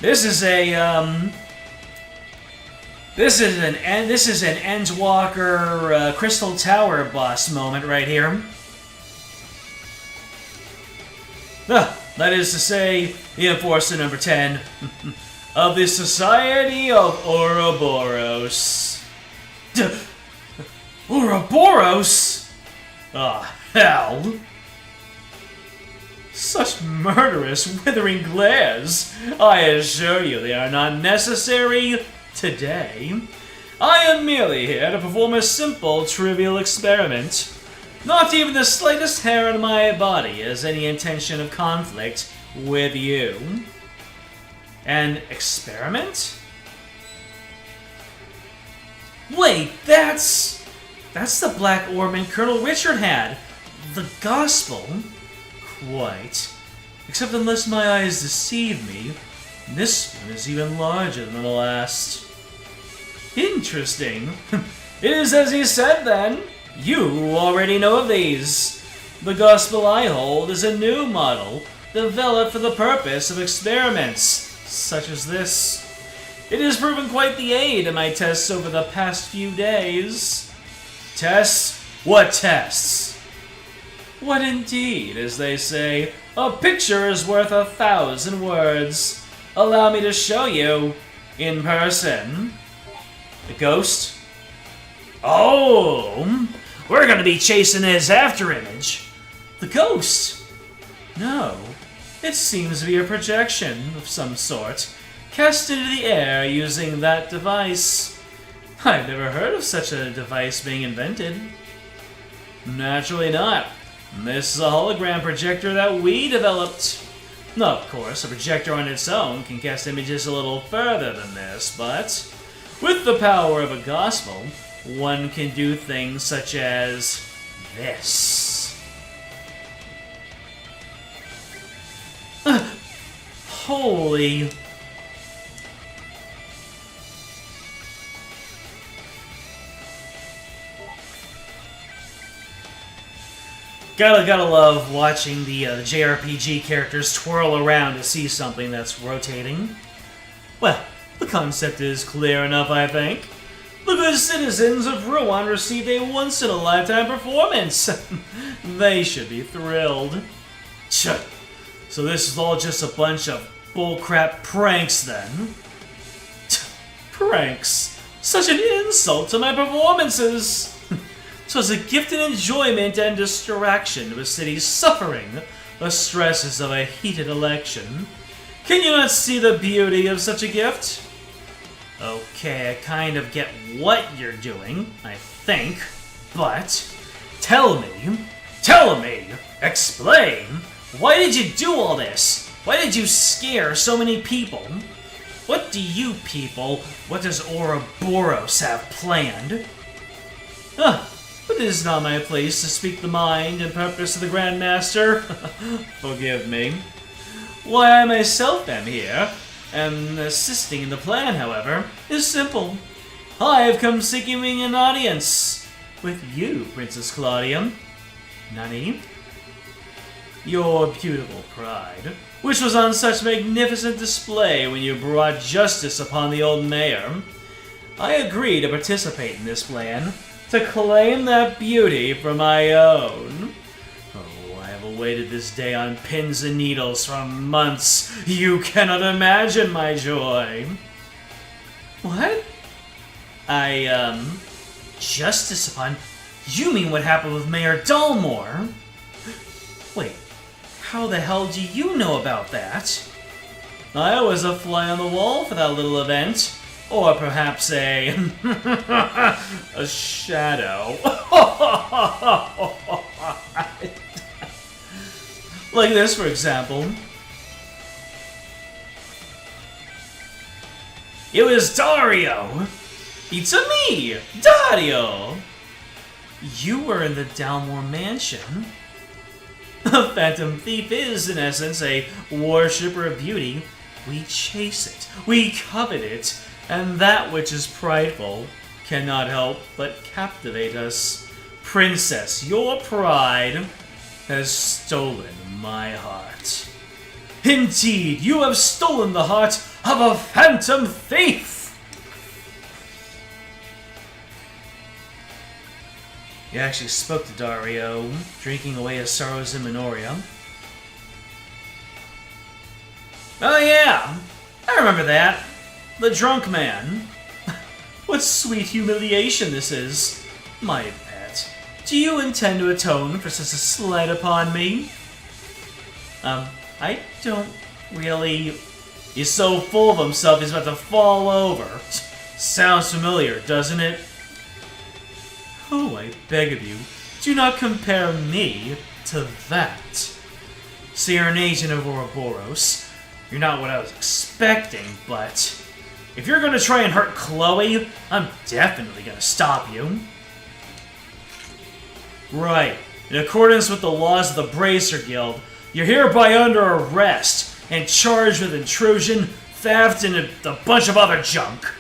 This is a, This is an Endwalker Crystal Tower boss moment right here. That is to say, the Enforcer number 10 of the Society of Ouroboros. Ouroboros? Ah, hell. Such murderous, withering glares. I assure you they are not necessary today. I am merely here to perform a simple, trivial experiment. Not even the slightest hair on my body has any intention of conflict with you. An experiment? Wait, that's the black ornament Colonel Richard had. The gospel? Quite. Except unless my eyes deceive me, this one is even larger than the last. Interesting. It is as he said then. You already know of these. The gospel I hold is a new model, developed for the purpose of experiments, such as this. It has proven quite the aid in my tests over the past few days. Tests? What tests? What indeed, as they say, a picture is worth 1,000 words. Allow me to show you, in person. The ghost? Oh! We're gonna be chasing his afterimage. The ghost? No. It seems to be a projection of some sort, cast into the air using that device. I've never heard of such a device being invented. Naturally not. This is a hologram projector that we developed. Of course, a projector on its own can cast images a little further than this, but with the power of a gospel, one can do things such as this. Holy... Gotta love watching the JRPG characters twirl around to see something that's rotating. Well, the concept is clear enough, I think. The good citizens of Ruan received a once-in-a-lifetime performance. They should be thrilled. So this is all just a bunch of bullcrap pranks then? Pranks? Such an insult to my performances! 'Twas a gift and enjoyment and distraction to a city suffering the stresses of a heated election. Can you not see the beauty of such a gift? Okay, I kind of get what you're doing, I think, but tell me, explain, why did you do all this? Why did you scare so many people? What do you people, what does Ouroboros have planned? But it is not my place to speak the mind and purpose of the Grand Master. Forgive me. Why I myself am here, and assisting in the plan, however, is simple. I have come seeking an audience with you, Princess Claudia. Nani? Your beautiful pride, which was on such magnificent display when you brought justice upon the old mayor. I agree to participate in this plan, to claim that beauty for my own. Oh, I have awaited this day on pins and needles for months. You cannot imagine my joy. What? Justice upon... You mean what happened with Mayor Dalmore? Wait, how the hell do you know about that? I was a fly on the wall for that little event. Or perhaps a... a shadow. Like this, for example. It was Dario! It's me, Dario! You were in the Dalmore Mansion. A phantom thief is, in essence, a worshipper of beauty. We chase it, we covet it, and that which is prideful cannot help but captivate us. Princess, your pride has stolen my heart. Indeed, you have stolen the heart of a phantom thief! You actually spoke to Dario, drinking away his sorrows in Minoria. Oh yeah, I remember that. The drunk man. What sweet humiliation this is. My pet, do you intend to atone for such a slight upon me? I don't really... He's so full of himself he's about to fall over. Sounds familiar, doesn't it? Oh, I beg of you, do not compare me to that. See, you're an agent of Ouroboros. You're not what I was expecting, but if you're gonna try and hurt Chloe, I'm definitely gonna stop you. Right. In accordance with the laws of the Bracer Guild, you're hereby under arrest and charged with intrusion, theft, and a bunch of other junk.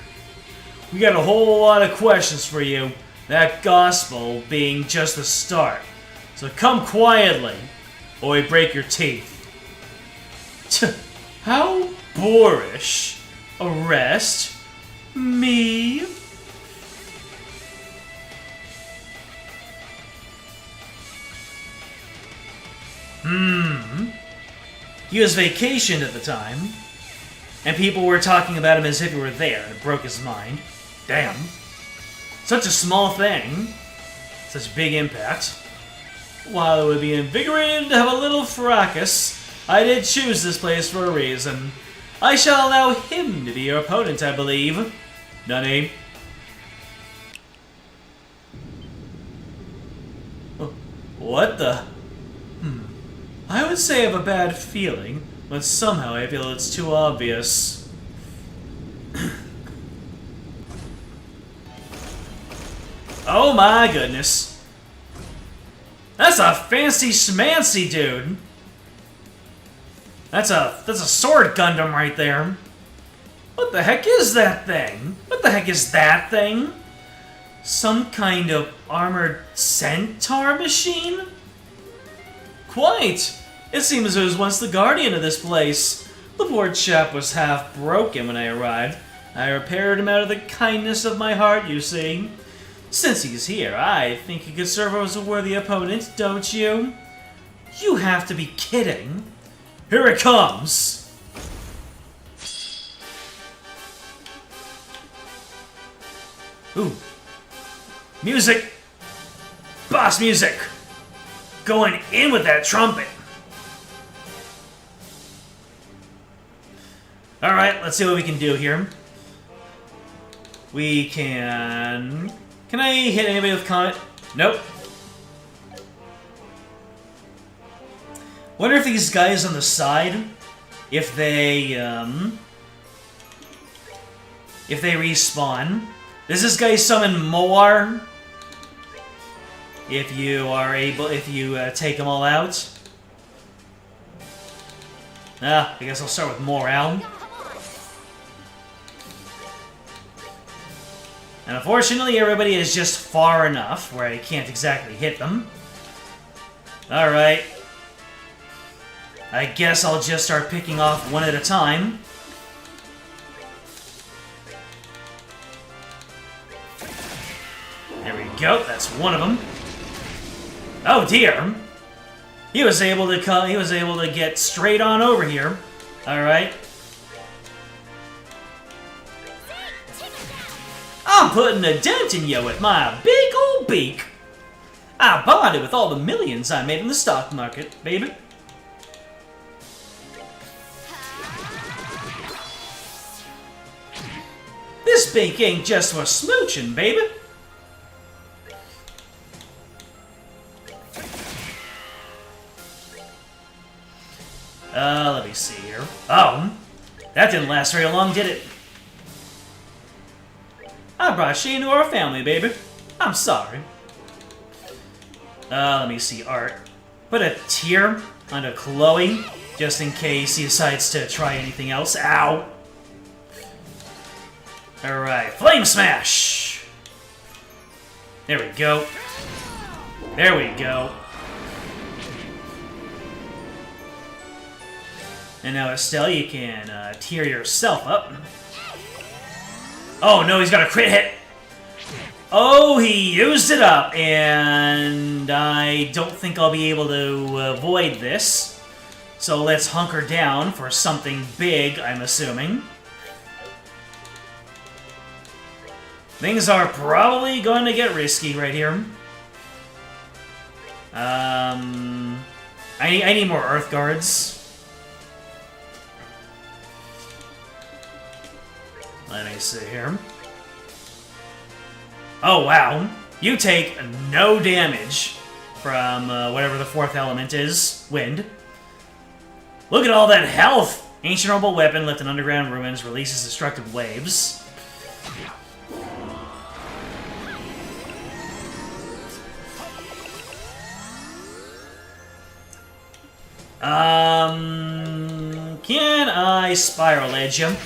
We got a whole lot of questions for you. That gospel being just the start. So come quietly, or we break your teeth. How boorish. Arrest me? He was vacationed at the time, and people were talking about him as if he were there, and it broke his mind. Damn. Such a small thing, such big impact. While it would be invigorating to have a little fracas, I did choose this place for a reason. I shall allow him to be your opponent, I believe. Nani? What the? I would say I have a bad feeling, but somehow I feel it's too obvious. Oh my goodness. That's a fancy schmancy dude. That's a sword Gundam right there. What the heck is that thing? What the heck is that thing? Some kind of armored centaur machine? Quite. It seems it was once the guardian of this place. The poor chap was half broken when I arrived. I repaired him out of the kindness of my heart, you see. Since he's here, I think he could serve as a worthy opponent, don't you? You have to be kidding. Here it comes! Ooh. Music! Boss music! Going in with that trumpet! Alright, let's see what we can do here. We can... Can I hit anybody with Comet? Nope. Wonder if these guys on the side, if they respawn. Does this guy summon more? If you are able, if you take them all out? I guess I'll start with morale. And unfortunately, everybody is just far enough where I can't exactly hit them. Alright. I guess I'll just start picking off one at a time. There we go, that's one of them. Oh dear! He was able to come. He was able to get straight on over here. All right. I'm putting a dent in you with my big old beak. I bought it with all the millions I made in the stock market, baby. This beak ain't just for smooching, baby. Let me see here. Oh, that didn't last very long, did it? I brought she into our family, baby. I'm sorry. Let me see, art. Put a tear onto Chloe, just in case he decides to try anything else. Ow! Alright, Flame Smash! There we go. There we go. And now, Estelle, you can tear yourself up. Oh no, he's got a crit hit! Oh, he used it up, and I don't think I'll be able to avoid this. So let's hunker down for something big, I'm assuming. Things are probably going to get risky right here. I need more Earth Guards. Let me see here. Oh, wow. You take no damage from whatever the fourth element is. Wind. Look at all that health! Ancient herbal weapon left in underground ruins releases destructive waves. Can I Spiral Edge him?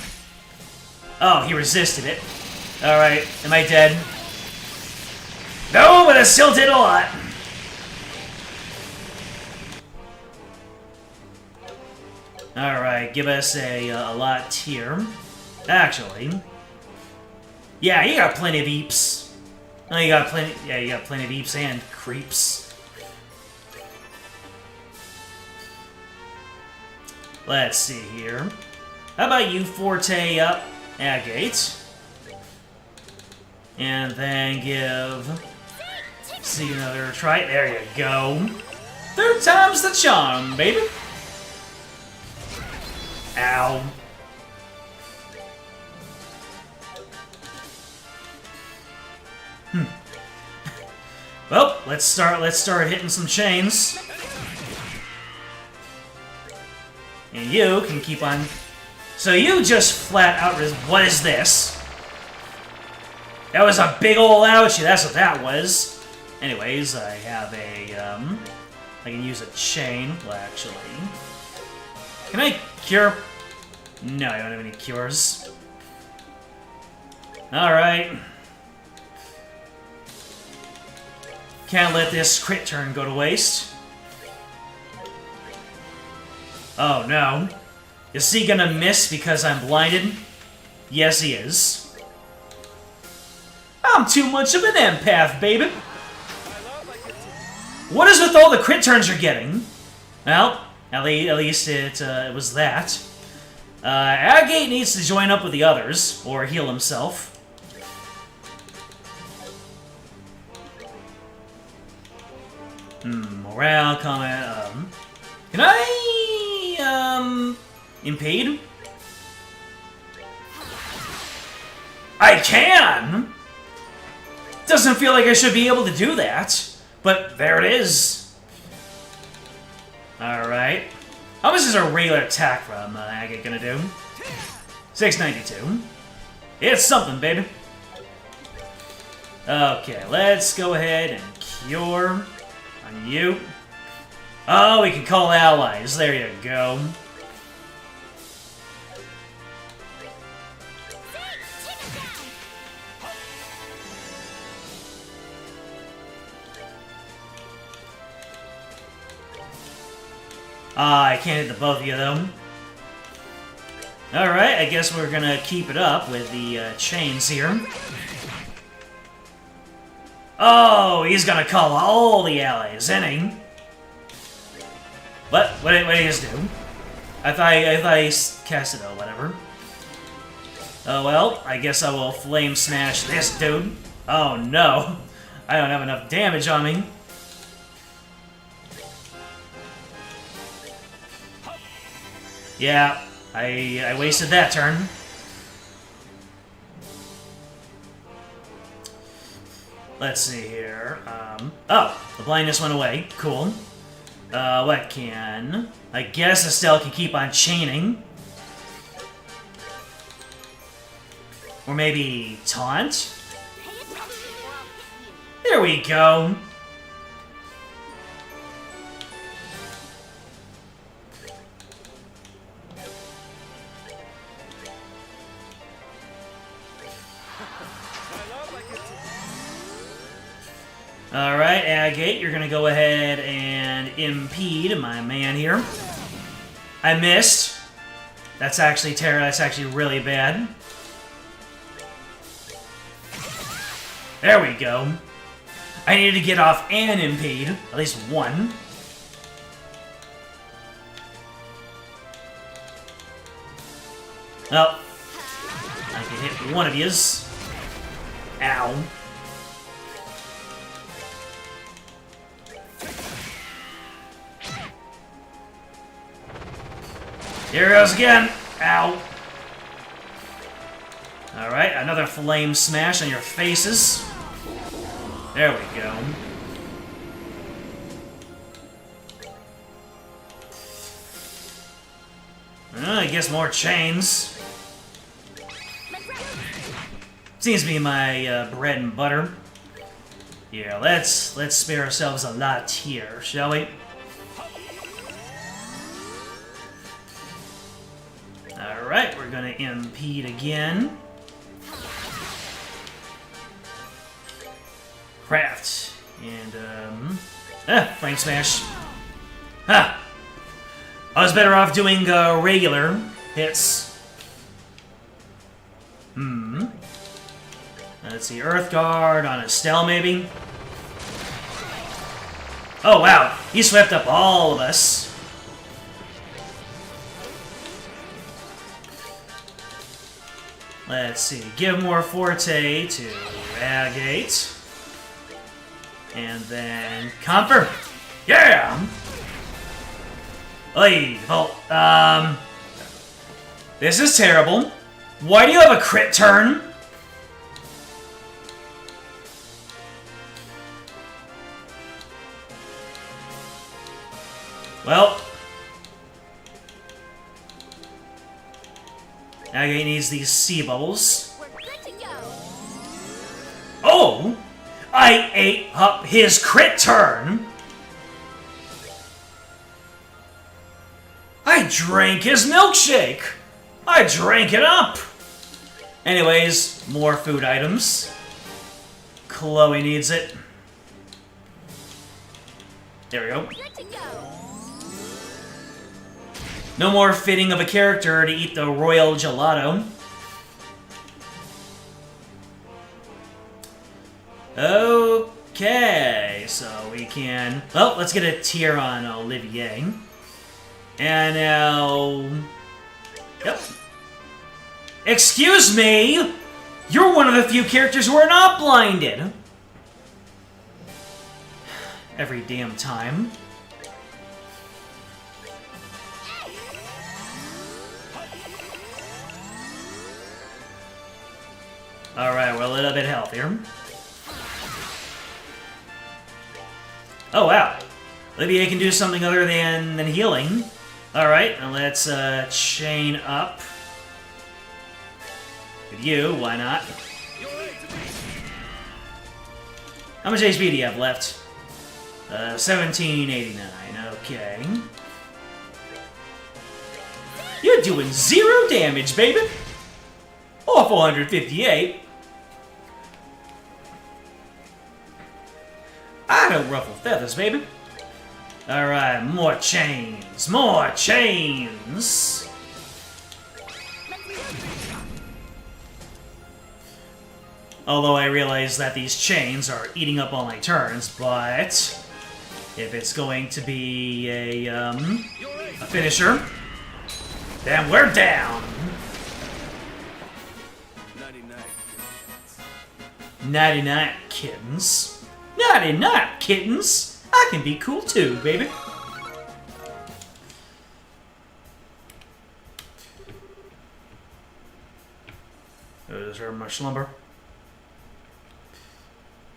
Oh, he resisted it. Alright, am I dead? No, but I still did a lot. Alright, give us a lot tier. Actually. Yeah, you got plenty of eeps. Oh, you got plenty. Yeah, you got plenty of eeps and creeps. Let's see here. How about you forte up Agate? And then give see another try. There you go. Third time's the charm, baby. Ow. Well, let's start hitting some chains. And you can keep on. So you just flat out. What is this? That was a big ol' ouchie. That's what that was. Anyways, I have a I can use a chain. Well, actually, can I cure? No, I don't have any cures. All right. Can't let this crit turn go to waste. Oh no. Is he gonna miss because I'm blinded? Yes, he is. I'm too much of an empath, baby. What is with all the crit turns you're getting? Well, at least it was that. Agate needs to join up with the others, or heal himself. Morale, comment, can I, impede? I can! Doesn't feel like I should be able to do that, but there it is. Alright. How much is our regular attack from Agate gonna do? 692. It's something, baby. Okay, let's go ahead and cure on you. Oh, we can call allies. There you go. I can't hit the both of you, though. Alright, I guess we're gonna keep it up with the chains here. Oh, he's gonna call all the allies, isn't he? What did he just do? I thought he cast it, oh, whatever. Oh well, I guess I will flame smash this dude. Oh no, I don't have enough damage on me. Yeah, I wasted that turn. Let's see here. Oh, the blindness went away. Cool. What can... I guess Estelle can keep on chaining. Or maybe taunt? Pay attention or I'll hit you. There we go. Alright, Agate, you're gonna go ahead and impede my man here. I missed. That's actually that's actually really bad. There we go. I needed to get off and impede. At least one. Well, I can hit one of yous. Ow. Here goes again. Ow. Alright, another flame smash on your faces. There we go. I guess more chains. Seems to be my bread and butter. Yeah, let's spare ourselves a lot here, shall we? Alright, we're gonna impede again. Craft. And, flame smash. Ha! I was better off doing regular hits. Let's see, Earth Guard on Estelle, maybe? Oh, wow. He swept up all of us. Let's see, give more Forte to Agate. And then Comfort. Yeah! Oy, Volt. This is terrible. Why do you have a crit turn? Well, Agate needs these sea bubbles. We're good to go. Oh! I ate up his crit turn! I drank his milkshake! I drank it up! Anyways, more food items. Chloe needs it. There we go. Good to go. No more fitting of a character to eat the royal gelato. Okay, so we can... Well, let's get a tier on Olivier. And now... Yep. Excuse me! You're one of the few characters who are not blinded! Every damn time. Alright, we're a little bit healthier. Oh, wow. Olivier can do something other than healing. Alright, now let's chain up. With you, why not? How much HP do you have left? 1789, okay. You're doing 0 damage, baby! Or 458. I don't ruffle feathers, baby. Alright, more chains! More chains! Although I realize that these chains are eating up all my turns, but if it's going to be a finisher, then we're down! 99 kittens. 99 kittens? I can be cool too, baby. Is there much lumber?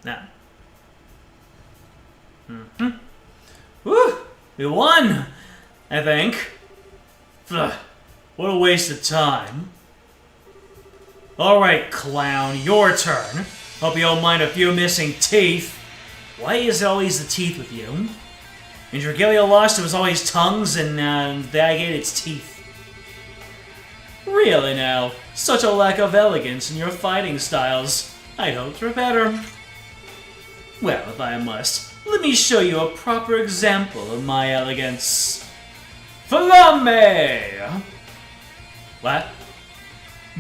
Nah. Woo! We won! I think. Ugh, what a waste of time. Alright, clown, your turn. Hope you don't mind a few missing teeth. Why is it always the teeth with you? In Dragalia Lost, it was always tongues, and Dagate, it's teeth. Really now? Such a lack of elegance in your fighting styles. I'd hoped for better. Well, if I must, let me show you a proper example of my elegance. Flamme! What?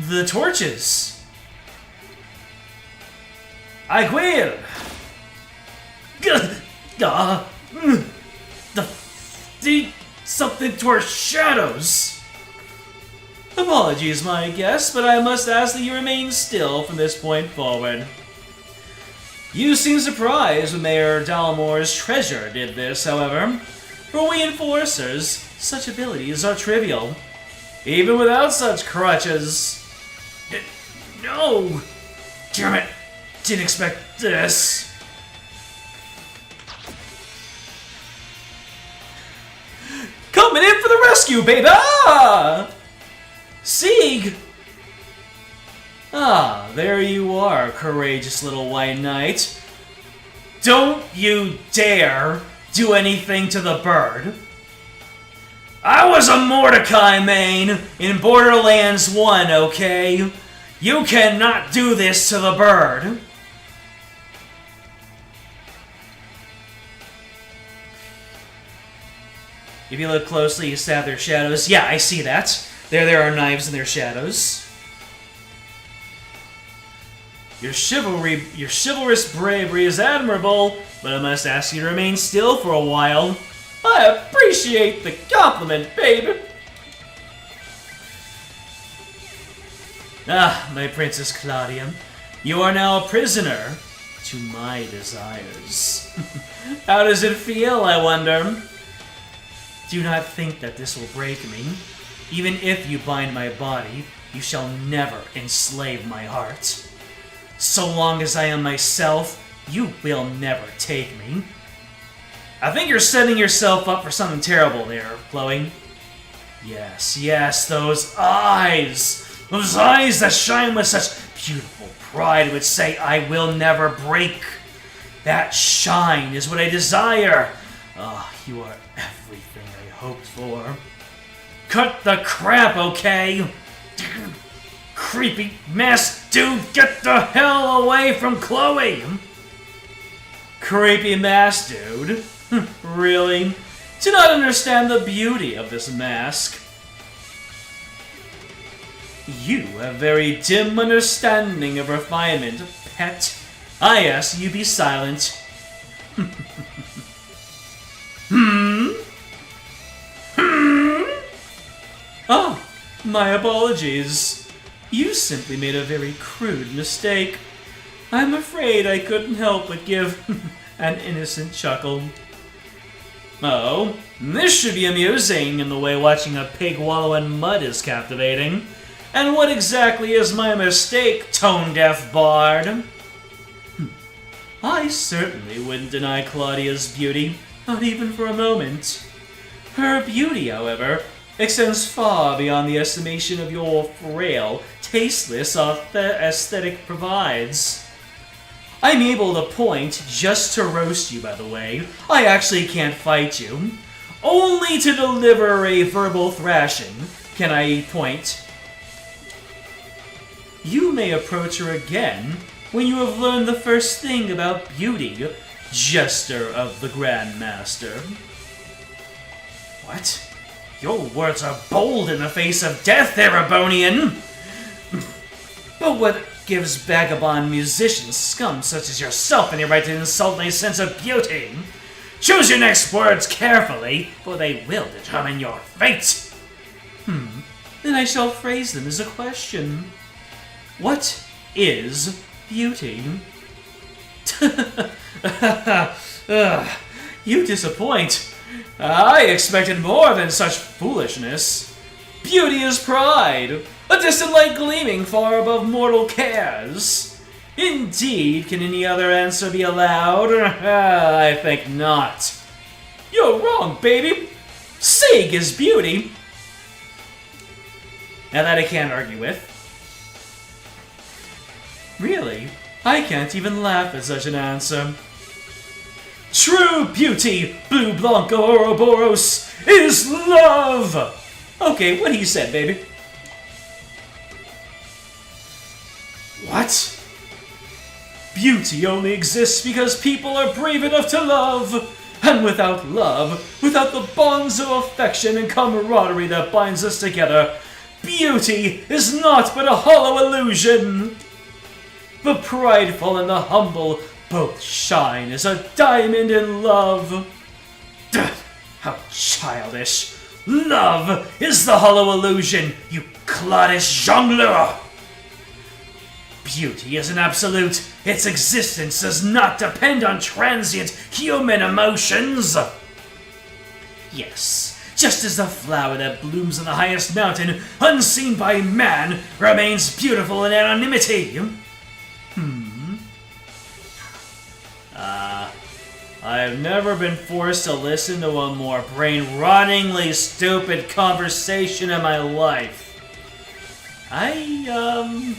The torches. I will. Something to our shadows. Apologies, my guest, but I must ask that you remain still from this point forward. You seem surprised when Mayor Dalmore's treasure did this, however. For we enforcers, such abilities are trivial, even without such crutches. No! Damn it! Didn't expect this. Coming in for the rescue, baby! Ah! Sieg! Ah, there you are, courageous little white knight. Don't you dare do anything to the bird. I was a Mordecai main in Borderlands 1, okay? You cannot do this to the bird. If you look closely, you stab their shadows. Yeah, I see that. There are knives in their shadows. Your chivalrous bravery is admirable, but I must ask you to remain still for a while. I appreciate the compliment, babe. Ah, my Princess Claudia, you are now a prisoner to my desires. How does it feel, I wonder? Do not think that this will break me. Even if you bind my body, you shall never enslave my heart. So long as I am myself, you will never take me. I think you're setting yourself up for something terrible there, Chloe. Yes, those eyes! Those eyes that shine with such beautiful pride would say, I will never break. That shine is what I desire. Ah, you are everything I hoped for. Cut the crap, okay? Creepy mess, dude, get the hell away from Chloe! Creepy mask, dude. Really? Do not understand the beauty of this mask. You have very dim understanding of refinement, pet. I ask you be silent. Oh, my apologies. You simply made a very crude mistake. I'm afraid I couldn't help but give an innocent chuckle. Oh, this should be amusing in the way watching a pig wallow in mud is captivating. And what exactly is my mistake, tone-deaf bard? I certainly wouldn't deny Claudia's beauty, not even for a moment. Her beauty, however, extends far beyond the estimation of your frail, tasteless aesthetic provides. I'm able to point just to roast you, by the way. I actually can't fight you. Only to deliver a verbal thrashing can I point. You may approach her again when you have learned the first thing about beauty, Jester of the Grandmaster. What? Your words are bold in the face of death, Erebonian! But what gives vagabond musicians scum such as yourself any right to insult my sense of beauty? Choose your next words carefully, for they will determine your fate! Then I shall phrase them as a question. What is beauty? You disappoint. I expected more than such foolishness. Beauty is pride, a distant light gleaming far above mortal cares. Indeed, can any other answer be allowed? I think not. You're wrong, baby. Sig is beauty. Now that I can't argue with. Really? I can't even laugh at such an answer. True beauty, Blue Blanco Ouroboros, is love! Okay, what he said, baby. What? Beauty only exists because people are brave enough to love. And without love, without the bonds of affection and camaraderie that binds us together, beauty is naught but a hollow illusion. The prideful and the humble both shine as a diamond in love. Duh, how childish. Love is the hollow illusion, you cloddish jongleur. Beauty is an absolute. Its existence does not depend on transient human emotions. Yes, just as the flower that blooms on the highest mountain, unseen by man, remains beautiful in anonymity. I have never been forced to listen to a more brain-rottingly stupid conversation in my life. I am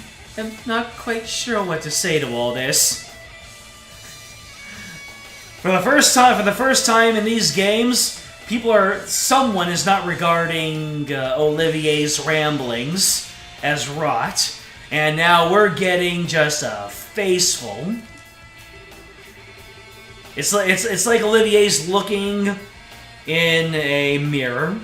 not quite sure what to say to all this. For the first time in these games, someone is not regarding Olivier's ramblings as rot, and now we're getting just a faceful. It's like Olivier's looking in a mirror.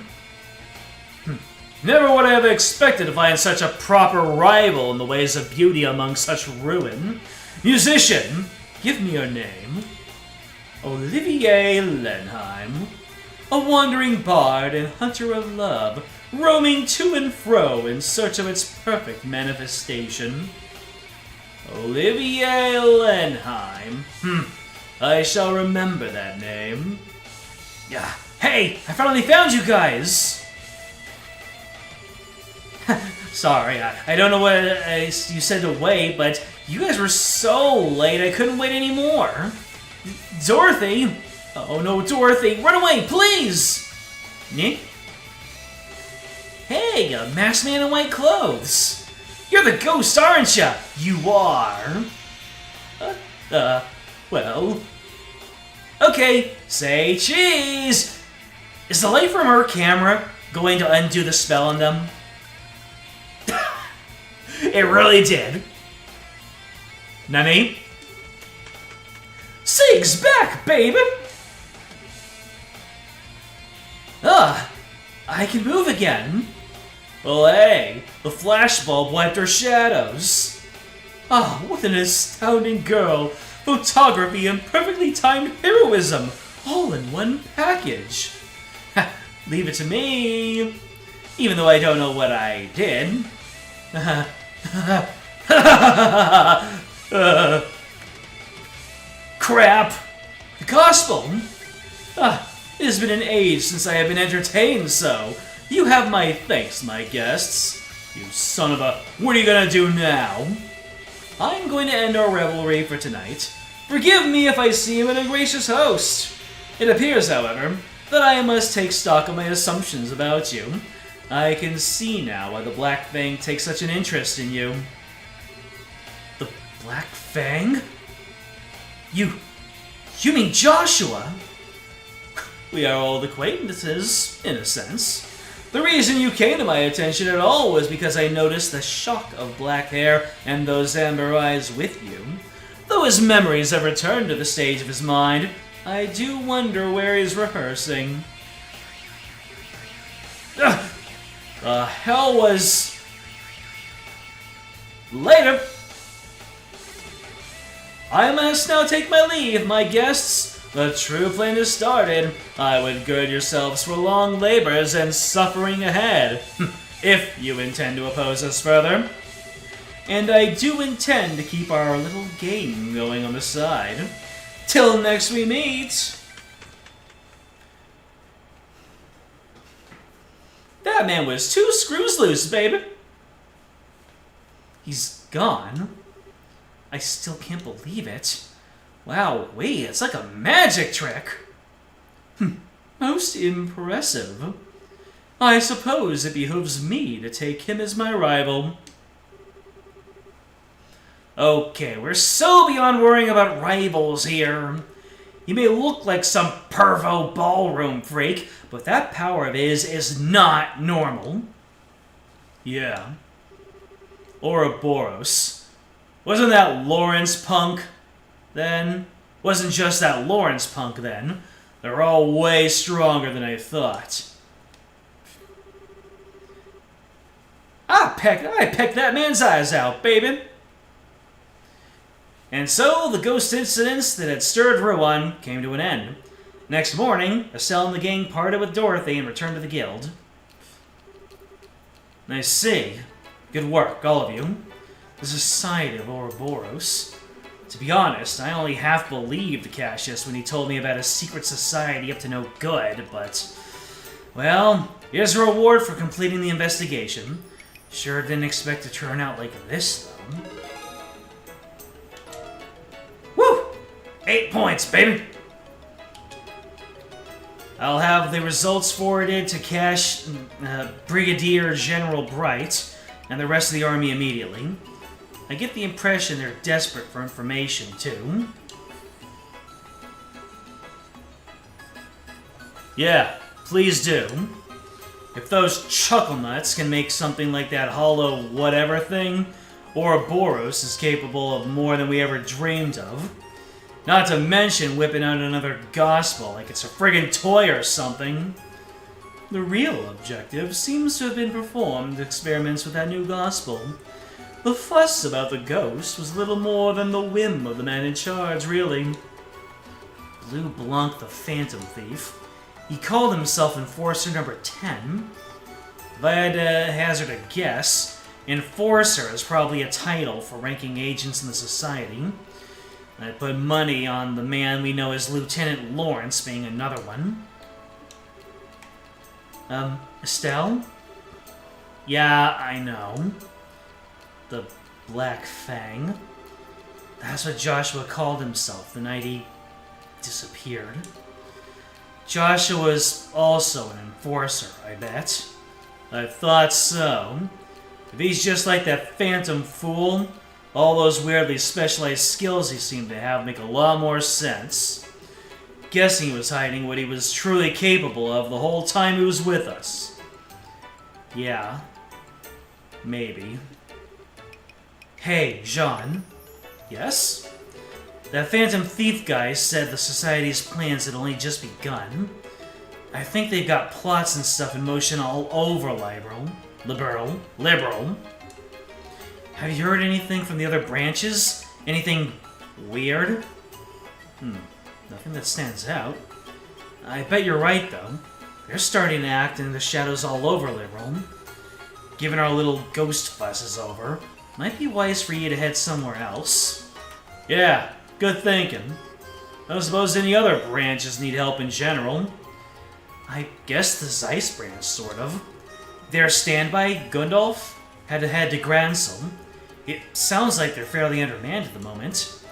Never would I have expected to find such a proper rival in the ways of beauty among such ruin. Musician, give me your name. Olivier Lenheim, a wandering bard and hunter of love, roaming to and fro in search of its perfect manifestation. Olivier Lenheim. I shall remember that name. Yeah. Hey, I finally found you guys! Sorry, I don't know what you said to wait, but you guys were so late I couldn't wait anymore. Dorothy! Oh no, Dorothy, run away, please! Nick? Hey, a masked man in white clothes! You're the ghost, aren't ya? You are. Well. Okay, say cheese! Is the light from her camera going to undo the spell on them? It really did. Nani? Sig's back, baby! I can move again. Well, hey, the flashbulb wiped her shadows. What an astounding girl. Photography and perfectly timed heroism, all in one package. Leave it to me. Even though I don't know what I did. Crap! The gospel! It has been an age since I have been entertained, so you have my thanks, my guests. You son of a... What are you gonna do now? I'm going to end our revelry for tonight. Forgive me if I seem an ungracious host. It appears, however, that I must take stock of my assumptions about you. I can see now why the Black Fang takes such an interest in you. The Black Fang? You mean Joshua? We are old acquaintances, in a sense. The reason you came to my attention at all was because I noticed the shock of black hair and those amber eyes with you. Though his memories have returned to the stage of his mind, I do wonder where he's rehearsing. Ugh. The hell was... Later! I must now take my leave, my guests. The true plan has started. I would gird yourselves for long labors and suffering ahead, if you intend to oppose us further. And I do intend to keep our little game going on the side. Till next we meet! That man was 2 screws loose, baby! He's gone? I still can't believe it. Wow, wait, it's like a magic trick! Most impressive. I suppose it behooves me to take him as my rival. Okay, we're so beyond worrying about rivals here. He may look like some pervo ballroom freak, but that power of his is not normal. Yeah. Ouroboros. Wasn't that Lawrence punk, then? Wasn't just that Lawrence punk, then. They're all way stronger than I thought. I pecked that man's eyes out, baby! And so, the ghost incidents that had stirred Ruan came to an end. Next morning, Estelle and the gang parted with Dorothy and returned to the guild. I see. Good work, all of you. The Society of Ouroboros. To be honest, I only half believed Cassius when he told me about a secret society up to no good, but... Well, here's a reward for completing the investigation. Sure didn't expect to turn out like this, though. Woo! 8 points, baby! I'll have the results forwarded to Brigadier General Bright and the rest of the army immediately. I get the impression they're desperate for information, too. Yeah, please do. If those chuckle nuts can make something like that hollow whatever thing, Ouroboros is capable of more than we ever dreamed of. Not to mention whipping out another gospel like it's a friggin' toy or something. The real objective seems to have been performed experiments with that new gospel. The fuss about the ghost was little more than the whim of the man in charge, really. Blue Blanc the Phantom Thief. He called himself Enforcer number 10. If I had to hazard a guess, Enforcer is probably a title for ranking agents in the society. I'd put money on the man we know as Lieutenant Lawrence being another one. Estelle? Yeah, I know. The Black Fang. That's what Joshua called himself the night he disappeared. Joshua was also an enforcer, I bet. I thought so. If he's just like that phantom fool, all those weirdly specialized skills he seemed to have make a lot more sense. Guessing he was hiding what he was truly capable of the whole time he was with us. Yeah. Maybe. Hey, Jean. Yes? That Phantom Thief guy said the Society's plans had only just begun. I think they've got plots and stuff in motion all over Liberal. Have you heard anything from the other branches? Anything weird? Nothing that stands out. I bet you're right, though. They're starting to act in the shadows all over Liberal. Given our little ghost fuss is over, might be wise for you to head somewhere else. Yeah, good thinking. I don't suppose any other branches need help in general. I guess the Zeiss branch, sort of. Their standby, Gundolf, had to head to Gransel. It sounds like they're fairly undermanned at the moment.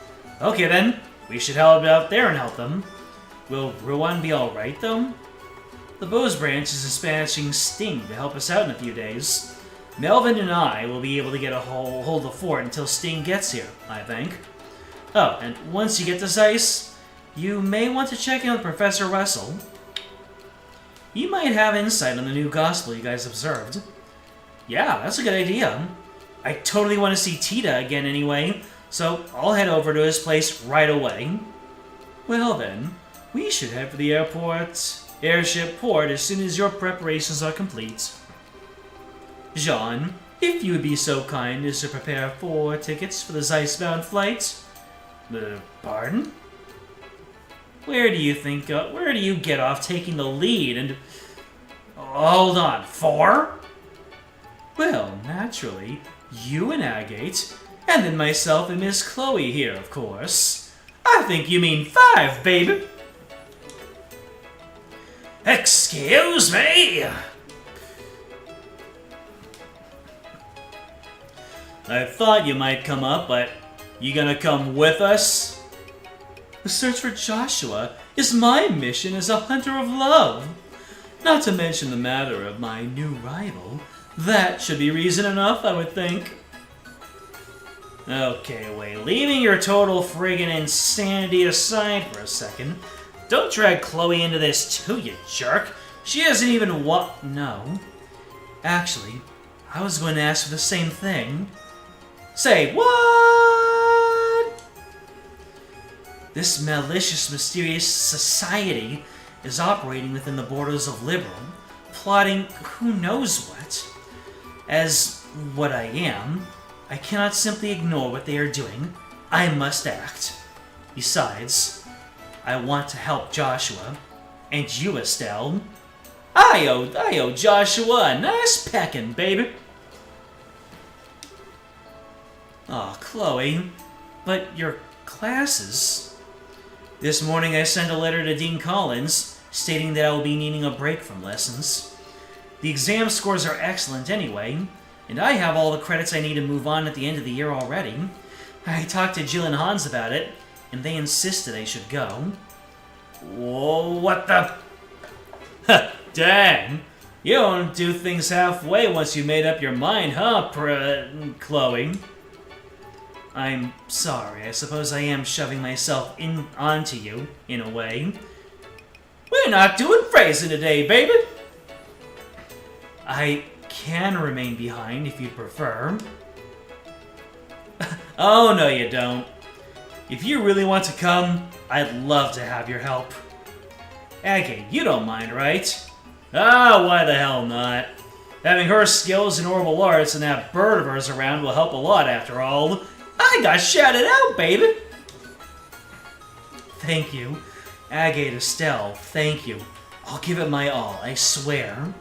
Okay then, we should head out there and help them. Will Ruan be alright, though? The Bose branch is dispatching Sting to help us out in a few days. Melvin and I will be able to get a hold of the fort until Sting gets here, I think. Oh, and once you get to Zeiss, you may want to check in with Professor Russell. He might have insight on the new gospel you guys observed. Yeah, that's a good idea. I totally want to see Tita again anyway, so I'll head over to his place right away. Well then, we should head for the airport Airship port as soon as your preparations are complete. Jean, if you would be so kind as to prepare 4 tickets for the Zeissbound flight. Pardon? Where do you get off taking the lead and... Hold on, 4? Well, naturally, you and Agate, and then myself and Miss Chloe here, of course. I think you mean 5, baby. Excuse me? I thought you might come up, but you gonna come with us? The search for Joshua is my mission as a hunter of love. Not to mention the matter of my new rival. That should be reason enough, I would think. Okay, wait. Leaving your total friggin' insanity aside for a second, don't drag Chloe into this too, you jerk. She doesn't even want... No. Actually, I was going to ask for the same thing. Say, what? This malicious, mysterious society is operating within the borders of Liberal, plotting who knows what. As what I am, I cannot simply ignore what they are doing. I must act. Besides, I want to help Joshua. And you, Estelle. I owe Joshua a nice pecking, baby. Aw, Chloe. But your classes... This morning I sent a letter to Dean Collins, stating that I will be needing a break from lessons. The exam scores are excellent anyway, and I have all the credits I need to move on at the end of the year already. I talked to Jill and Hans about it, and they insisted I should go. Whoa, what the... Dang! You don't do things halfway once you made up your mind, huh, Chloe? I'm sorry, I suppose I am shoving myself onto you, in a way. We're not doing phrasing today, baby! I can remain behind if you'd prefer. Oh, no you don't. If you really want to come, I'd love to have your help. Agate, you don't mind, right? Ah, why the hell not? Having her skills in orbital arts and that bird of hers around will help a lot after all. I got shouted out, baby! Thank you. Agate, Estelle, thank you. I'll give it my all, I swear.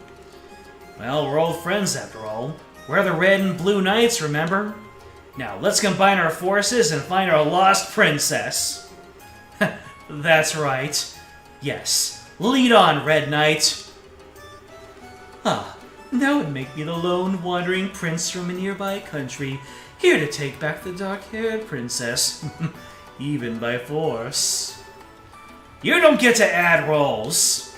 Well, we're old friends after all. We're the Red and Blue Knights, remember? Now, let's combine our forces and find our lost princess. That's right. Yes. Lead on, Red Knight. Ah, that would make me the lone wandering prince from a nearby country, here to take back the dark-haired princess, even by force. You don't get to add roles.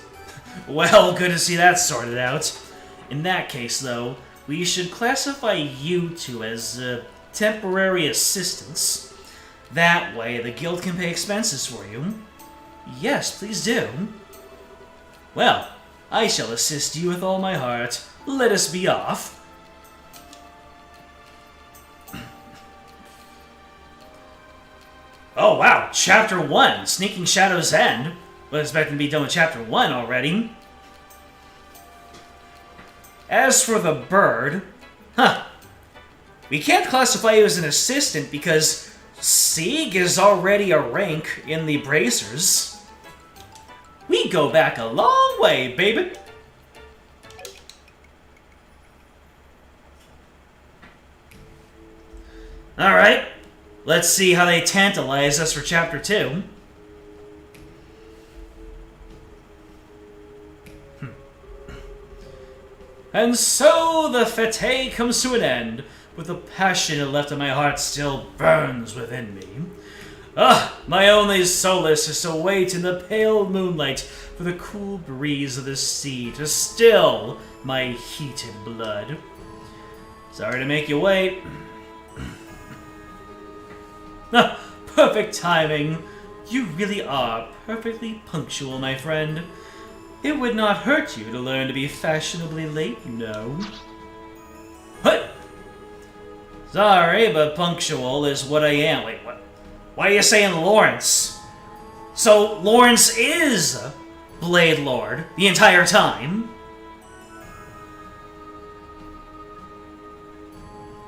Well, good to see that sorted out. In that case, though, we should classify you two as temporary assistants. That way, the guild can pay expenses for you. Yes, please do. Well, I shall assist you with all my heart. Let us be off. Oh wow, Chapter 1, Sneaking Shadow's End. Wasn't expecting to be done with Chapter 1 already. As for the bird, we can't classify you as an assistant because Sieg is already a rank in the bracers. We go back a long way, baby. Alright, let's see how they tantalize us for Chapter 2. And so the fete comes to an end, but the passion it left in my heart still burns within me. My only solace is to wait in the pale moonlight for the cool breeze of the sea to still my heated blood. Sorry to make you wait. Perfect timing. You really are perfectly punctual, my friend. It would not hurt you to learn to be fashionably late, you know. What? Sorry, but punctual is what I am. Wait, what? Why are you saying Lawrence? So Lawrence is Blade Lord, the entire time.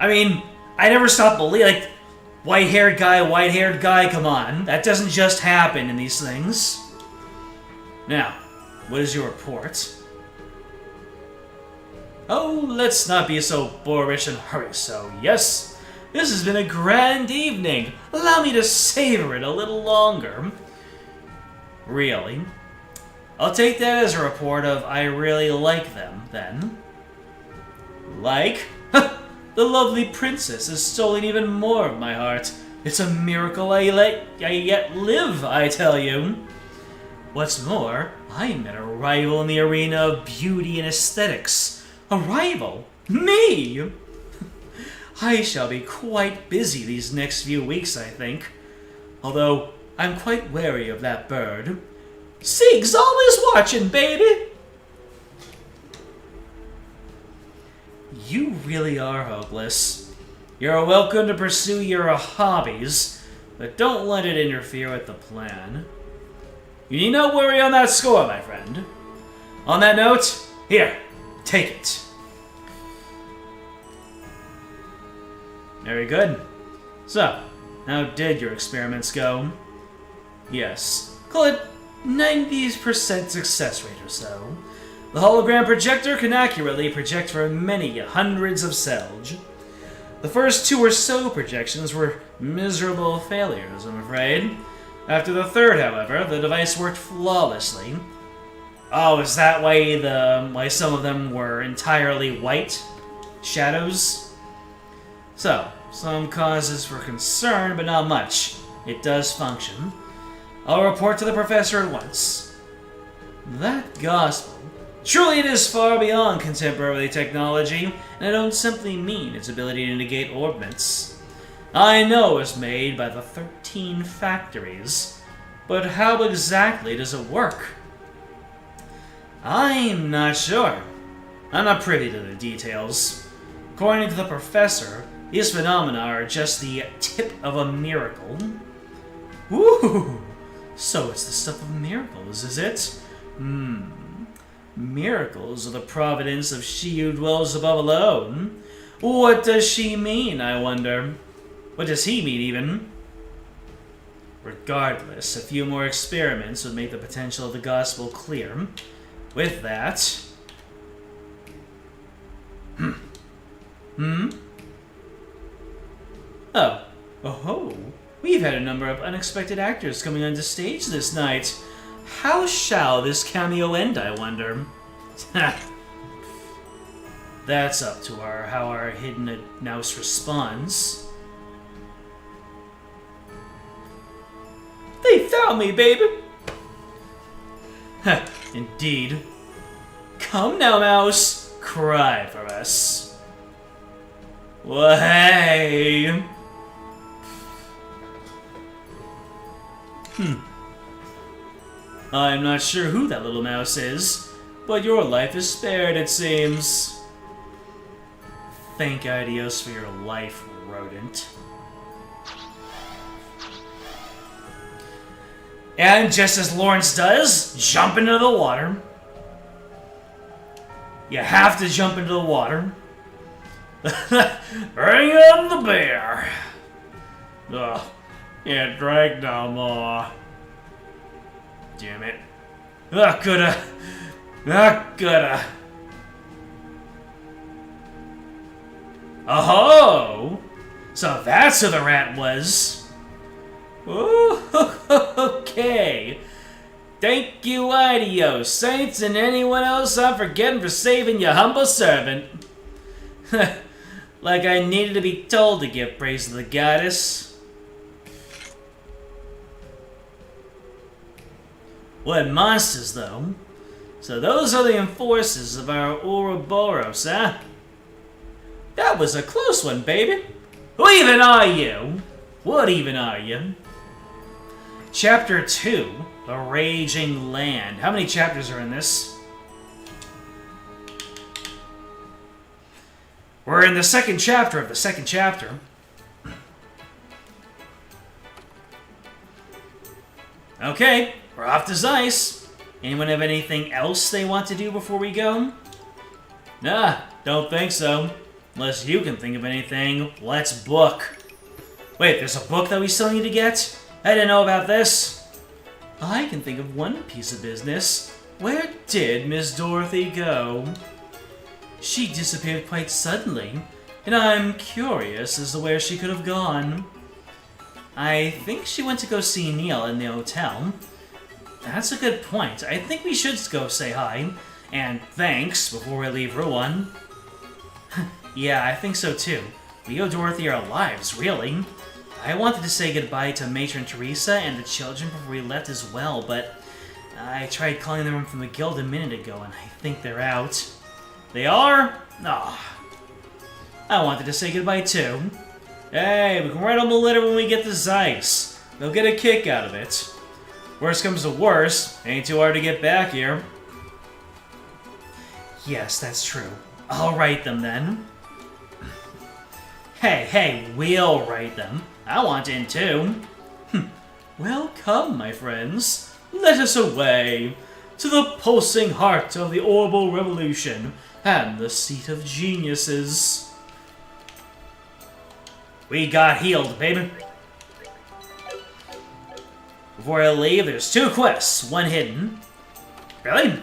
I mean, I never stopped believing, like, white-haired guy, come on. That doesn't just happen in these things. Now, what is your report? Oh, let's not be so boorish and hurry so. Yes, this has been a grand evening. Allow me to savor it a little longer. Really? I'll take that as a report of I really like them, then. Like? The lovely princess has stolen even more of my heart. It's a miracle I yet live, I tell you. What's more, I met a rival in the arena of beauty and aesthetics. A rival? Me? I shall be quite busy these next few weeks, I think. Although, I'm quite wary of that bird. Sig's always watching, baby! You really are hopeless. You're welcome to pursue your hobbies, but don't let it interfere with the plan. You need not worry on that score, my friend. On that note, here, take it. Very good. So, how did your experiments go? Yes, call it 90% success rate or so. The hologram projector can accurately project for many hundreds of cells. The first 2 or so projections were miserable failures, I'm afraid. After the third, however, the device worked flawlessly. Oh, is that why some of them were entirely white shadows? So, some causes for concern, but not much. It does function. I'll report to the professor at once. That gospel. Surely it is far beyond contemporary technology, and I don't simply mean its ability to negate orbits. I know it was made by the 13 factories, but how exactly does it work? I'm not sure. I'm not privy to the details. According to the professor, these phenomena are just the tip of a miracle. Ooh, so it's the stuff of miracles, is it? Miracles are the providence of she who dwells above alone. What does she mean, I wonder? What does he mean, even? Regardless, a few more experiments would make the potential of the gospel clear. With that... Oh, we've had a number of unexpected actors coming onto stage this night. How shall this cameo end, I wonder? That's up to how our hidden mouse responds. They found me, baby! Indeed. Come now, mouse. Cry for us. Well, hey! I'm not sure who that little mouse is, but your life is spared, it seems. Thank Ideos for your life, rodent. And just as Lawrence does, jump into the water. You have to jump into the water. Bring on the bear. Ugh, can't drink no more. Damn it. Coulda. Oh! So that's who the rat was. Ooh, okay. Thank you, Idio, Saints, and anyone else I'm forgetting for saving your humble servant. Like I needed to be told to give praise to the goddess. What monsters, though? So those are the enforcers of our Ouroboros, huh? That was a close one, baby. Who even are you? What even are you? Chapter 2, The Raging Land. How many chapters are in this? We're in the second chapter of the second chapter. Okay, we're off to Zeiss. Anyone have anything else they want to do before we go? Nah, don't think so. Unless you can think of anything, let's book. Wait, there's a book that we still need to get? I didn't know about this. I can think of one piece of business. Where did Miss Dorothy go? She disappeared quite suddenly, and I'm curious as to where she could have gone. I think she went to go see Neil in the hotel. That's a good point. I think we should go say hi. And thanks before we leave Ruan. Yeah, I think so too. We owe Dorothy our lives, really. I wanted to say goodbye to Matron Teresa and the children before we left as well, but I tried calling them from the guild a minute ago, and I think they're out. They are? Aw. I wanted to say goodbye too. Hey, we can write them a letter when we get to Zeiss. They'll get a kick out of it. Worst comes to worst, ain't too hard to get back here. Yes, that's true. I'll write them then. Hey, we'll write them. I want in too. Well, come, my friends. Let us away to the pulsing heart of the Orbital Revolution and the seat of geniuses. We got healed, baby. Before I leave, there's 2 quests, 1 hidden. Really?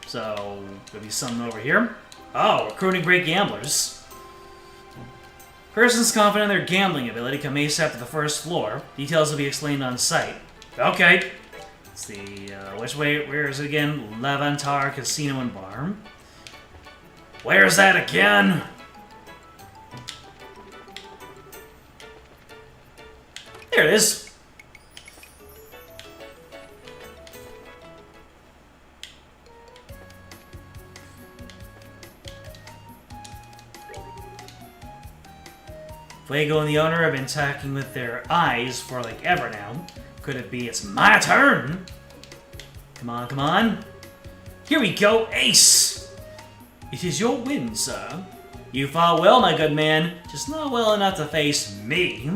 So, there'll be something over here. Oh, recruiting great gamblers. Persons confident in their gambling ability come ace after the first floor. Details will be explained on site. Okay. It's the, which way, where is it again? Levantar Casino and Bar. Where's that again? There it is. Fuego and the owner have been talking with their eyes for like ever now. Could it be it's my turn? Come on, come on. Here we go, ace! It is your win, sir. You fought well, my good man. Just not well enough to face me.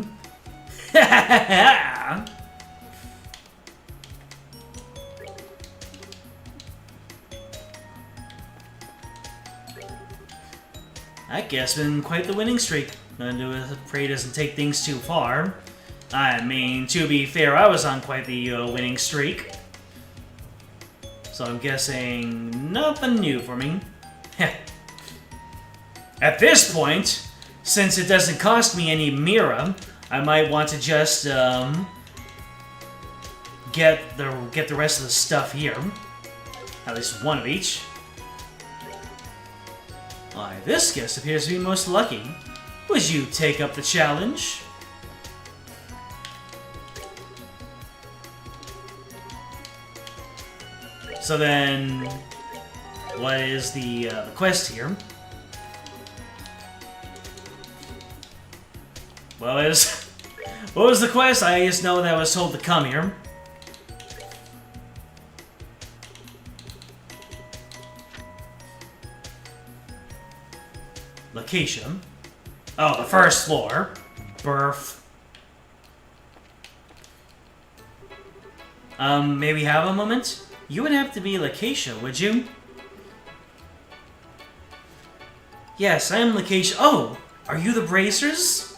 I guess been quite the winning streak. I'm afraid it doesn't take things too far. I mean, to be fair, I was on quite the winning streak. So I'm guessing nothing new for me. At this point, since it doesn't cost me any Mira, I might want to just get the rest of the stuff here. At least one of each. Why, this guest appears to be most lucky. Would you take up the challenge? So then, what is the quest here? What was the quest? I just know that I was told to come here. Location. Oh, the first floor. Birth. Maybe have a moment? You would have to be Lakeisha, would you? Yes, I am Lakeisha. Oh! Are you the Bracers?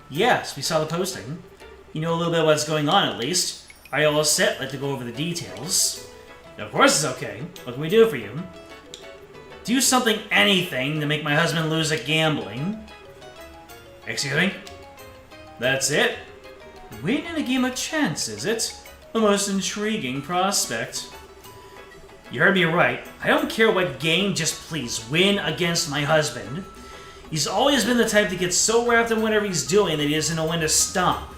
Yes, we saw the posting. You know a little bit what's going on, at least. Are you all set? Like to go over the details? Of course it's okay. What can we do for you? Do something, anything, to make my husband lose at gambling. Excuse me? That's it? Win in a game of chance, is it? A most intriguing prospect. You heard me right. I don't care what game, just please win against my husband. He's always been the type to get so wrapped in whatever he's doing that he doesn't know when to stop.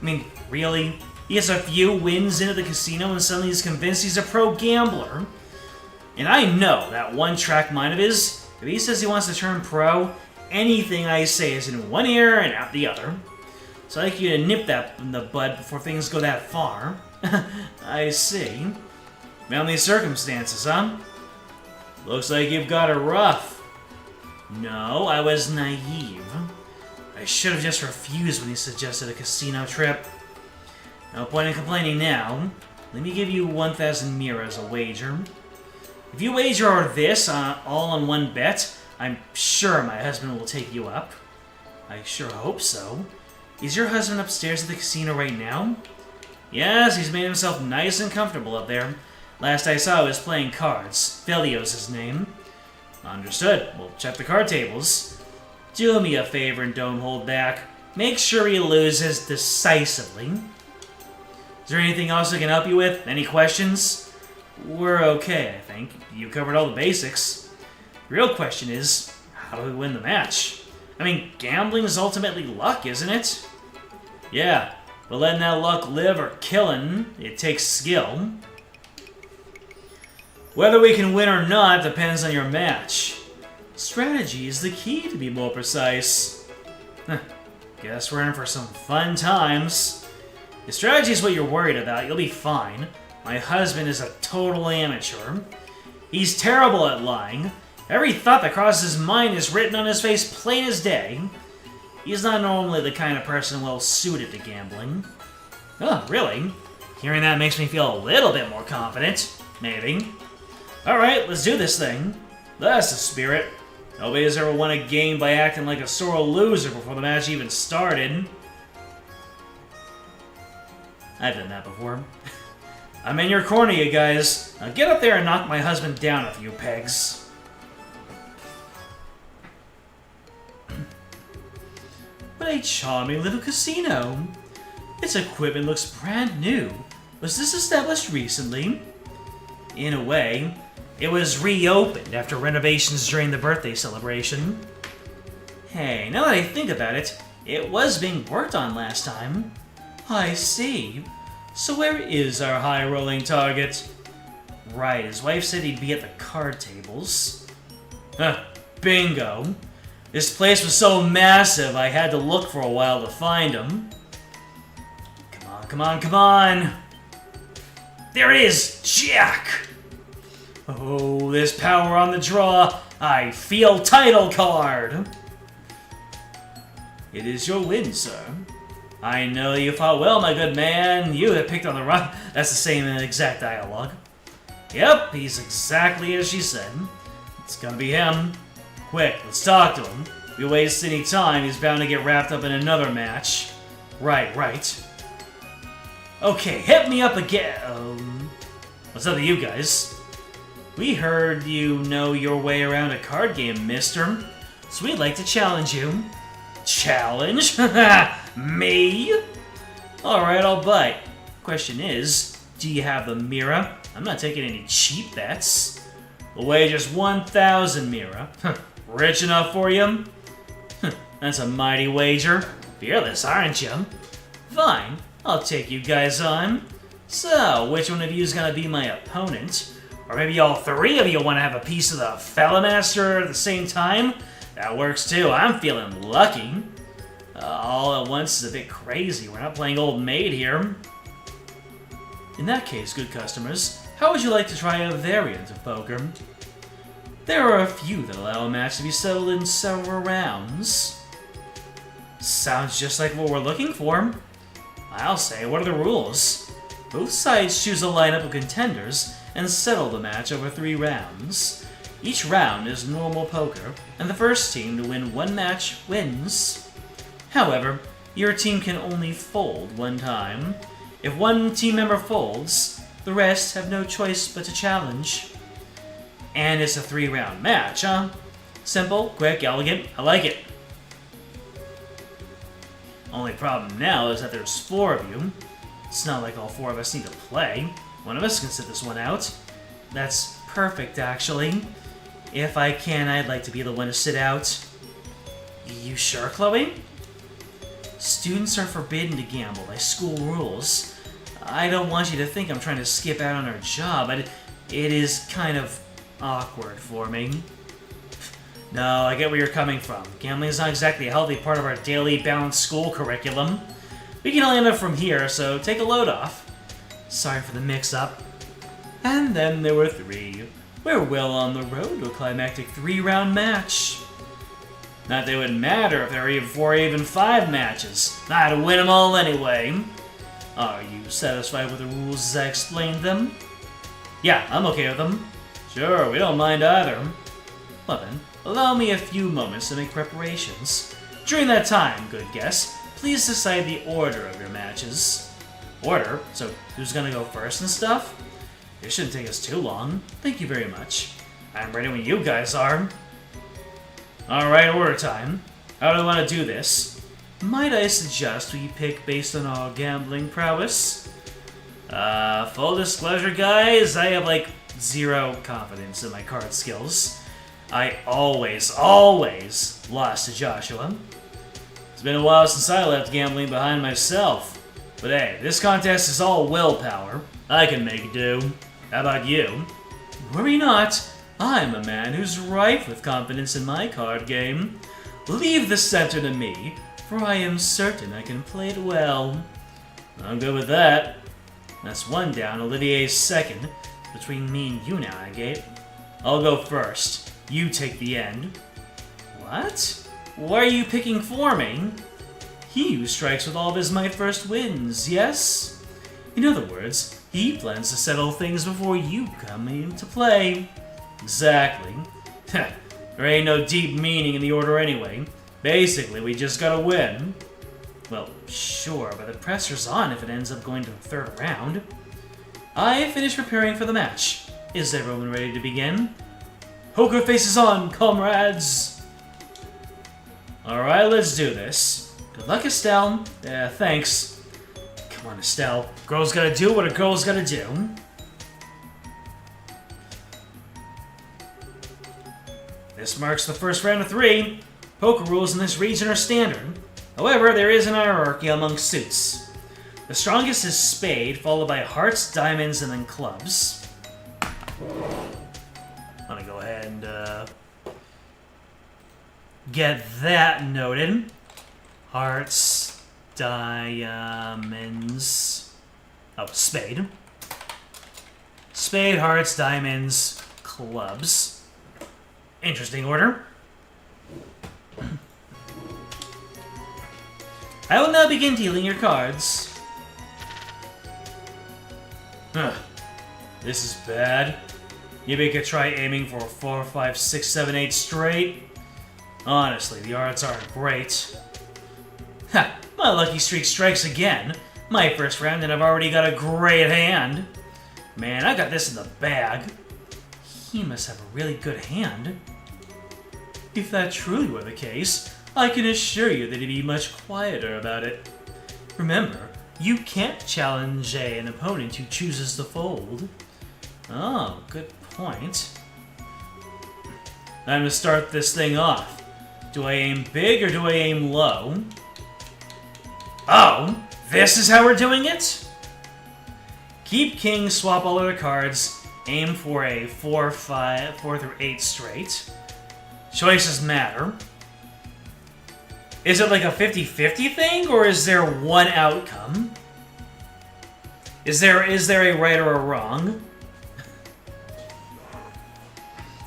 I mean, really? He gets a few wins into the casino and suddenly he's convinced he's a pro gambler. And I know that one-track mind of his, if he says he wants to turn pro, anything I say is in one ear and out the other. So I'd like you to nip that in the bud before things go that far. I see. Family circumstances, huh? Looks like you've got it rough. No, I was naive. I should have just refused when he suggested a casino trip. No point in complaining now. let me give you 1,000 mira as a wager. If you wager this all on one bet, I'm sure my husband will take you up. I sure hope so. Is your husband upstairs at the casino right now? Yes, he's made himself nice and comfortable up there. Last I saw, he was playing cards. Felio's his name. Understood. We'll check the card tables. Do me a favor and don't hold back. Make sure he loses decisively. Is there anything else I can help you with? Any questions? We're okay, I think. You covered all the basics. The real question is, how do we win the match? I mean, gambling is ultimately luck, isn't it? Yeah, but letting that luck live or killing, it takes skill. Whether we can win or not depends on your match. Strategy is the key, to be more precise. Guess we're in for some fun times. If strategy is what you're worried about, you'll be fine. My husband is a total amateur. He's terrible at lying. Every thought that crosses his mind is written on his face plain as day. He's not normally the kind of person well suited to gambling. Oh, really? Hearing that makes me feel a little bit more confident. Maybe. Alright, let's do this thing. That's the spirit. Nobody's ever won a game by acting like a sore loser before the match even started. I've done that before. I'm in your corner, you guys. Now get up there and knock my husband down a few pegs. What a charming little casino. Its equipment looks brand new. Was this established recently? In a way. It was reopened after renovations during the birthday celebration. Hey, now that I think about it, it was being worked on last time. I see. So where is our high-rolling target? Right, his wife said he'd be at the card tables. Bingo. This place was so massive, I had to look for a while to find him. Come on, come on, come on! There it is! Jack! Oh, this power on the draw! I feel title card! It is your win, sir. I know you fought well, my good man. You have picked on the right... That's the same exact dialogue. Yep, he's exactly as she said. It's gonna be him. Quick, let's talk to him. If we waste any time, he's bound to get wrapped up in another match. Right. Okay, hit me up again. What's up with you guys? We heard you know your way around a card game, mister. So we'd like to challenge you. Challenge? Me? Alright, I'll bite. Question is, do you have the mira? I'm not taking any cheap bets. We'll wager just 1,000 mira. Rich enough for you? That's a mighty wager. Fearless, aren't you? Fine, I'll take you guys on. So, which one of you is gonna be my opponent? Or maybe all three of you want to have a piece of the Fellamaster at the same time? That works too. I'm feeling lucky. All at once is a bit crazy. We're not playing old maid here. In that case, good customers, how would you like to try a variant of poker? There are a few that allow a match to be settled in several rounds. Sounds just like what we're looking for. I'll say, what are the rules? Both sides choose a lineup of contenders and settle the match over 3 rounds. Each round is normal poker, and the first team to win one match wins. However, your team can only fold one time. If one team member folds, the rest have no choice but to challenge. And it's a 3-round match, huh? Simple, quick, elegant, I like it. Only problem now is that there's 4 of you. It's not like all 4 of us need to play. One of us can sit this one out. That's perfect, actually. If I can, I'd like to be the one to sit out. You sure, Chloe? Students are forbidden to gamble by school rules. I don't want you to think I'm trying to skip out on our job, but it is kind of awkward for me. No, I get where you're coming from. Gambling is not exactly a healthy part of our daily balanced school curriculum. We can only end up from here, so take a load off. Sorry for the mix-up. And then there were 3. We're well on the road to a climactic 3-round match. Not that it would matter if there were even 4 or even 5 matches. I'd win them all anyway. Are you satisfied with the rules as I explained them? Yeah, I'm okay with them. Sure, we don't mind either. Well then, allow me a few moments to make preparations. During that time, good guest, please decide the order of your matches. Order? So who's gonna go first and stuff? It shouldn't take us too long. Thank you very much. I'm ready when you guys are. Alright, order time. How do I want to do this? Might I suggest we pick based on our gambling prowess? Full disclosure, guys, I have like 0 confidence in my card skills. I always lost to Joshua. It's been a while since I left gambling behind myself. But hey, this contest is all willpower. I can make do. How about you? Worry not. I'm a man who's rife with confidence in my card game. Leave the center to me, for I am certain I can play it well. I'm good with that. That's 1 down, Olivier's second. Between me and you now, Agate. I'll go first. You take the end. What? Why are you picking for me? He who strikes with all of his might first wins, yes? In other words, he plans to settle things before you come into play. Exactly. There ain't no deep meaning in the order anyway. Basically, we just gotta win. Well, sure, but the pressure's on if it ends up going to the 3rd round. I finished preparing for the match. Is everyone ready to begin? Poker faces on, comrades! Alright, let's do this. Good luck, Estelle. Thanks. Come on, Estelle. Girl's gotta do what a girl's gotta do. This marks the first round of 3. Poker rules in this region are standard. However, there is an hierarchy among suits. The strongest is spade, followed by hearts, diamonds, and then clubs. I'm gonna go ahead and get that noted. Hearts, diamonds. Oh, spade. Spade, hearts, diamonds, clubs. Interesting order. I will now begin dealing your cards. This is bad. Maybe I could try aiming for 4, 5, 6, 7, 8 straight. Honestly, the odds aren't great. Ha! My lucky streak strikes again. My first round and I've already got a great hand. Man, I got this in the bag. He must have a really good hand. If that truly were the case, I can assure you that he'd be much quieter about it. Remember, you can't challenge an opponent who chooses to fold. Oh, good point. Time to start this thing off. Do I aim big or do I aim low? Oh, this is how we're doing it? Keep king, swap all other cards, aim for a 4 through 8 straight. Choices matter. Is it like a 50-50 thing, or is there one outcome? Is there a right or a wrong?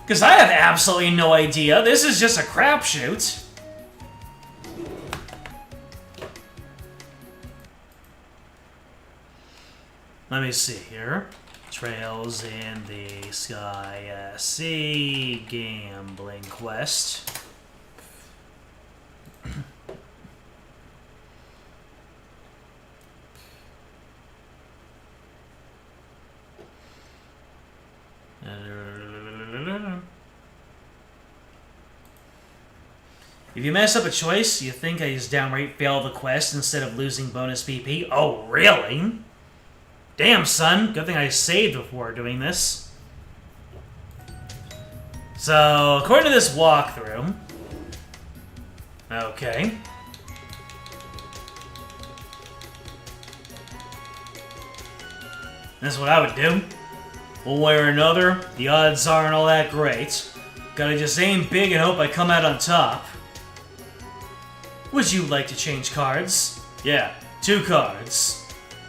Because I have absolutely no idea. This is just a crapshoot. Let me see here. Trails in the Sky Sea Gambling Quest. If you mess up a choice, you think I just downright failed the quest instead of losing bonus PP? Oh, really? Damn, son. Good thing I saved before doing this. So, according to this walkthrough... Okay. That's what I would do. One way or another, the odds aren't all that great. Gotta just aim big and hope I come out on top. Would you like to change cards? Yeah, 2 cards.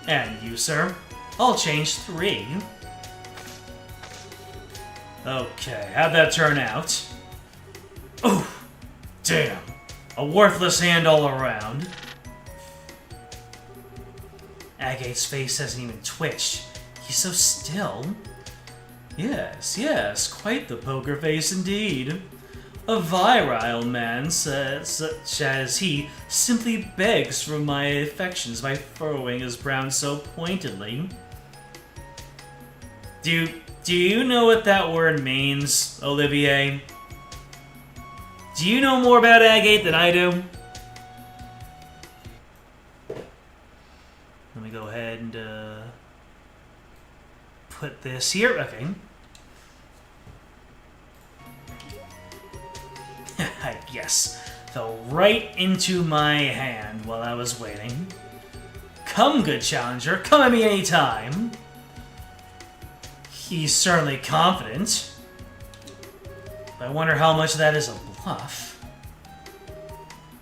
And you, sir? I'll change 3. Okay, how'd that turn out? Oof! Damn. A worthless hand all around. Agate's face hasn't even twitched. He's so still. Yes, yes, quite the poker face indeed. A virile man such as he simply begs for my affections by furrowing his brow so pointedly. Do you know what that word means, Olivier? Do you know more about Agate than I do? Let me go ahead and put this here. Okay. Yes. Fell right into my hand while I was waiting. Come, good challenger. Come at me anytime. He's certainly confident. I wonder how much of that is a bluff.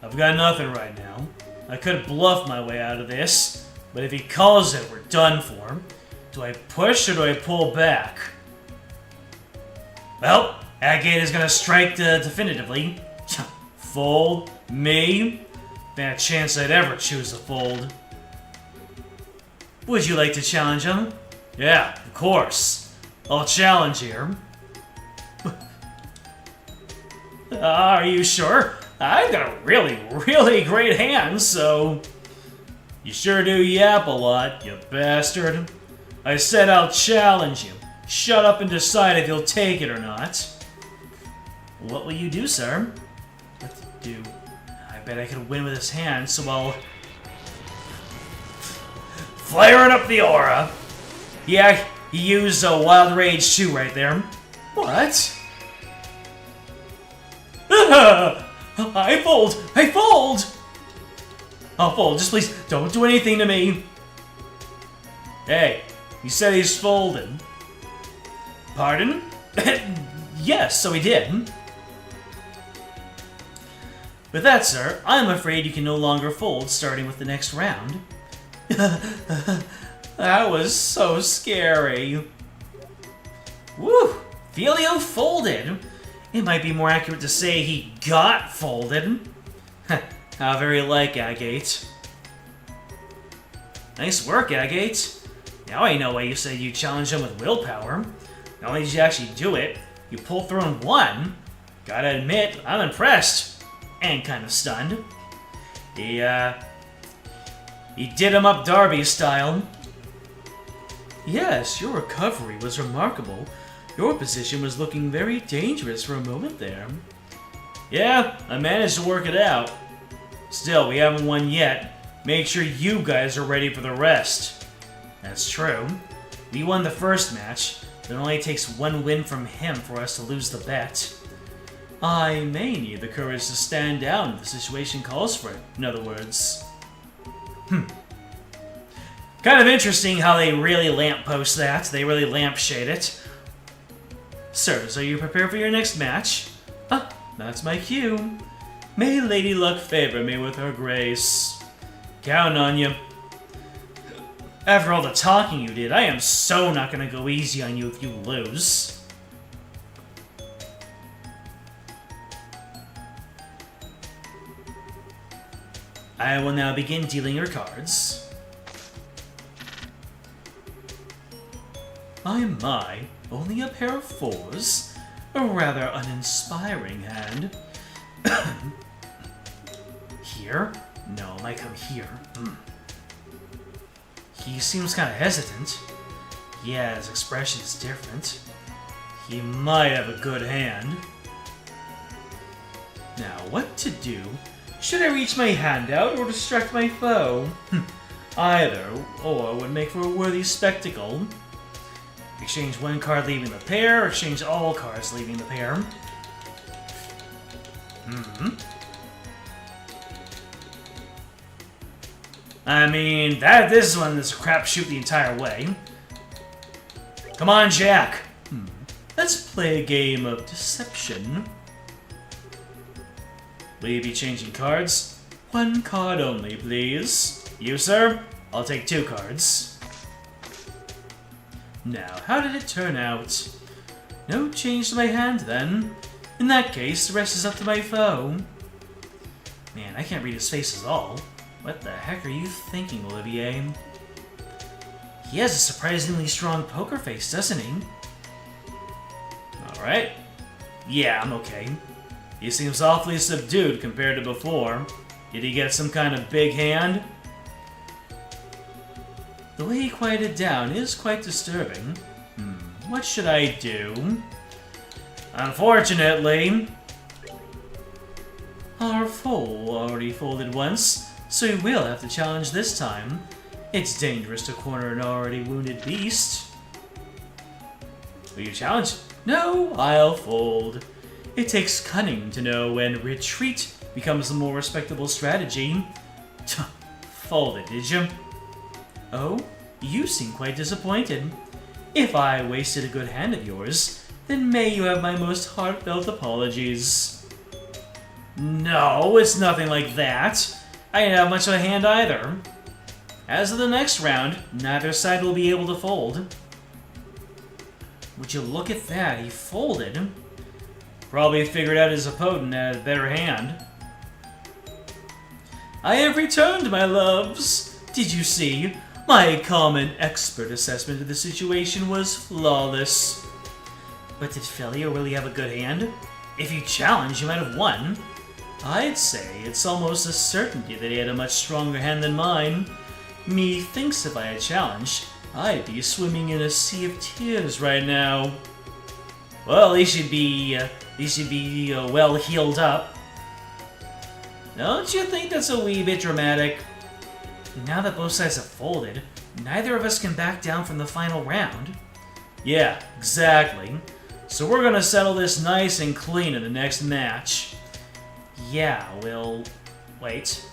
I've got nothing right now. I could bluff my way out of this, but if he calls it, we're done for. Do I push or do I pull back? Well, Agate is gonna strike definitively. Fold? Me? Bad chance I'd ever choose to fold. Would you like to challenge him? Yeah, of course. I'll challenge here. Are you sure? I've got a really, really great hand, so... You sure do yap a lot, you bastard. I said I'll challenge you. Shut up and decide if you'll take it or not. What will you do, sir? What to do? I bet I could win with his hand, so I'll... Flaring up the aura! Yeah, he used a Wild Rage too right there. What? I fold! I fold! I'll fold. Just please don't do anything to me. Hey, you said he's folded. Pardon? Yes, so he did. With that, sir, I'm afraid you can no longer fold starting with the next round. That was so scary. Woo! Filio folded. It might be more accurate to say he got folded. How very like Agate. Nice work, Agate. Now I know why you said you challenge him with willpower. Not only did you actually do it, you pulled through and won. Gotta admit, I'm impressed. And kind of stunned. He did him up Darby style. Yes, your recovery was remarkable. Your position was looking very dangerous for a moment there. Yeah, I managed to work it out. Still, we haven't won yet. Make sure you guys are ready for the rest. That's true. We won the first match. It only takes one win from him for us to lose the bet. I may need the courage to stand down if the situation calls for it, in other words. Kind of interesting how they really lamppost that. They really lampshade it. Sirs, are you prepared for your next match? Ah, that's my cue. May Lady Luck favor me with her grace. Counting on you. After all the talking you did, I am so not gonna go easy on you if you lose. I will now begin dealing your cards. My, only a pair of fours? A rather uninspiring hand. Here? No, it might come here. He seems kind of hesitant. Yeah, his expression is different. He might have a good hand. Now, what to do? Should I reach my hand out or distract my foe? Either or would make for a worthy spectacle. Exchange one card leaving the pair, exchange all cards leaving the pair. I mean, this one is a crapshoot the entire way. Come on, Jack. Let's play a game of deception. Will you be changing cards? One card only, please. You, sir? I'll take 2 cards. Now, how did it turn out? No change to my hand, then. In that case, the rest is up to my foe. Man, I can't read his face at all. What the heck are you thinking, Olivier? He has a surprisingly strong poker face, doesn't he? Alright. Yeah, I'm okay. He seems awfully subdued compared to before. Did he get some kind of big hand? The way he quieted down is quite disturbing. What should I do? Unfortunately, Our foal already folded once, so we will have to challenge this time. It's dangerous to corner an already wounded beast. will you challenge? No, I'll fold. It takes cunning to know when retreat becomes a more respectable strategy. Folded, did you? Oh, you seem quite disappointed. If I wasted a good hand of yours, then may you have my most heartfelt apologies. No, it's nothing like that. I didn't have much of a hand either. As of the next round, neither side will be able to fold. Would you look at that, he folded. Probably figured out his opponent had a better hand. I have returned, my loves. Did you see? My calm and expert assessment of the situation was flawless. But did Felio really have a good hand? If you challenged, you might have won. I'd say it's almost a certainty that he had a much stronger hand than mine. Methinks if I had challenged, I'd be swimming in a sea of tears right now. Well, he should be well healed up. Don't you think that's a wee bit dramatic? Now that both sides have folded, neither of us can back down from the final round. Yeah, exactly. So we're gonna settle this nice and clean in the next match. Yeah, we'll... Wait.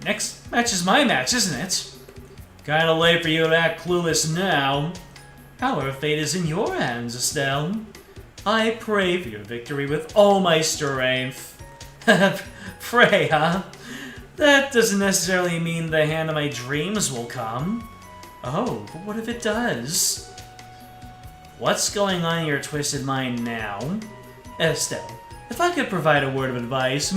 Next match is my match, isn't it? Kinda late for you to act clueless now. Our fate is in your hands, Estelle. I pray for your victory with all my strength. Pray, huh? That doesn't necessarily mean the hand of my dreams will come. Oh, but what if it does? What's going on in your twisted mind now? Estelle, if I could provide a word of advice,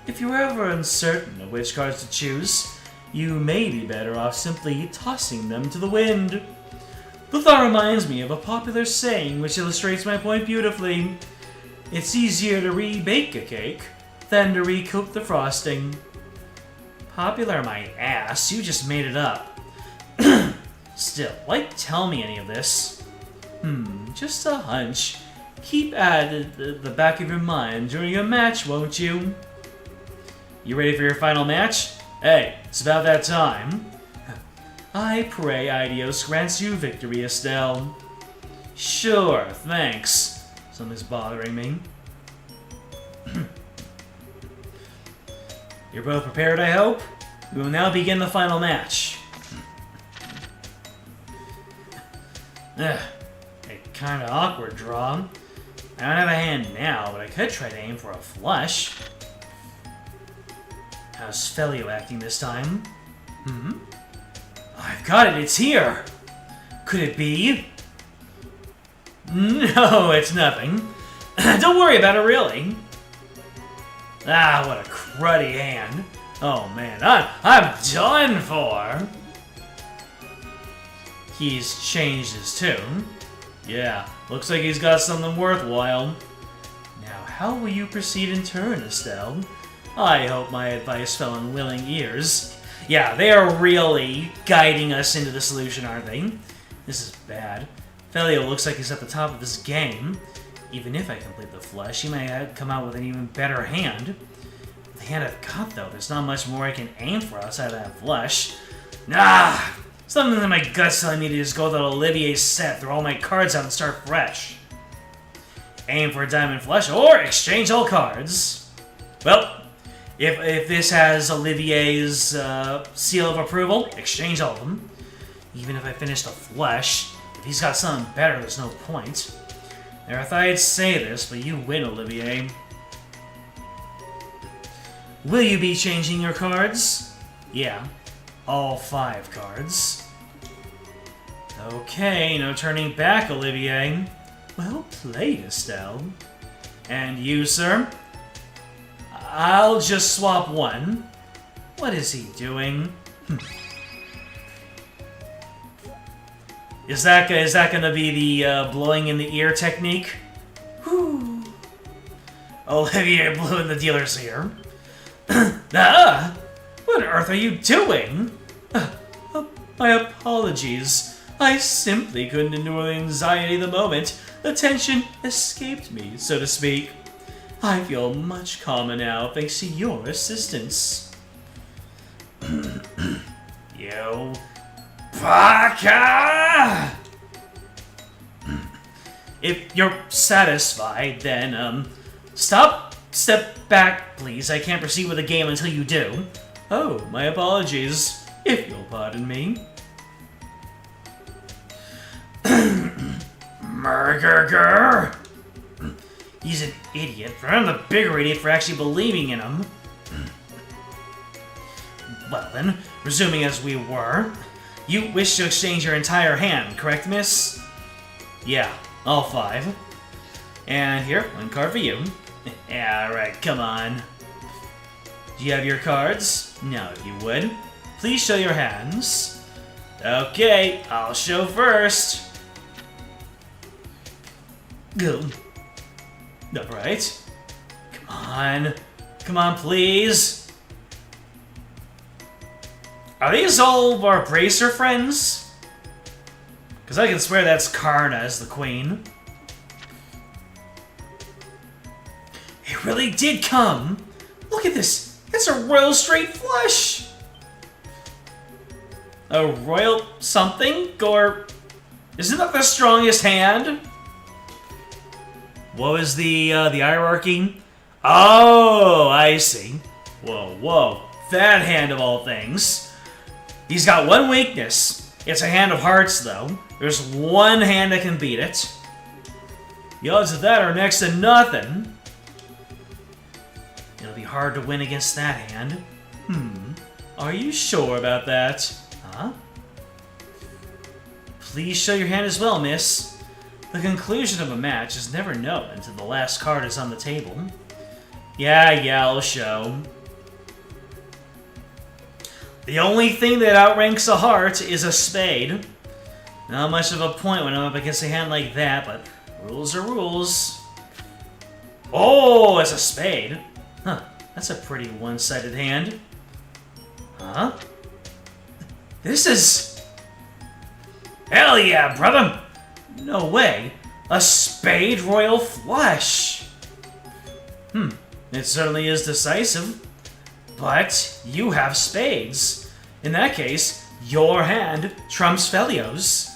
If you're ever uncertain of which cards to choose, you may be better off simply tossing them to the wind. The thought reminds me of a popular saying which illustrates my point beautifully. It's easier to rebake a cake than to recoat the frosting. Popular my ass, you just made it up. Still, why tell me any of this? Just a hunch. Keep at the back of your mind during a match, won't you? You ready for your final match? Hey, it's about that time. I pray Idios grants you victory, Estelle. Sure, thanks. Something's bothering me. You're both prepared, I hope? We will now begin the final match. Ugh, a kinda awkward draw. I don't have a hand now, but I could try to aim for a flush. How's Felio acting this time? I've got it, it's here! Could it be? No, it's nothing. Don't worry about it, really. Ah, what a cruddy hand. Oh man, I'm done for! He's changed his tune. Yeah, looks like he's got something worthwhile. Now, how will you proceed in turn, Estelle? I hope my advice fell on willing ears. Yeah, they are really guiding us into the solution, aren't they? This is bad. Felio looks like he's at the top of his game. Even if I complete the flush, he may come out with an even better hand. The hand I've got, though, there's not much more I can aim for outside of that flush. Nah! Something in my gut's telling me to just go with that Olivier's set, throw all my cards out and start fresh. Aim for a diamond flush, or exchange all cards. Well, if this has Olivier's seal of approval, exchange all of them. Even if I finish the flush, if he's got something better, there's no point. Never thought I'd say this, but you win, Olivier. Will you be changing your cards? Yeah, all 5 cards. Okay, no turning back, Olivier. Well played, Estelle. And you, sir? I'll just swap 1. What is he doing? Is that gonna be the blowing in the ear technique? Whew. Olivia blew in the dealer's ear. Ah! What on earth are you doing? My apologies. I simply couldn't endure the anxiety of the moment. The tension escaped me, so to speak. I feel much calmer now, thanks to your assistance. You baka! If you're satisfied, then, step back, please. I can't proceed with the game until you do. Oh, my apologies, if you'll pardon me. Murger. He's an idiot, but I'm the bigger idiot for actually believing in him. Well then, resuming as we were, you wish to exchange your entire hand, correct, miss? Yeah, all 5. And here, 1 card for you. Yeah, alright, come on. Do you have your cards? Now, if you would, please show your hands. Okay, I'll show first. Go. Alright. Come on. Come on, please. Are these all of our bracer friends? Because I can swear that's Karna as the queen. It really did come. Look at this. It's a royal straight flush. A royal something? Or isn't that the strongest hand? What was the hierarchy? Oh, I see. Whoa, whoa. That hand of all things. He's got one weakness. It's a hand of hearts, though. There's one hand that can beat it. The odds of that are next to nothing. It'll be hard to win against that hand. Are you sure about that? Huh? Please show your hand as well, miss. The conclusion of a match is never known until the last card is on the table. Yeah, I'll show. The only thing that outranks a heart is a spade. Not much of a point when I'm up against a hand like that, but rules are rules. Oh, it's a spade. Huh, that's a pretty one-sided hand. Huh? This is... Hell yeah, brother! No way. A spade royal flush. It certainly is decisive. But you have spades. In that case, your hand trumps Felio's.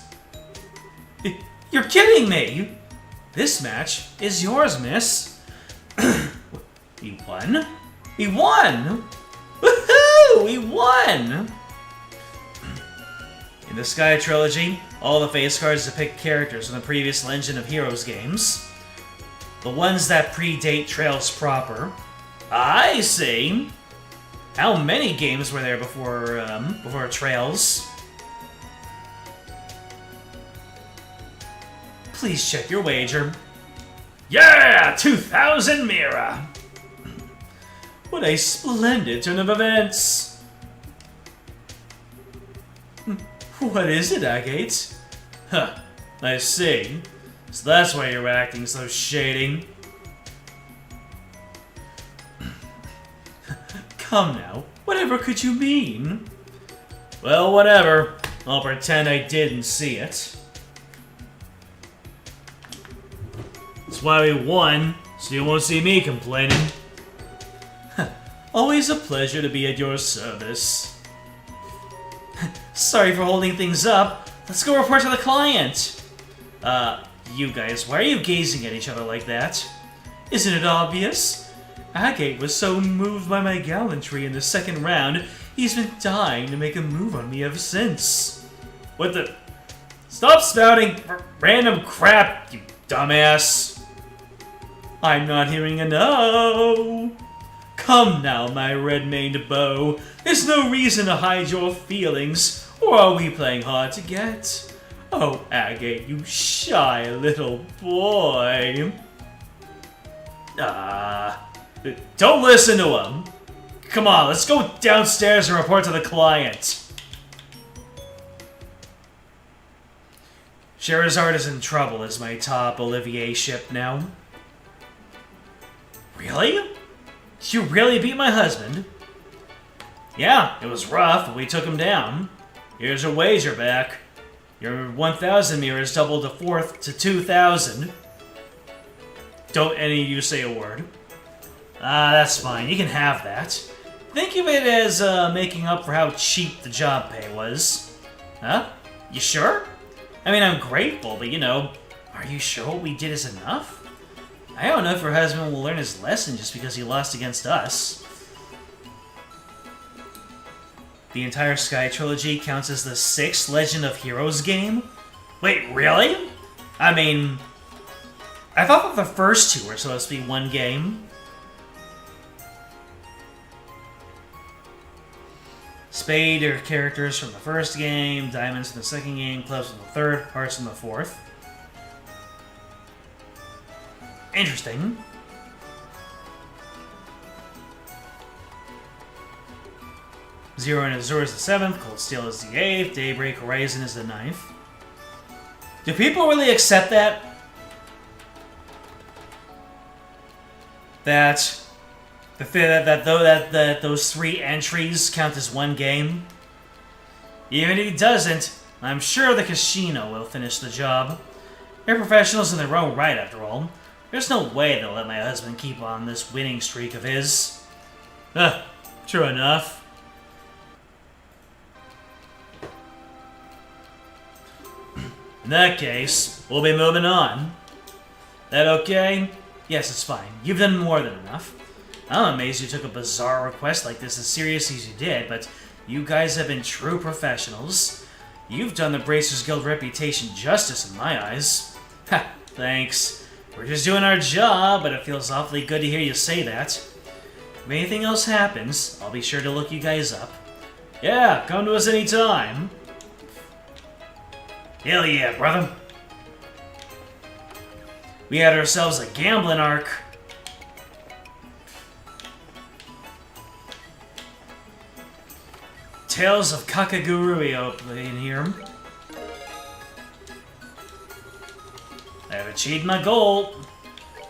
You're kidding me! This match is yours, miss. He won? He won! Woohoo! He won! In the Sky Trilogy, all the face cards depict characters from the previous Legend of Heroes games. The ones that predate Trails proper. I see! How many games were there before Trails? Please check your wager. Yeah! 2,000 Mira! What a splendid turn of events! What is it, Agate? Huh, I see. So that's why you're acting so shady. Come now, whatever could you mean? Well, whatever. I'll pretend I didn't see it. That's why we won, so you won't see me complaining. Always a pleasure to be at your service. Sorry for holding things up. Let's go report to the client. You guys, why are you gazing at each other like that? Isn't it obvious? Agate was so moved by my gallantry in the second round, he's been dying to make a move on me ever since. What the... Stop spouting random crap, you dumbass. I'm not hearing a no. Come now, my red-maned beau. There's no reason to hide your feelings. Or are we playing hard to get? Oh, Agate, you shy little boy. Don't listen to him. Come on, let's go downstairs and report to the client. Charizard is in trouble as my top Olivier ship now. Really? Did you really beat my husband? Yeah, it was rough, but we took him down. Here's your wager back. Your 1,000 mirrors doubled to 2,000. Don't any of you say a word. That's fine. You can have that. Think of it as making up for how cheap the job pay was. Huh? You sure? I mean, I'm grateful, but you know, are you sure what we did is enough? I don't know if her husband will learn his lesson just because he lost against us. The entire Sky Trilogy counts as the 6th Legend of Heroes game? Wait, really? I mean, I thought that the first 2 were supposed to be one game. Spade are characters from the first game, diamonds from the second game, clubs from the third, hearts from the fourth. Interesting. Zero and Azure is the 7th, Cold Steel is the 8th, Daybreak Horizon is the 9th. Do people really accept that? That those 3 entries count as one game? Even if he doesn't, I'm sure the casino will finish the job. They're professionals in their own right, after all. There's no way they'll let my husband keep on this winning streak of his. True enough. In that case, we'll be moving on. That okay? Yes, it's fine. You've done more than enough. I'm amazed you took a bizarre request like this as seriously as you did, but you guys have been true professionals. You've done the Bracers Guild reputation justice in my eyes. Ha, thanks. We're just doing our job, but it feels awfully good to hear you say that. If anything else happens, I'll be sure to look you guys up. Yeah, come to us anytime. Hell yeah, brother. We had ourselves a gambling arc. Tales of Kakagurui in here. I've achieved my goal.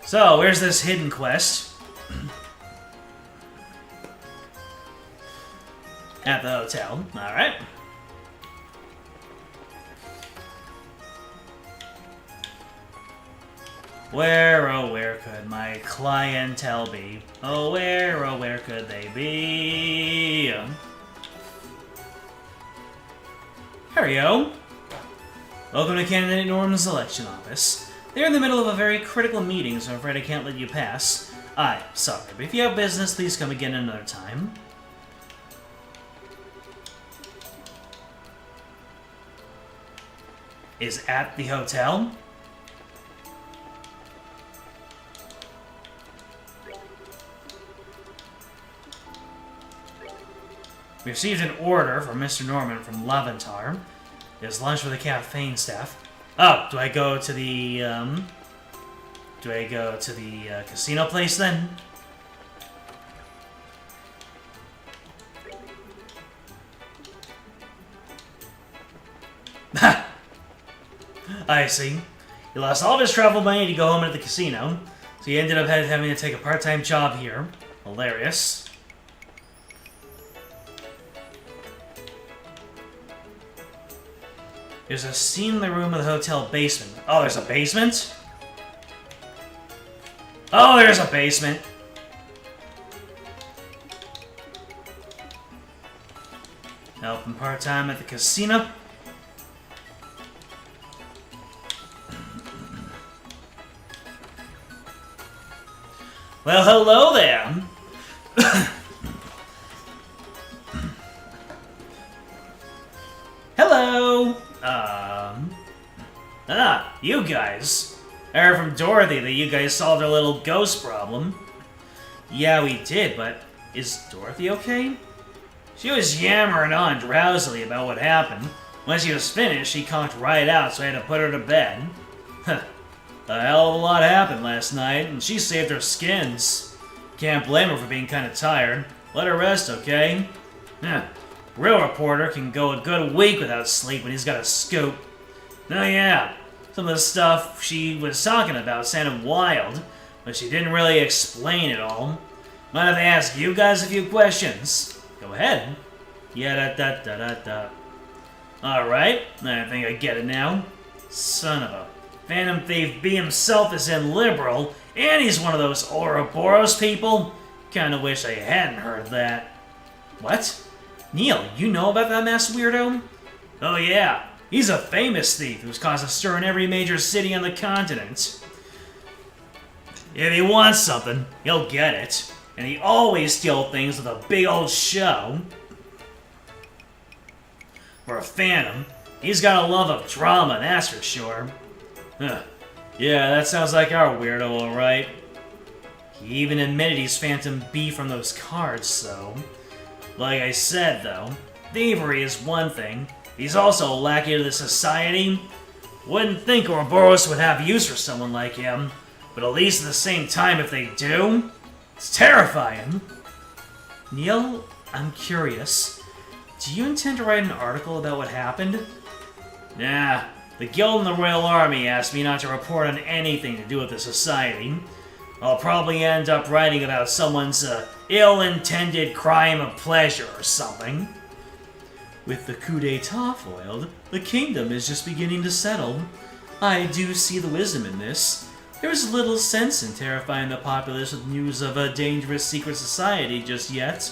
So, where's this hidden quest? At the hotel. Alright. Where, oh where could my clientele be? Oh where could they be? Hario. Welcome to Candidate Norman's election office. They're in the middle of a very critical meeting, so I'm afraid I can't let you pass. I'm sorry, but if you have business, please come again another time. Is at the hotel? We received an order from Mr. Norman from Laventar. There's lunch for the campaign staff. Oh, do I go to the, casino place then? I see. He lost all of his travel money to go home at the casino, so he ended up having to take a part-time job here. Hilarious. There's a scene in the room of the hotel basement. Oh, there's a basement? Oh, there's a basement. Helping part-time at the casino. Well, hello there. Hello. You guys. I heard from Dorothy that you guys solved her little ghost problem. Yeah, we did, but is Dorothy okay? She was yammering on drowsily about what happened. When she was finished, she conked right out, so I had to put her to bed. Huh. A hell of a lot happened last night, and she saved her skins. Can't blame her for being kind of tired. Let her rest, okay? Real reporter can go a good week without sleep when he's got a scoop. Oh yeah, some of the stuff she was talking about sounded wild, but she didn't really explain it all. Mind if I ask you guys a few questions? Go ahead. Yeah, da. Alright, I think I get it now. Son of a Phantom Thief B himself is illiberal, and he's one of those Ouroboros people? Kinda wish I hadn't heard that. What? Neil, you know about that masked weirdo? Oh yeah, he's a famous thief who's caused a stir in every major city on the continent. If he wants something, he'll get it. And he always steals things with a big old show. For a Phantom, he's got a love of drama, that's for sure. Huh. Yeah, that sounds like our weirdo, alright. He even admitted he's Phantom B from those cards, so... Like I said, though, thievery is one thing. He's also a lackey to the society. Wouldn't think Ouroboros would have use for someone like him, but at least at the same time, if they do, it's terrifying. Neil, I'm curious. Do you intend to write an article about what happened? Nah, the Guild and the Royal Army asked me not to report on anything to do with the society. I'll probably end up writing about someone's ill-intended crime of pleasure or something. With the coup d'etat foiled, the kingdom is just beginning to settle. I do see the wisdom in this. There is little sense in terrifying the populace with news of a dangerous secret society just yet.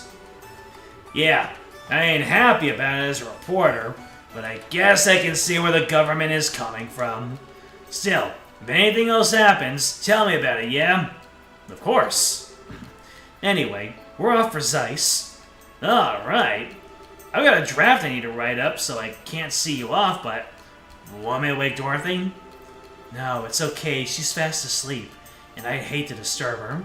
Yeah, I ain't happy about it as a reporter, but I guess I can see where the government is coming from. Still, if anything else happens, tell me about it, yeah? Of course. Anyway, we're off for Zeiss. Alright. I've got a draft I need to write up, so I can't see you off, but... Want me to wake Dorothy? No, it's okay. She's fast asleep, and I'd hate to disturb her.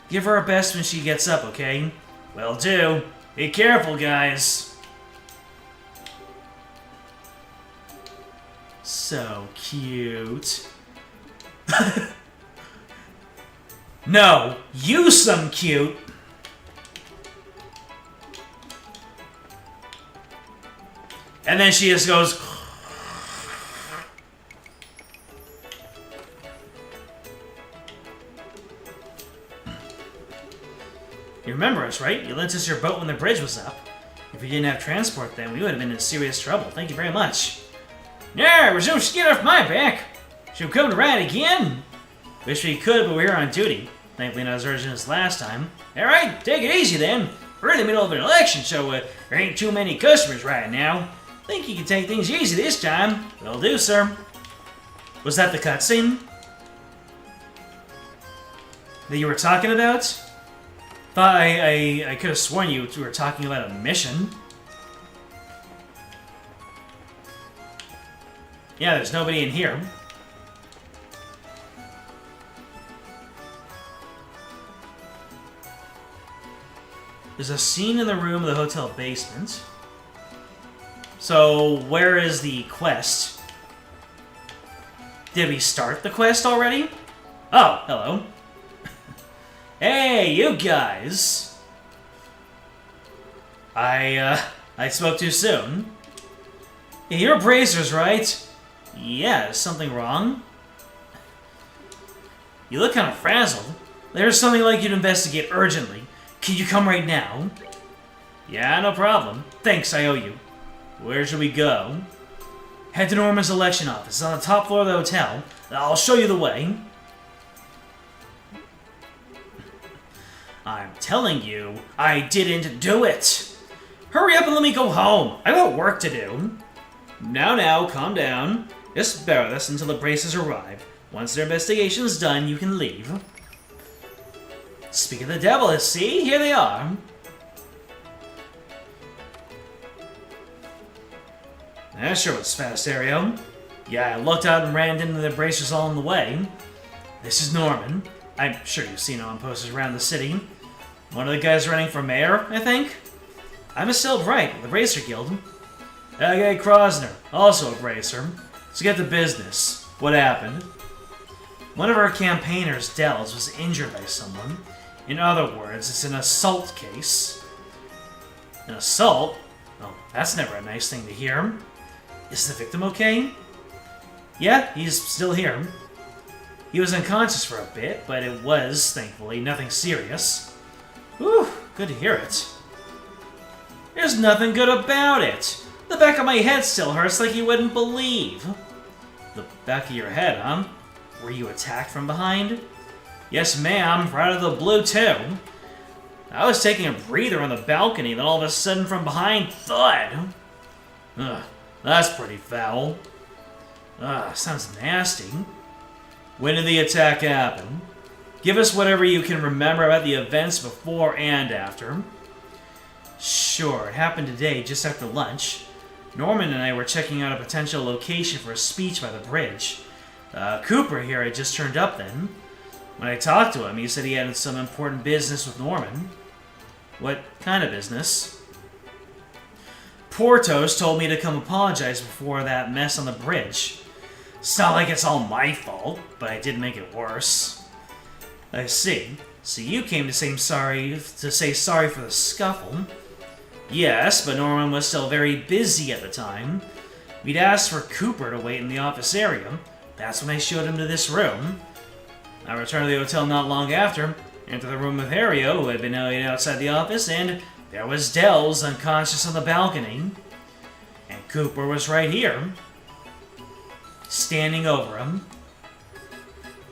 Give her her best when she gets up, okay? Will do. Be careful, guys. So cute. No, you some cute. And then she just goes... You remember us, right? You lent us your boat when the bridge was up. If we didn't have transport then, we would have been in serious trouble. Thank you very much. Yeah, resume skid off my back. Should we come to ride again? Wish we could, but we're here on duty. Thankfully not as urgent as last time. Alright, take it easy then. We're in the middle of an election, so there ain't too many customers right now. Think you can take things easy this time. Will do, sir. Was that the cutscene that you were talking about? Thought I could have sworn you were talking about a mission. Yeah, there's nobody in here. There's a scene in the room of the hotel basement. So, where is the quest? Did we start the quest already? Oh, hello. Hey, you guys! I spoke too soon. Yeah, you're bracers, right? Yeah, is something wrong? You look kind of frazzled. There's something I'd like you to investigate urgently. Can you come right now? Yeah, no problem. Thanks, I owe you. Where should we go? Head to Norma's election office. It's on the top floor of the hotel. I'll show you the way. I'm telling you, I didn't do it. Hurry up and let me go home. I got work to do. Now, calm down. Just bear with us until the braces arrive. Once their investigation is done, you can leave. Speak of the devil, see? Here they are. That sure was fast, Aereo. Yeah, I looked out and ran into the bracers all on the way. This is Norman. I'm sure you've seen him on posters around the city. One of the guys running for mayor, I think? I'm still Bright with the Bracer Guild. That guy Krosner, also a bracer. Let's get to business. What happened? One of our campaigners, Dells, was injured by someone. In other words, it's an assault case. An assault? Oh, that's never a nice thing to hear. Is the victim okay? Yeah, he's still here. He was unconscious for a bit, but it was, thankfully, nothing serious. Whew, good to hear it. There's nothing good about it. The back of my head still hurts like you wouldn't believe. The back of your head, huh? Were you attacked from behind? Yes, ma'am, right out of the blue, too. I was taking a breather on the balcony, then all of a sudden from behind, thud. Ugh, that's pretty foul. Ugh, sounds nasty. When did the attack happen? Give us whatever you can remember about the events before and after. Sure, it happened today, just after lunch. Norman and I were checking out a potential location for a speech by the bridge. Cooper here had just turned up then. When I talked to him, he said he had some important business with Norman. What kind of business? Portos told me to come apologize before that mess on the bridge. It's not like it's all my fault, but I did make it worse. I see. So you came to say sorry for the scuffle. Yes, but Norman was still very busy at the time. We'd asked for Cooper to wait in the office area. That's when I showed him to this room. I returned to the hotel not long after, entered the room with Hario, who had been waiting outside the office, and there was Dells unconscious on the balcony. And Cooper was right here, standing over him.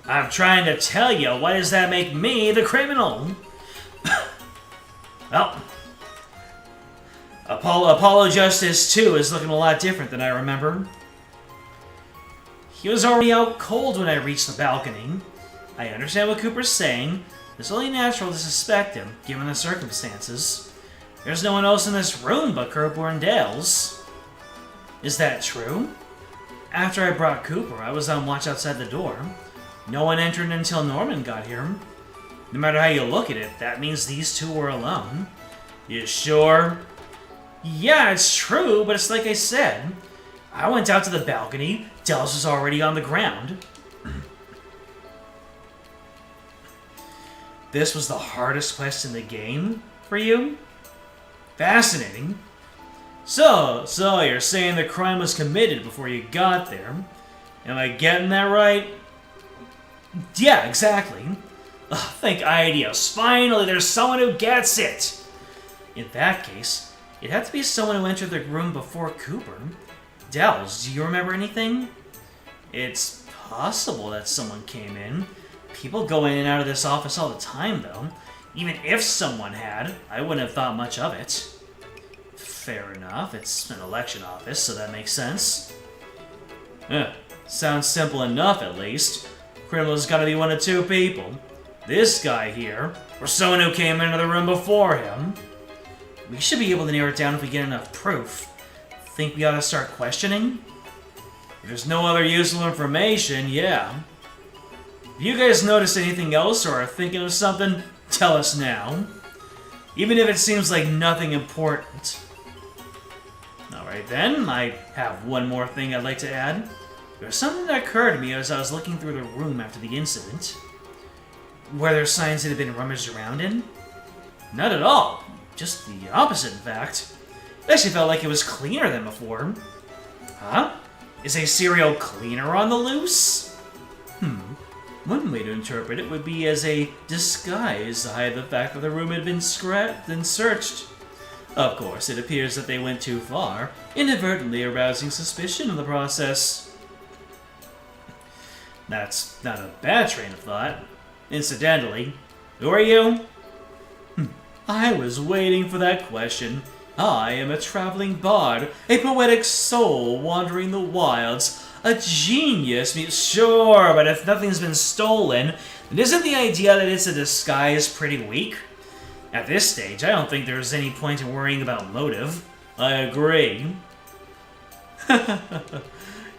I'm trying to tell you, why does that make me the criminal? Well, Apollo Justice 2 is looking a lot different than I remember. He was already out cold when I reached the balcony. I understand what Cooper's saying. It's only natural to suspect him, given the circumstances. There's no one else in this room but Cooper and Dales. Is that true? After I brought Cooper, I was on watch outside the door. No one entered until Norman got here. No matter how you look at it, that means these two were alone. You sure? Yeah, it's true, but it's like I said. I went out to the balcony. Dells was already on the ground. This was the hardest quest in the game for you? Fascinating. So you're saying the crime was committed before you got there. Am I getting that right? Yeah, exactly. Ugh, thank Ideos. Finally, there's someone who gets it! In that case, it'd have to be someone who entered the room before Cooper. Dells, do you remember anything? It's possible that someone came in. People go in and out of this office all the time, though. Even if someone had, I wouldn't have thought much of it. Fair enough, it's an election office, so that makes sense. Sounds simple enough, at least. Criminal's gotta be one of two people. This guy here, or someone who came into the room before him. We should be able to narrow it down if we get enough proof. Think we ought to start questioning? If there's no other useful information, yeah. If you guys notice anything else or are thinking of something, tell us now. Even if it seems like nothing important. Alright then, I have one more thing I'd like to add. There's something that occurred to me as I was looking through the room after the incident. Were there signs that had been rummaged around in? Not at all. Just the opposite, in fact. It actually felt like it was cleaner than before. Huh? Is a serial cleaner on the loose? One way to interpret it would be as a disguise to hide the fact that the room had been scrapped and searched. Of course, it appears that they went too far, inadvertently arousing suspicion in the process. That's not a bad train of thought. Incidentally, who are you? I was waiting for that question. I am a traveling bard, a poetic soul wandering the wilds, a genius. Sure, but if nothing's been stolen, then isn't the idea that it's a disguise pretty weak? At this stage, I don't think there's any point in worrying about motive. I agree.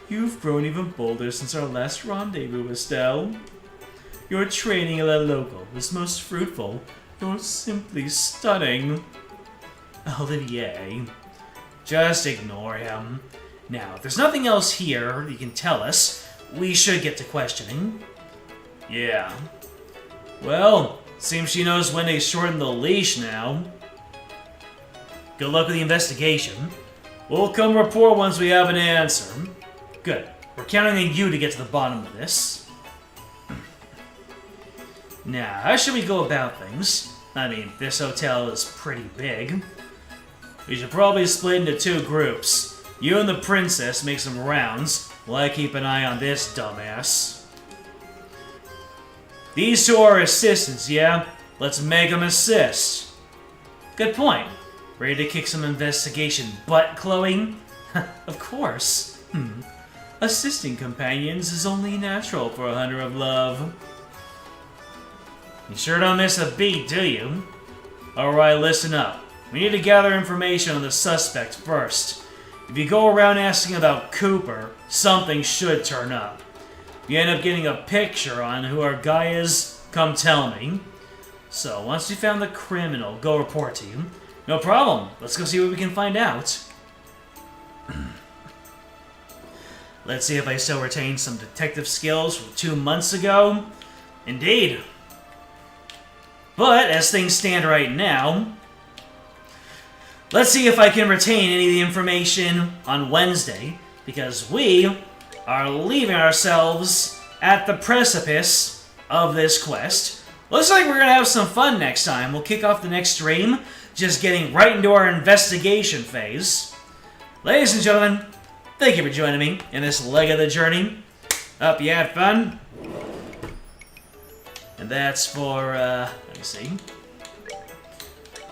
You've grown even bolder since our last rendezvous, Estelle. Your training at La Local was most fruitful. You're simply stunning. Olivier. Just ignore him. Now, if there's nothing else here you can tell us, we should get to questioning. Yeah. Well, seems she knows when to shorten the leash now. Good luck with the investigation. We'll come report once we have an answer. Good. We're counting on you to get to the bottom of this. Now, how should we go about things? I mean, this hotel is pretty big. We should probably split into 2 groups. You and the princess make some rounds, while I keep an eye on this dumbass. These 2 are assistants, yeah? Let's make them assist. Good point. Ready to kick some investigation butt, Chloe? Of course. Assisting companions is only natural for a hunter of love. You sure don't miss a beat, do you? Alright, listen up. We need to gather information on the suspect first. If you go around asking about Cooper, something should turn up. If you end up getting a picture on who our guy is, come tell me. So, once you found the criminal, go report to you. No problem. Let's go see what we can find out. Let's see if I still retain some detective skills from 2 months ago. Indeed. But, as things stand right now, let's see if I can retain any of the information on Wednesday, because we are leaving ourselves at the precipice of this quest. Looks like we're going to have some fun next time. We'll kick off the next stream, just getting right into our investigation phase. Ladies and gentlemen, thank you for joining me in this leg of the journey. Hope you had fun. And that's for, let me see.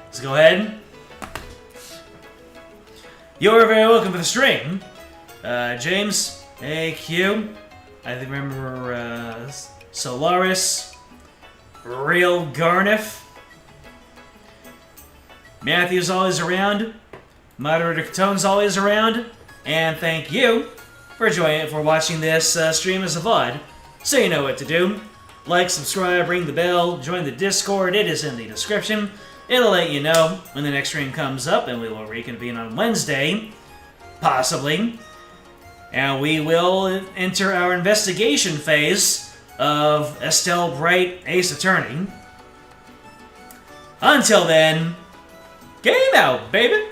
Let's go ahead. You're very welcome for the stream. James, AQ, I think remember, Solaris, Real Garniff, Matthew's always around, Moderator Catone's always around, and thank you for watching this stream as a VOD. So you know what to do. Like, subscribe, ring the bell, join the Discord, it is in the description. It'll let you know when the next stream comes up, and we will reconvene on Wednesday, possibly. And we will enter our investigation phase of Estelle Bright, Ace Attorney. Until then, game out, baby!